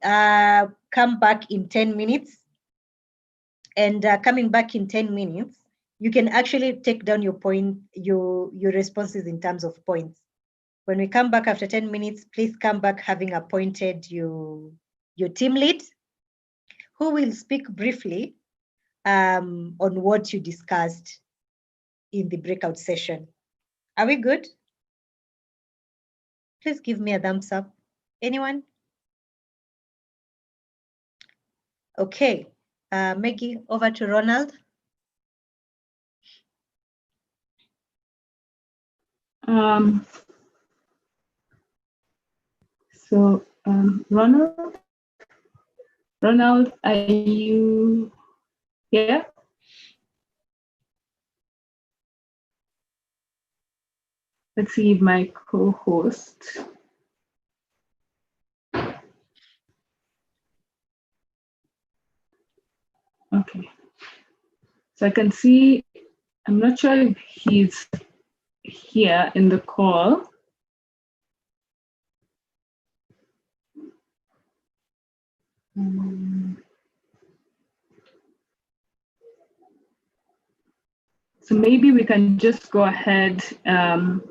come back in 10 minutes. And coming back in 10 minutes, you can actually take down your responses in terms of points. When we come back after 10 minutes, please come back having appointed your team lead, who will speak briefly on what you discussed in the breakout session. Are we good? Please give me a thumbs up. Anyone? Okay, Maggie, over to Ronald. Ronald, are you here? Let's see if my co-host. Okay. So I can see, I'm not sure if he's here in the call. So maybe we can just go ahead and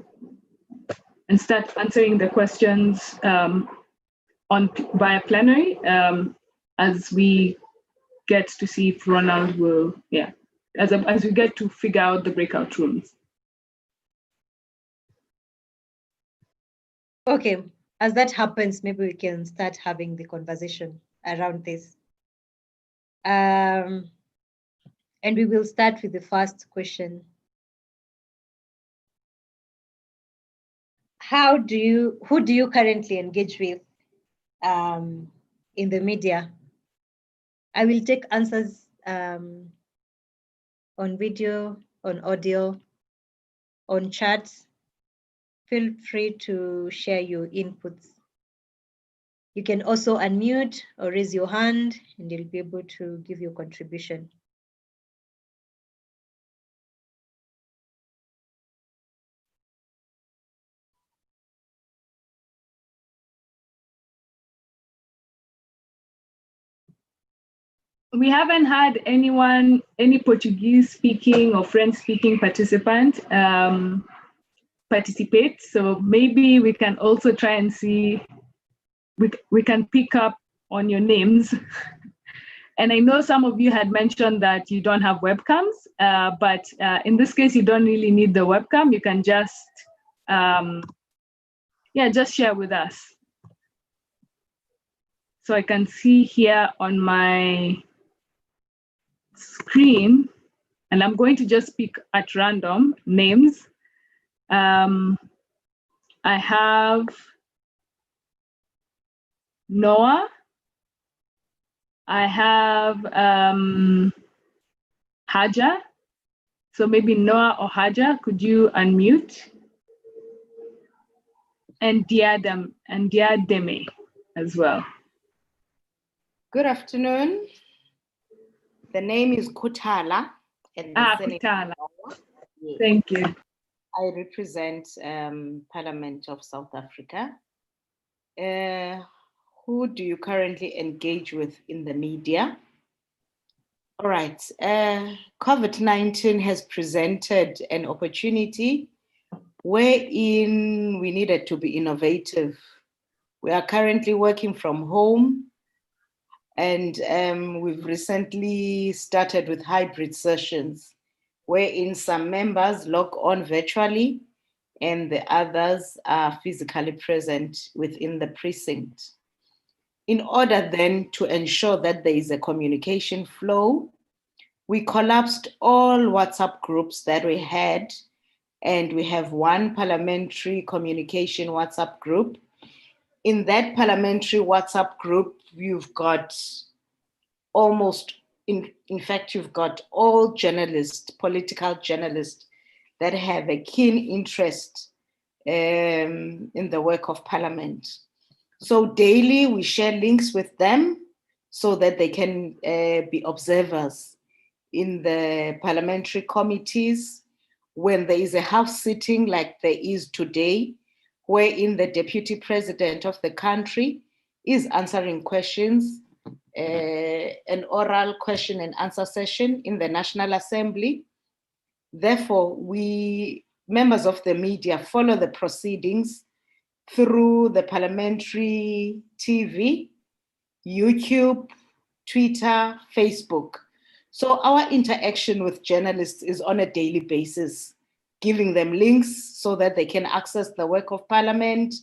start answering the questions via plenary as we get to see if Ronald will, as we get to figure out the breakout rooms. Okay, as that happens, maybe we can start having the conversation around this. And we will start with the first question. Who do you currently engage with in the media? I will take answers on video, on audio, on chat. Feel free to share your inputs. You can also unmute or raise your hand and you'll be able to give your contribution. We haven't had any Portuguese speaking or French speaking participant participate. So maybe we can also try and see, we can pick up on your names. And I know some of you had mentioned that you don't have webcams, but in this case, you don't really need the webcam. You can just, just share with us. So I can see here on my screen, and I'm going to just pick at random names. I have Noah. I have Haja. So maybe Noah or Haja, could you unmute? And Diademe as well. Good afternoon. The name is Kutala. And Kutala. Yes. Thank you. I represent Parliament of South Africa. Who do you currently engage with in the media? All right. COVID-19 has presented an opportunity wherein we needed to be innovative. We are currently working from home, and we've recently started with hybrid sessions, wherein some members log on virtually and the others are physically present within the precinct. In order then to ensure that there is a communication flow, we collapsed all WhatsApp groups that we had, and we have one parliamentary communication WhatsApp group. In that parliamentary WhatsApp group, you've got in fact, you've got all journalists, political journalists that have a keen interest in the work of Parliament. So daily we share links with them so that they can be observers in the parliamentary committees. When there is a house sitting like there is today, wherein the deputy president of the country is answering questions, an oral question and answer session in the National Assembly. Therefore, we, members of the media, follow the proceedings through the parliamentary TV, YouTube, Twitter, Facebook. So our interaction with journalists is on a daily basis, giving them links so that they can access the work of Parliament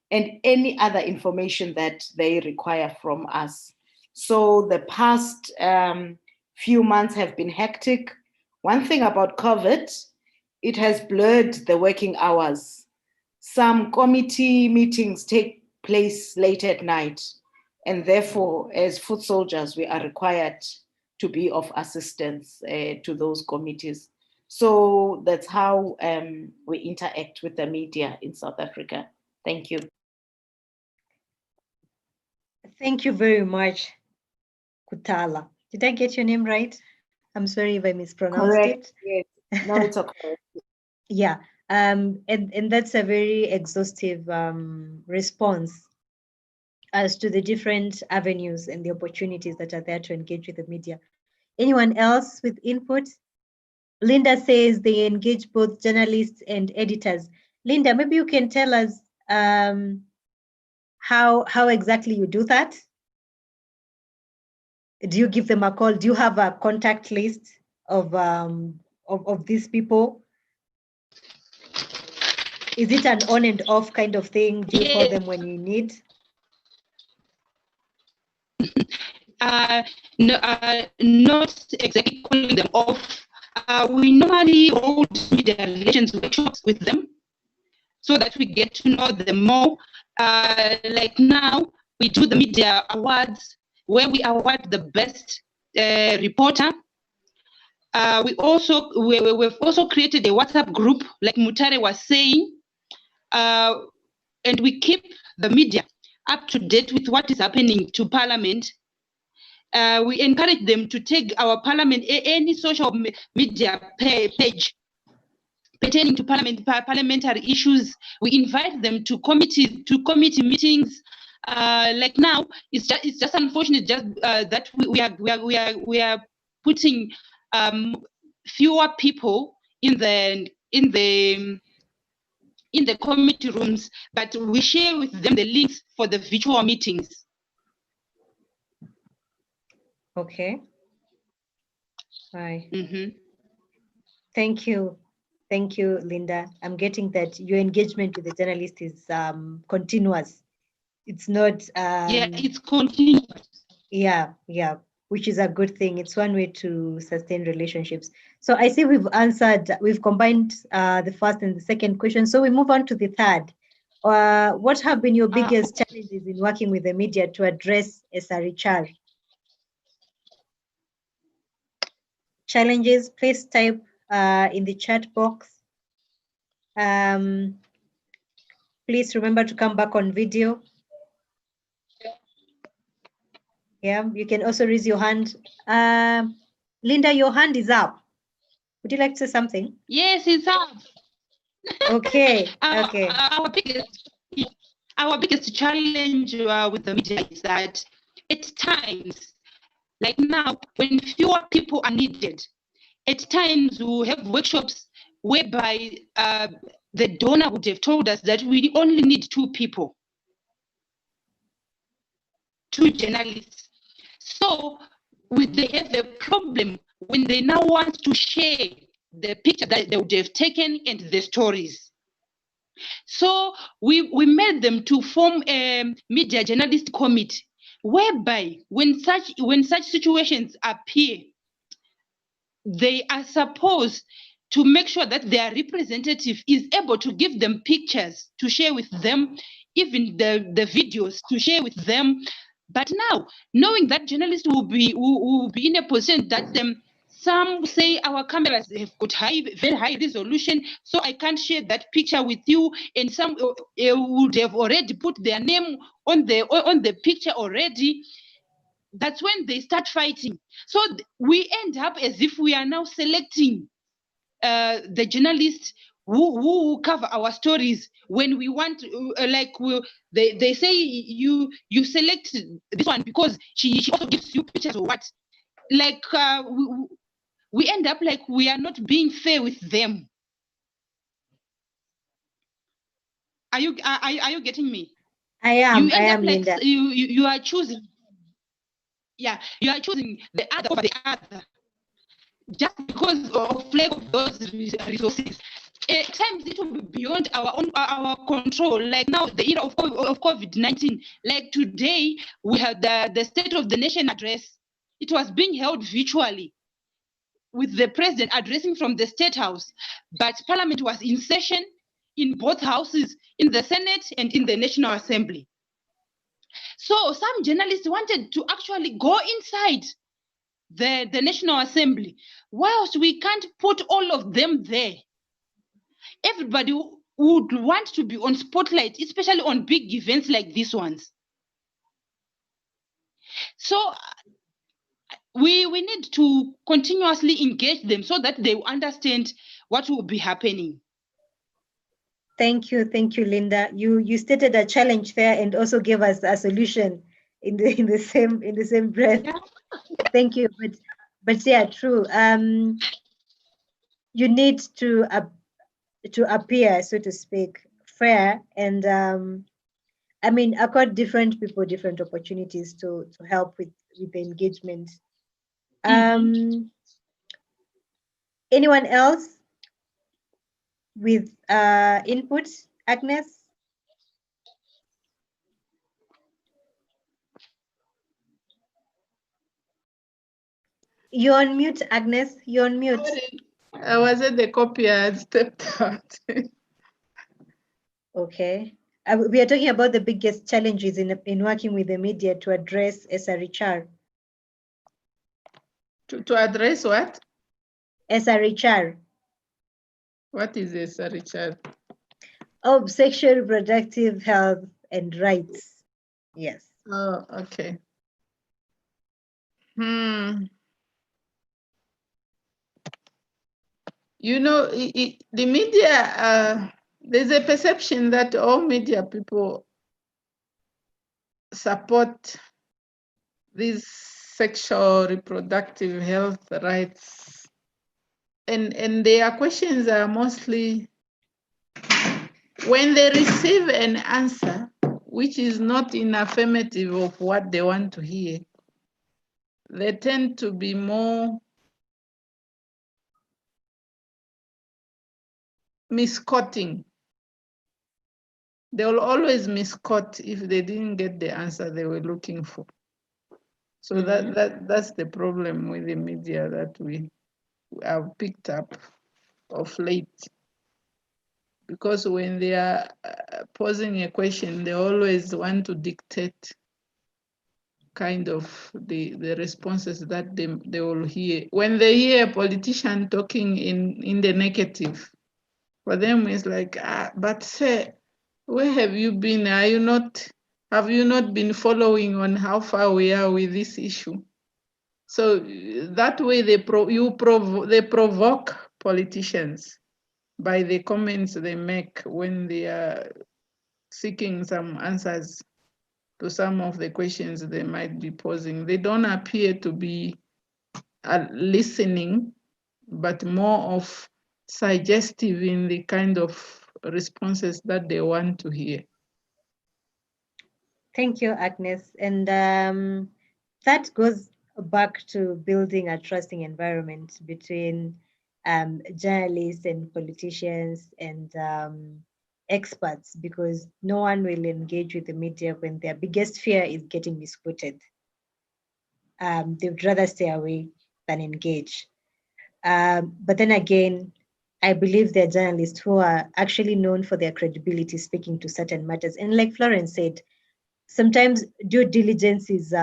and any other information that they require from us. So the past few months have been hectic. One thing about COVID, it has blurred the working hours. Some committee meetings take place late at night, and therefore, as foot soldiers, we are required to be of assistance to those committees. So that's how we interact with the media in South Africa. Thank you. Thank you very much, Kutala. Did I get your name right? I'm sorry if I mispronounced Correct. it. Yes. No, it's okay. Yeah, and that's a very exhaustive response as to the different avenues and the opportunities that are there to engage with the media. Anyone else with input? Linda says they engage both journalists and editors. Linda, maybe you can tell us how exactly you do that? Do you give them a call? Do you have a contact list of these people? Is it an on and off kind of thing? Do you call them when you need? No, not exactly calling them off. We normally hold media relations workshops with them so that we get to know them more. Like now, we do the media awards where we award the best reporter. We've also created a WhatsApp group, like Mutare was saying, and we keep the media up to date with what is happening to Parliament. We encourage them to take our Parliament, any social media page pertaining to parliamentary issues. We invite them to committee meetings. Like now, it's just unfortunate that we are putting fewer people in the committee rooms, but we share with them the links for the virtual meetings. Okay. Hi. Mm-hmm. Thank you. Thank you, Linda. I'm getting that your engagement with the journalist is continuous. It's not. Yeah, it's continuous. Yeah, which is a good thing. It's one way to sustain relationships. So I see we've combined the first and the second question. So we move on to the third. What have been your biggest challenges in working with the media to address SRHR? Challenges, please type in the chat box. Please remember to come back on video. Yeah, you can also raise your hand. Linda, your hand is up. Would you like to say something? Yes, it's up. Okay, okay. Our biggest challenge with the media is that at times, like now, when fewer people are needed, at times we have workshops whereby the donor would have told us that we only need 2 people, 2 journalists. So they have a problem when they now want to share the picture that they would have taken and the stories. So we made them to form a media journalist committee, whereby when such situations appear, they are supposed to make sure that their representative is able to give them pictures to share with them, even the videos to share with them. But now, knowing that journalists will be in a position that some say our cameras have got very high resolution, so I can't share that picture with you, and some would have already put their name on the picture already. That's when they start fighting. So we end up as if we are now selecting the journalists who cover our stories when we want they say you select this one because she also gives you pictures or what. Like we end up like we are not being fair with them. Are you getting me? I am. You end up like Linda. you are choosing. Yeah, you are choosing the other over the other just because of lack of those resources. At times it will be beyond our control. Like now, the era of COVID-19. Like today, we had the State of the Nation address. It was being held virtually, with the president addressing from the State House, but Parliament was in session in both houses, in the Senate and in the National Assembly. So some journalists wanted to actually go inside the National Assembly. Whilst we can't put all of them there, everybody would want to be on spotlight, especially on big events like these ones. So we need to continuously engage them so that they understand what will be happening. Thank you, Linda. You stated a challenge there and also gave us a solution in the same breath. Yeah. Thank you, but yeah, true. You need to appear, so to speak, fair, and I mean, accord different people different opportunities to help with the engagement. Anyone else with input? Agnes? You're on mute, Agnes. You're on mute. I was at the copy, I had stepped out. Okay. We are talking about the biggest challenges in working with the media to address SRHR. To address what? SRHR. What is SRHR? Oh, sexual reproductive health and rights. Yes. Oh, okay. You know, the media, there's a perception that all media people support these sexual reproductive health rights. And their questions are mostly when they receive an answer which is not in affirmative of what they want to hear, they tend to be more misquoting. They will always misquote if they didn't get the answer they were looking for. So that's the problem with the media that we have picked up of late. because when they are posing a question, they always want to dictate kind of the responses that they will hear. When they hear a politician talking in the negative, for them it's like, but say, where have you been? Have you not been following on how far we are with this issue? So that way they provoke politicians by the comments they make when they are seeking some answers to some of the questions they might be posing. They don't appear to be listening, but more of suggestive in the kind of responses that they want to hear. Thank you, Agnes. And that goes back to building a trusting environment between journalists and politicians and experts, because no one will engage with the media when their biggest fear is getting misquoted. They would rather stay away than engage. But then again, I believe there are journalists who are actually known for their credibility speaking to certain matters. And like Florence said, sometimes due diligence is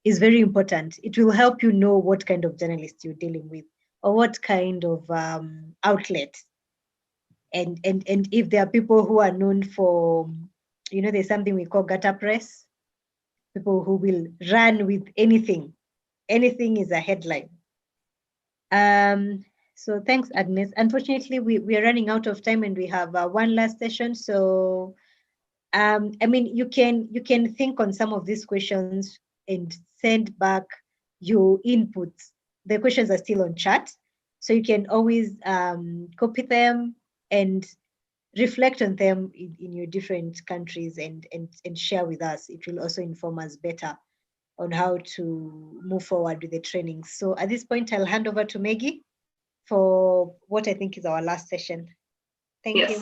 very important. It will help you know what kind of journalist you're dealing with or what kind of outlet. And if there are people who are known for, there's something we call gutter press, people who will run with anything. Anything is a headline. So thanks, Agnes. Unfortunately, we are running out of time and we have one last session. So I mean, you can think on some of these questions and send back your inputs. The questions are still on chat, so you can always copy them and reflect on them in your different countries and share with us. It will also inform us better on how to move forward with the training. So at this point, I'll hand over to Maggie for what I think is our last session. Thank you.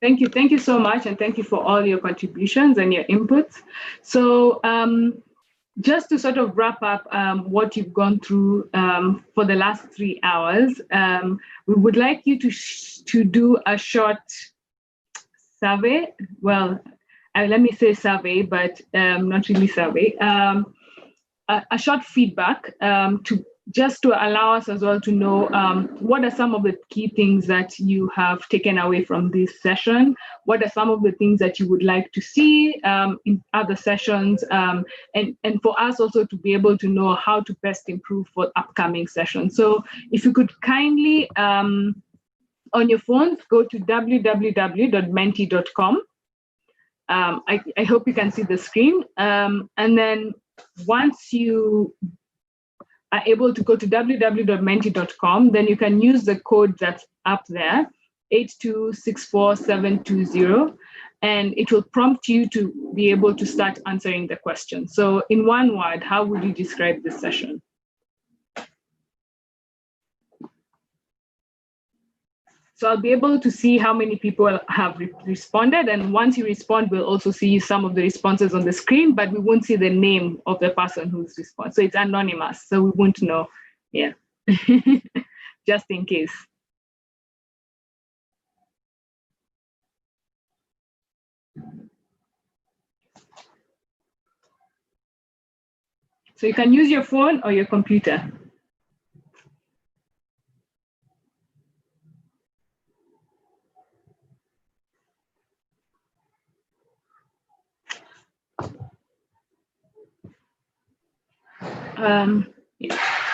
Thank you so much, and thank you for all your contributions and your inputs. So just to sort of wrap up what you've gone through for the last 3 hours, we would like you to do a short survey. Well, let me say survey, but not really survey. A short feedback to allow us as well to know what are some of the key things that you have taken away from this session. What are some of the things that you would like to see in other sessions, and for us also to be able to know how to best improve for upcoming sessions. So if you could kindly, on your phones, go to www.menti.com. I hope you can see the screen. And then once you are able to go to www.menti.com, then you can use the code that's up there, 8264720, and it will prompt you to be able to start answering the question. So in one word, how would you describe this session? So I'll be able to see how many people have responded. And once you respond, we'll also see some of the responses on the screen, but we won't see the name of the person who's responded. So it's anonymous, so we won't know. Yeah, just in case. So you can use your phone or your computer.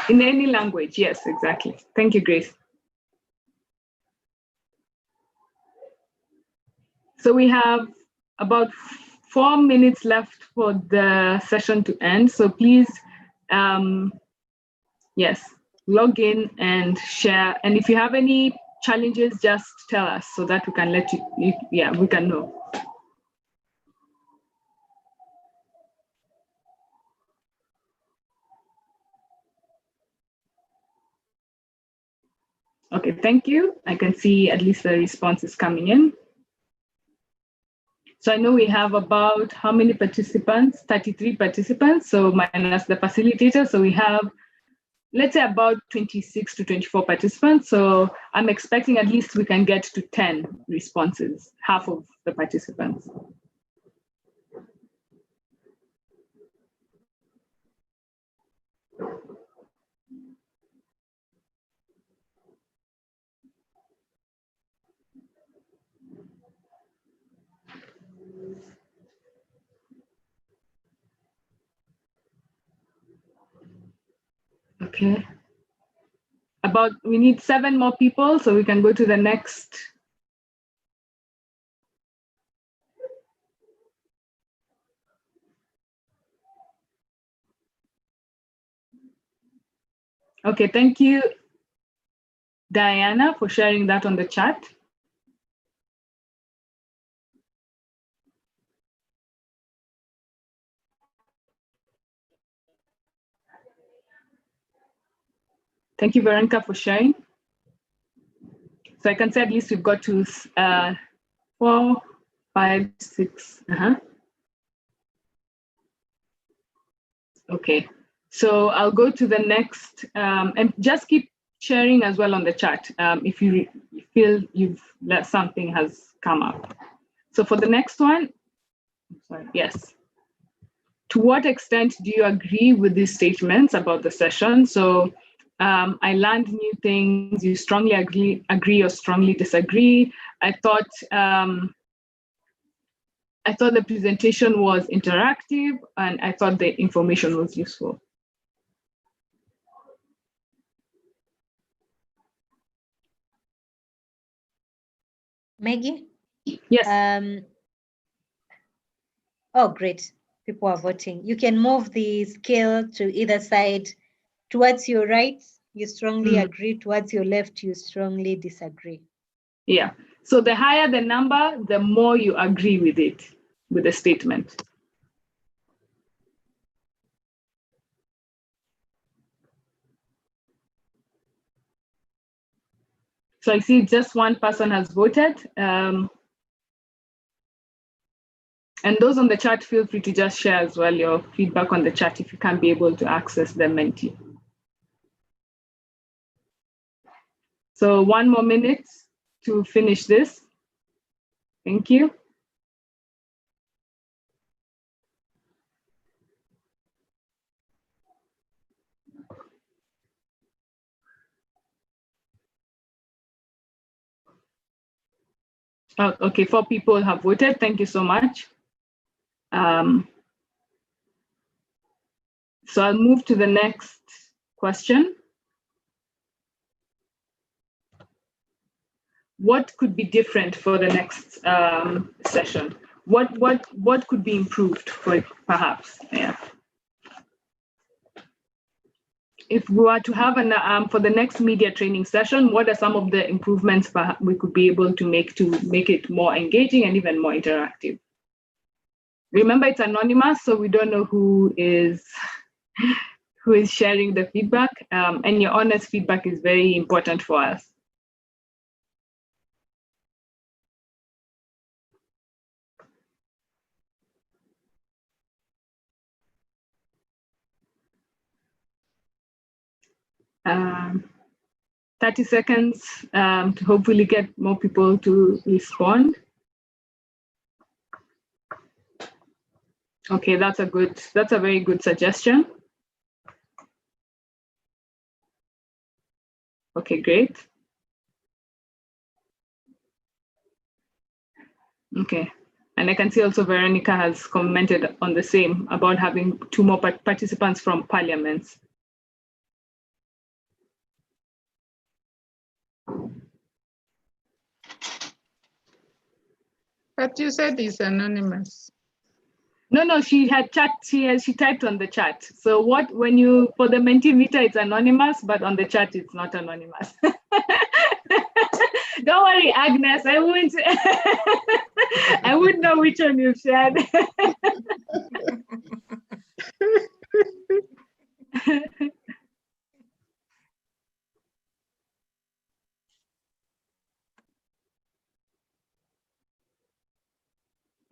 In any language, yes, exactly. Thank you, Grace. So we have about 4 minutes left for the session to end. So please, yes, log in and share. And if you have any challenges, just tell us so that we can let you, yeah, we can know. Okay, thank you. I can see at least the response is coming in. So I know we have about how many participants? 33 participants, so minus the facilitator. So we have let's say about 26 to 24 participants. So I'm expecting at least we can get to 10 responses, half of the participants. Okay. We need 7 more people, so we can go to the next. Okay, thank you, Diana, for sharing that on the chat. Thank you, Veronica, for sharing. So I can say at least we've got to 4, 5, 6. Okay, so I'll go to the next, and just keep sharing as well on the chat if you feel something has come up. So for the next one, sorry, yes. To what extent do you agree with these statements about the session? So I learned new things. You strongly agree or strongly disagree. I thought the presentation was interactive, and I thought the information was useful. Maggie? Yes. Oh, great. People are voting. You can move the scale to either side. Towards your right, you strongly agree. Towards your left, you strongly disagree. Yeah. So the higher the number, the more you agree with it, with the statement. So I see just one person has voted. And those on the chat, feel free to just share as well your feedback on the chat if you can't be able to access the Menti. So 1 more minute to finish this. Thank you. Oh, okay, 4 people have voted. Thank you so much. So I'll move to the next question. What could be different for the next session? What could be improved for perhaps? Yeah. If we were to have for the next media training session, what are some of the improvements we could be able to make it more engaging and even more interactive? Remember, it's anonymous, so we don't know who is sharing the feedback, and your honest feedback is very important for us. Um, 30 seconds to hopefully get more people to respond. Okay, that's a very good suggestion. Okay, great. Okay, and I can see also Veronica has commented on the same about having 2 more participants from parliaments. But you said it's anonymous. No, she had she typed on the chat. So for the Mentimeter, it's anonymous, but on the chat, it's not anonymous. Don't worry, Agnes, I wouldn't know which one you've shared.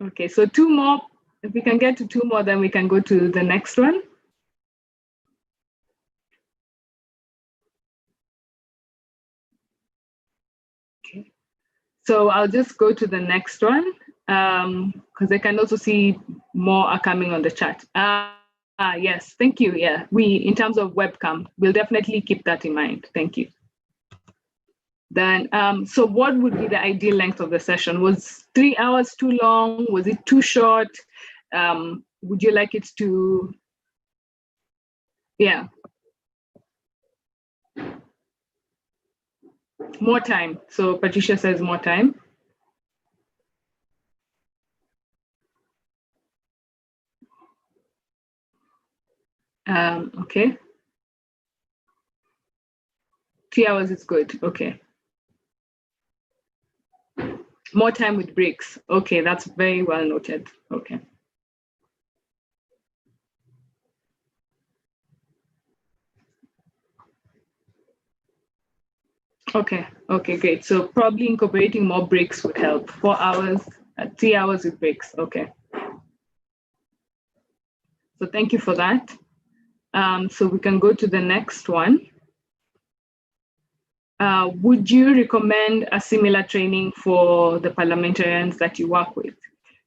Okay, so 2 more. If we can get to 2 more, then we can go to the next one. So I'll just go to the next one because I can also see more are coming on the chat. Yes, thank you. Yeah, in terms of webcam, we'll definitely keep that in mind. Thank you. Then, so what would be the ideal length of the session? Was 3 hours too long? Was it too short? Would you like it to, yeah. More time. So Patricia says more time. Okay. 3 hours is good. Okay. More time with breaks. Okay, that's very well noted. Okay. Okay, great. So probably incorporating more breaks would help. 4 hours, 3 hours with breaks. Okay. So thank you for that. So we can go to the next one. Would you recommend a similar training for the parliamentarians that you work with?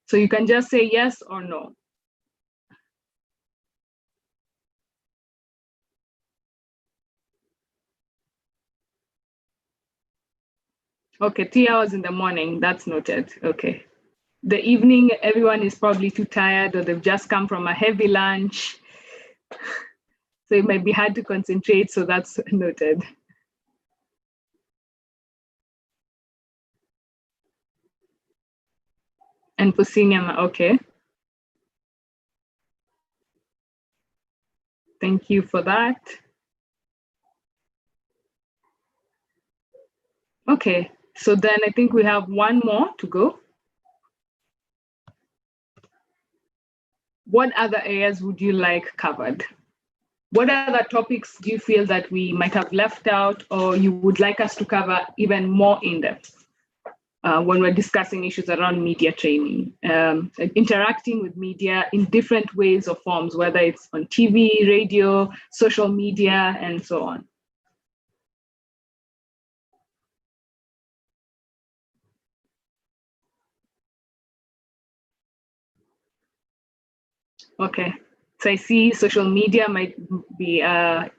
So you can just say yes or no. Okay, 3 hours in the morning, that's noted. Okay. The evening, everyone is probably too tired or they've just come from a heavy lunch. So it might be hard to concentrate, so that's noted. And for senior, okay. Thank you for that. Okay, so then I think we have one more to go. What other areas would you like covered? What other topics do you feel that we might have left out or you would like us to cover even more in depth when we're discussing issues around media training, interacting with media in different ways or forms, whether it's on TV, radio, social media, and so on? Okay, so I see social media might be, yeah,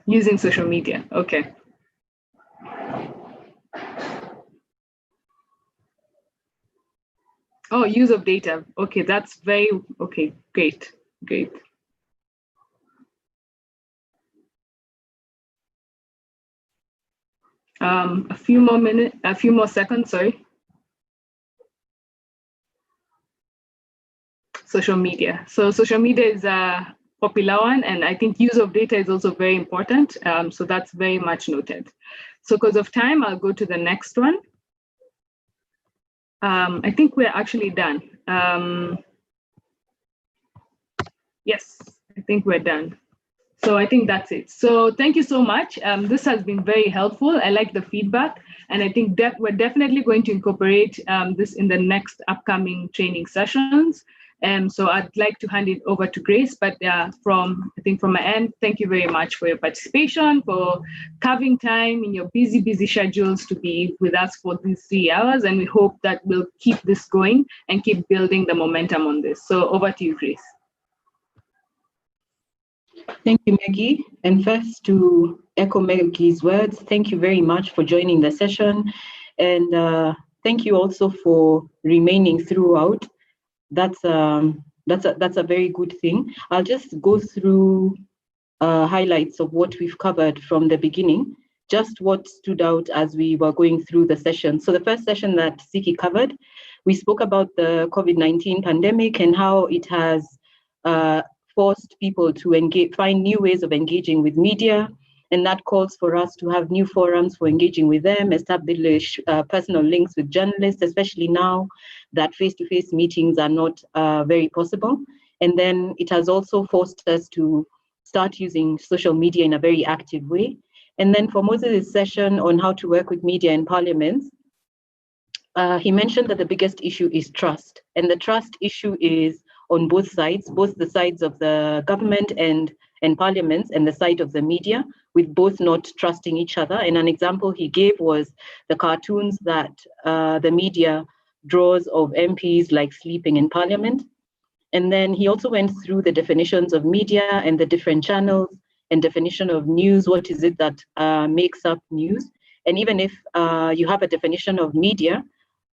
using social media. Okay. Oh, use of data. Okay, that's very, okay, great, great. A few more seconds, sorry. Social media. So social media is a popular one, and I think use of data is also very important. So that's very much noted. So because of time, I'll go to the next one. I think we're actually done. Yes, I think we're done. So I think that's it. So thank you so much. This has been very helpful. I like the feedback, and I think that we're definitely going to incorporate this in the next upcoming training sessions. So I'd like to hand it over to Grace, but I think from my end, thank you very much for your participation, for carving time in your busy schedules to be with us for these 3 hours. And we hope that we'll keep this going and keep building the momentum on this. So over to you, Grace. Thank you, Maggie. And first, to echo Maggie's words, thank you very much for joining the session. And thank you also for remaining throughout. That's a very good thing. I'll just go through highlights of what we've covered from the beginning, just what stood out as we were going through the session. So the first session that Siki covered, we spoke about the COVID-19 pandemic and how it has forced people to find new ways of engaging with media. And that calls for us to have new forums for engaging with them, establish personal links with journalists, especially now that face-to-face meetings are not very possible. And then it has also forced us to start using social media in a very active way. And then for Moses' session on how to work with media in parliaments, he mentioned that the biggest issue is trust. And the trust issue is on both sides, both the sides of the government and and parliaments and the side of the media, with both not trusting each other. And an example he gave was the cartoons that the media draws of MPs like sleeping in parliament. And then he also went through the definitions of media and the different channels and definition of news. What is it that makes up news? And even if you have a definition of media,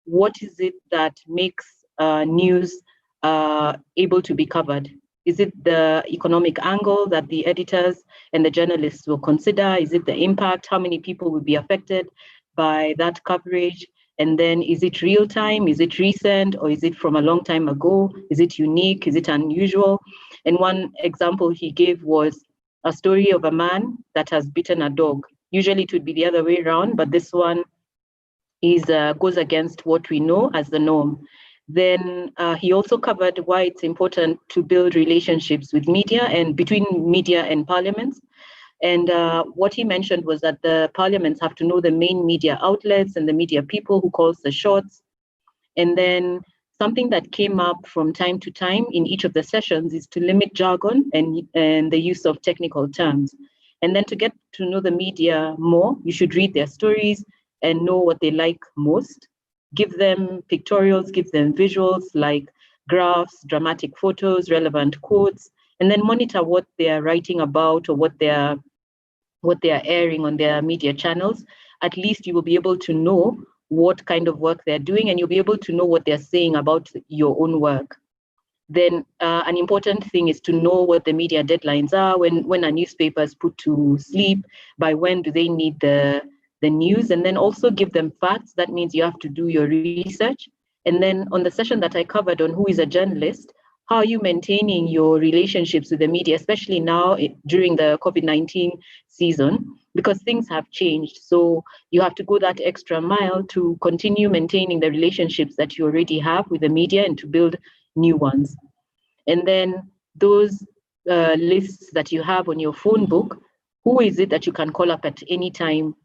what is it that makes news able to be covered? Is it the economic angle that the editors and the journalists will consider? Is it the impact? How many people will be affected by that coverage? And then is it real time? Is it recent? Or is it from a long time ago? Is it unique? Is it unusual? And one example he gave was a story of a man that has bitten a dog. Usually it would be the other way around, but this one is goes against what we know as the norm. Then he also covered why it's important to build relationships with media and between media and parliaments. And what he mentioned was that the parliaments have to know the main media outlets and the media people who calls the shots. And then something that came up from time to time in each of the sessions is to limit jargon and the use of technical terms. And then to get to know the media more, you should read their stories and know what they like most. Give them pictorials, give them visuals like graphs, dramatic photos, relevant quotes, and then monitor what they are writing about or what they are airing on their media channels. At least you will be able to know what kind of work they're doing, and you'll be able to know what they're saying about your own work. Then an important thing is to know what the media deadlines are, when a newspaper is put to sleep, by when do they need the news, and then also give them facts. That means you have to do your research. And then on the session that I covered on who is a journalist, how are you maintaining your relationships with the media, especially now during the COVID-19 season, because things have changed. So you have to go that extra mile to continue maintaining the relationships that you already have with the media and to build new ones. And then those lists that you have on your phone book, who is it that you can call up at any time,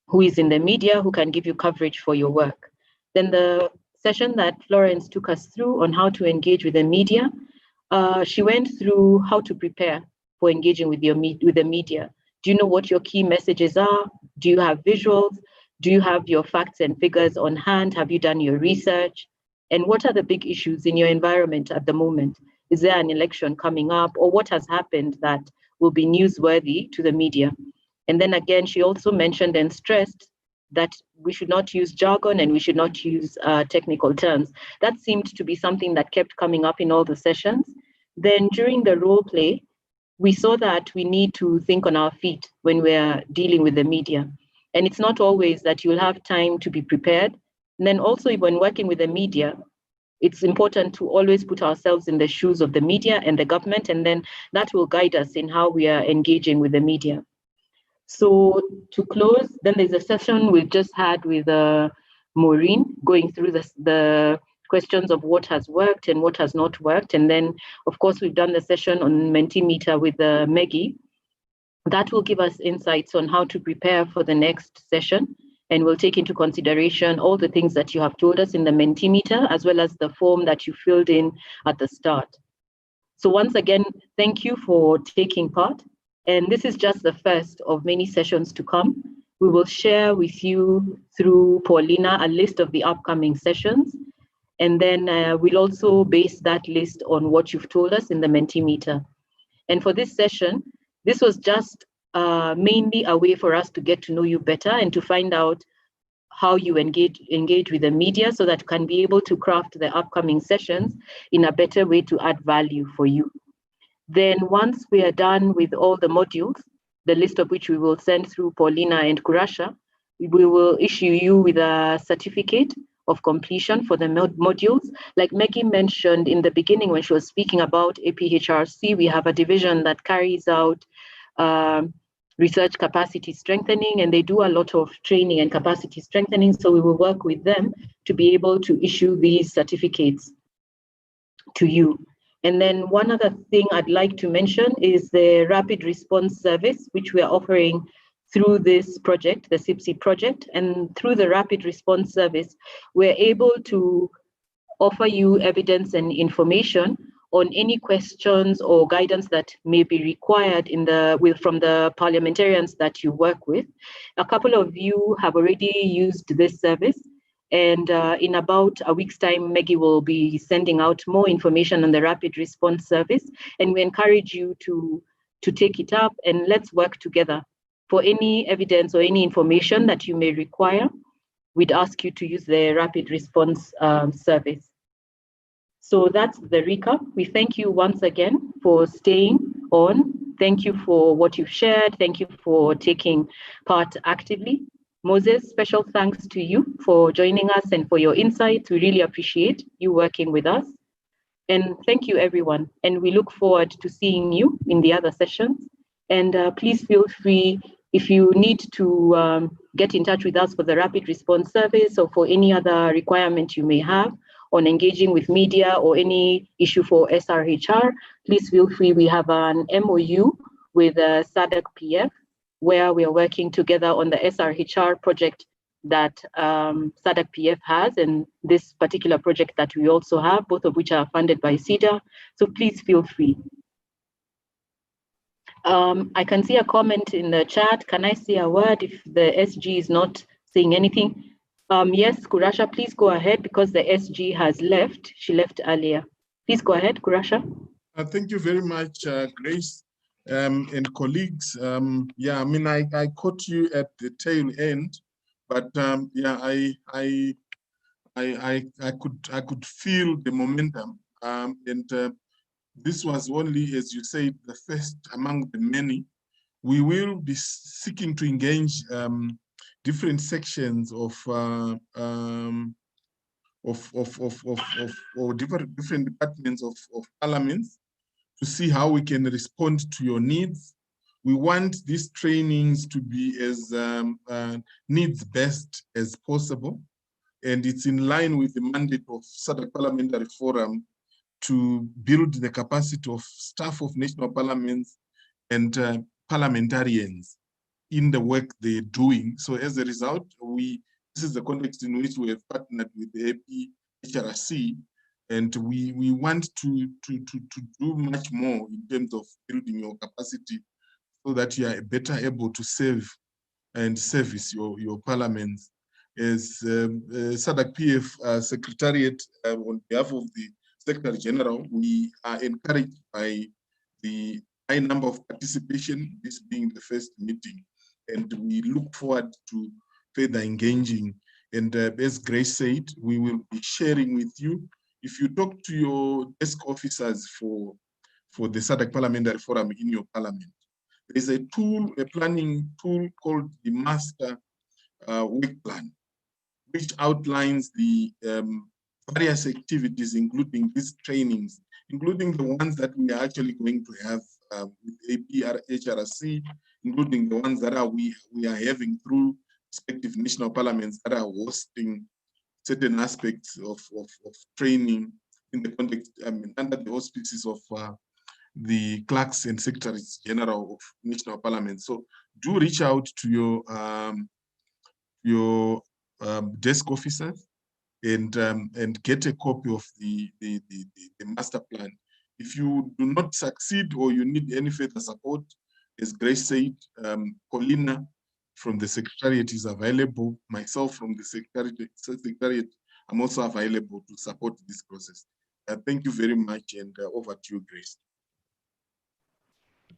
who is in the media, who can give you coverage for your work. Then the session that Florence took us through on how to engage with the media, she went through how to prepare for engaging with the media. Do you know what your key messages are? Do you have visuals? Do you have your facts and figures on hand? Have you done your research? And what are the big issues in your environment at the moment? Is there an election coming up, or what has happened that will be newsworthy to the media? And then again, she also mentioned and stressed that we should not use jargon and we should not use technical terms. That seemed to be something that kept coming up in all the sessions. Then during the role play, we saw that we need to think on our feet when we're dealing with the media. And it's not always that you'll have time to be prepared. And then also when working with the media, it's important to always put ourselves in the shoes of the media and the government, and then that will guide us in how we are engaging with the media. So to close, then there's a session we just had with Maureen, going through the questions of what has worked and what has not worked. And then, of course, we've done the session on Mentimeter with Maggie. That will give us insights on how to prepare for the next session. And we'll take into consideration all the things that you have told us in the Mentimeter, as well as the form that you filled in at the start. So once again, thank you for taking part. And this is just the first of many sessions to come. We will share with you through Paulina a list of the upcoming sessions. And then we'll also base that list on what you've told us in the Mentimeter. And for this session, this was just mainly a way for us to get to know you better and to find out how you engage with the media, so that you can be able to craft the upcoming sessions in a better way to add value for you. Then once we are done with all the modules, the list of which we will send through Paulina and Kurasha, we will issue you with a certificate of completion for the modules. Like Maggie mentioned in the beginning when she was speaking about APHRC, we have a division that carries out research capacity strengthening, and they do a lot of training and capacity strengthening. So we will work with them to be able to issue these certificates to you. And then one other thing I'd like to mention is the rapid response service, which we are offering through this project, the SIPSI project. And through the rapid response service, we're able to offer you evidence and information on any questions or guidance that may be required from the parliamentarians that you work with. A couple of you have already used this service, and in about a week's time, Maggie will be sending out more information on the rapid response service, and we encourage you to take it up, and let's work together. For any evidence or any information that you may require, we'd ask you to use the rapid response service. So that's the recap. We thank you once again for staying on. Thank you for what you've shared. Thank you for taking part actively. Moses, special thanks to you for joining us and for your insights. We really appreciate you working with us. And thank you, everyone. And we look forward to seeing you in the other sessions. And please feel free, if you need to get in touch with us for the rapid response service or for any other requirement you may have on engaging with media or any issue for SRHR, please feel free. We have an MOU with SADC PF, where we are working together on the SRHR project that SADC PF has, and this particular project that we also have, both of which are funded by CEDA. So please feel free. I can see a comment in the chat. Can I say a word if the SG is not saying anything? Yes, Kurasha, please go ahead because the SG has left. She left earlier. Please go ahead, Kurasha. Thank you very much, Grace and colleagues. Yeah, I mean, I caught you at the tail end, but yeah, I could feel the momentum, and this was only, as you said, the first among the many. We will be seeking to engage different sections or different departments of parliaments to see how we can respond to your needs. We want these trainings to be as needs-based as possible, and it's in line with the mandate of SADC Parliamentary Forum to build the capacity of staff of national parliaments and parliamentarians in the work they're doing. So as a result, this is the context in which we have partnered with the APHRC, and we want to do much more in terms of building your capacity so that you are better able to serve and service your parliaments. As SADC PF Secretariat, on behalf of the Secretary General, we are encouraged by the high number of participation, this being the first meeting, and we look forward to further engaging. And as Grace said, we will be sharing with you. If you talk to your desk officers for the SADC Parliamentary Forum in your parliament, there's a tool, a planning tool called the Master Work Plan, which outlines the various activities, including these trainings, including the ones that we are actually going to have with APHRC, including the ones that we are having through respective national parliaments that are hosting certain aspects of training in the context, under the auspices of the clerks and secretaries general of national parliaments. So do reach out to your desk officers and get a copy of the master plan. If you do not succeed or you need any further support, as Grace said, Paulina from the Secretariat is available. Myself from the Secretariat, I'm also available to support this process. Thank you very much, and over to you, Grace.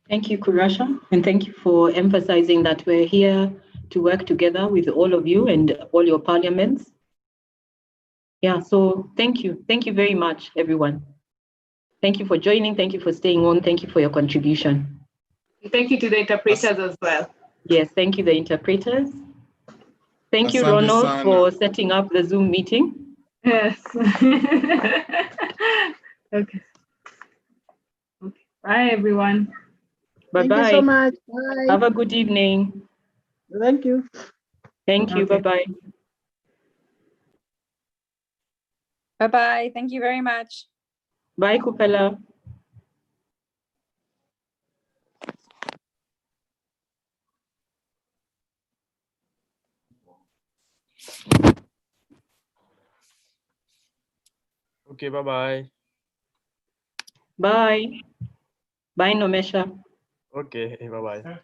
Thank you, Kurasha, and thank you for emphasizing that we're here to work together with all of you and all your parliaments. Yeah, so thank you. Thank you very much, everyone. Thank you for joining. Thank you for staying on. Thank you for your contribution. Thank you to the interpreters as well. Yes, thank you, the interpreters. Thank you, Asante Ronald, sana. for setting up the Zoom meeting. Yes. Okay. Bye, everyone. Bye-bye. Thank you so much. Bye. Have a good evening. Thank you. Thank you. Okay. Bye-bye. Bye-bye. Thank you very much. Bye, Kupela. Okay, bye-bye. Bye. Bye, Nomesha. Okay, bye-bye.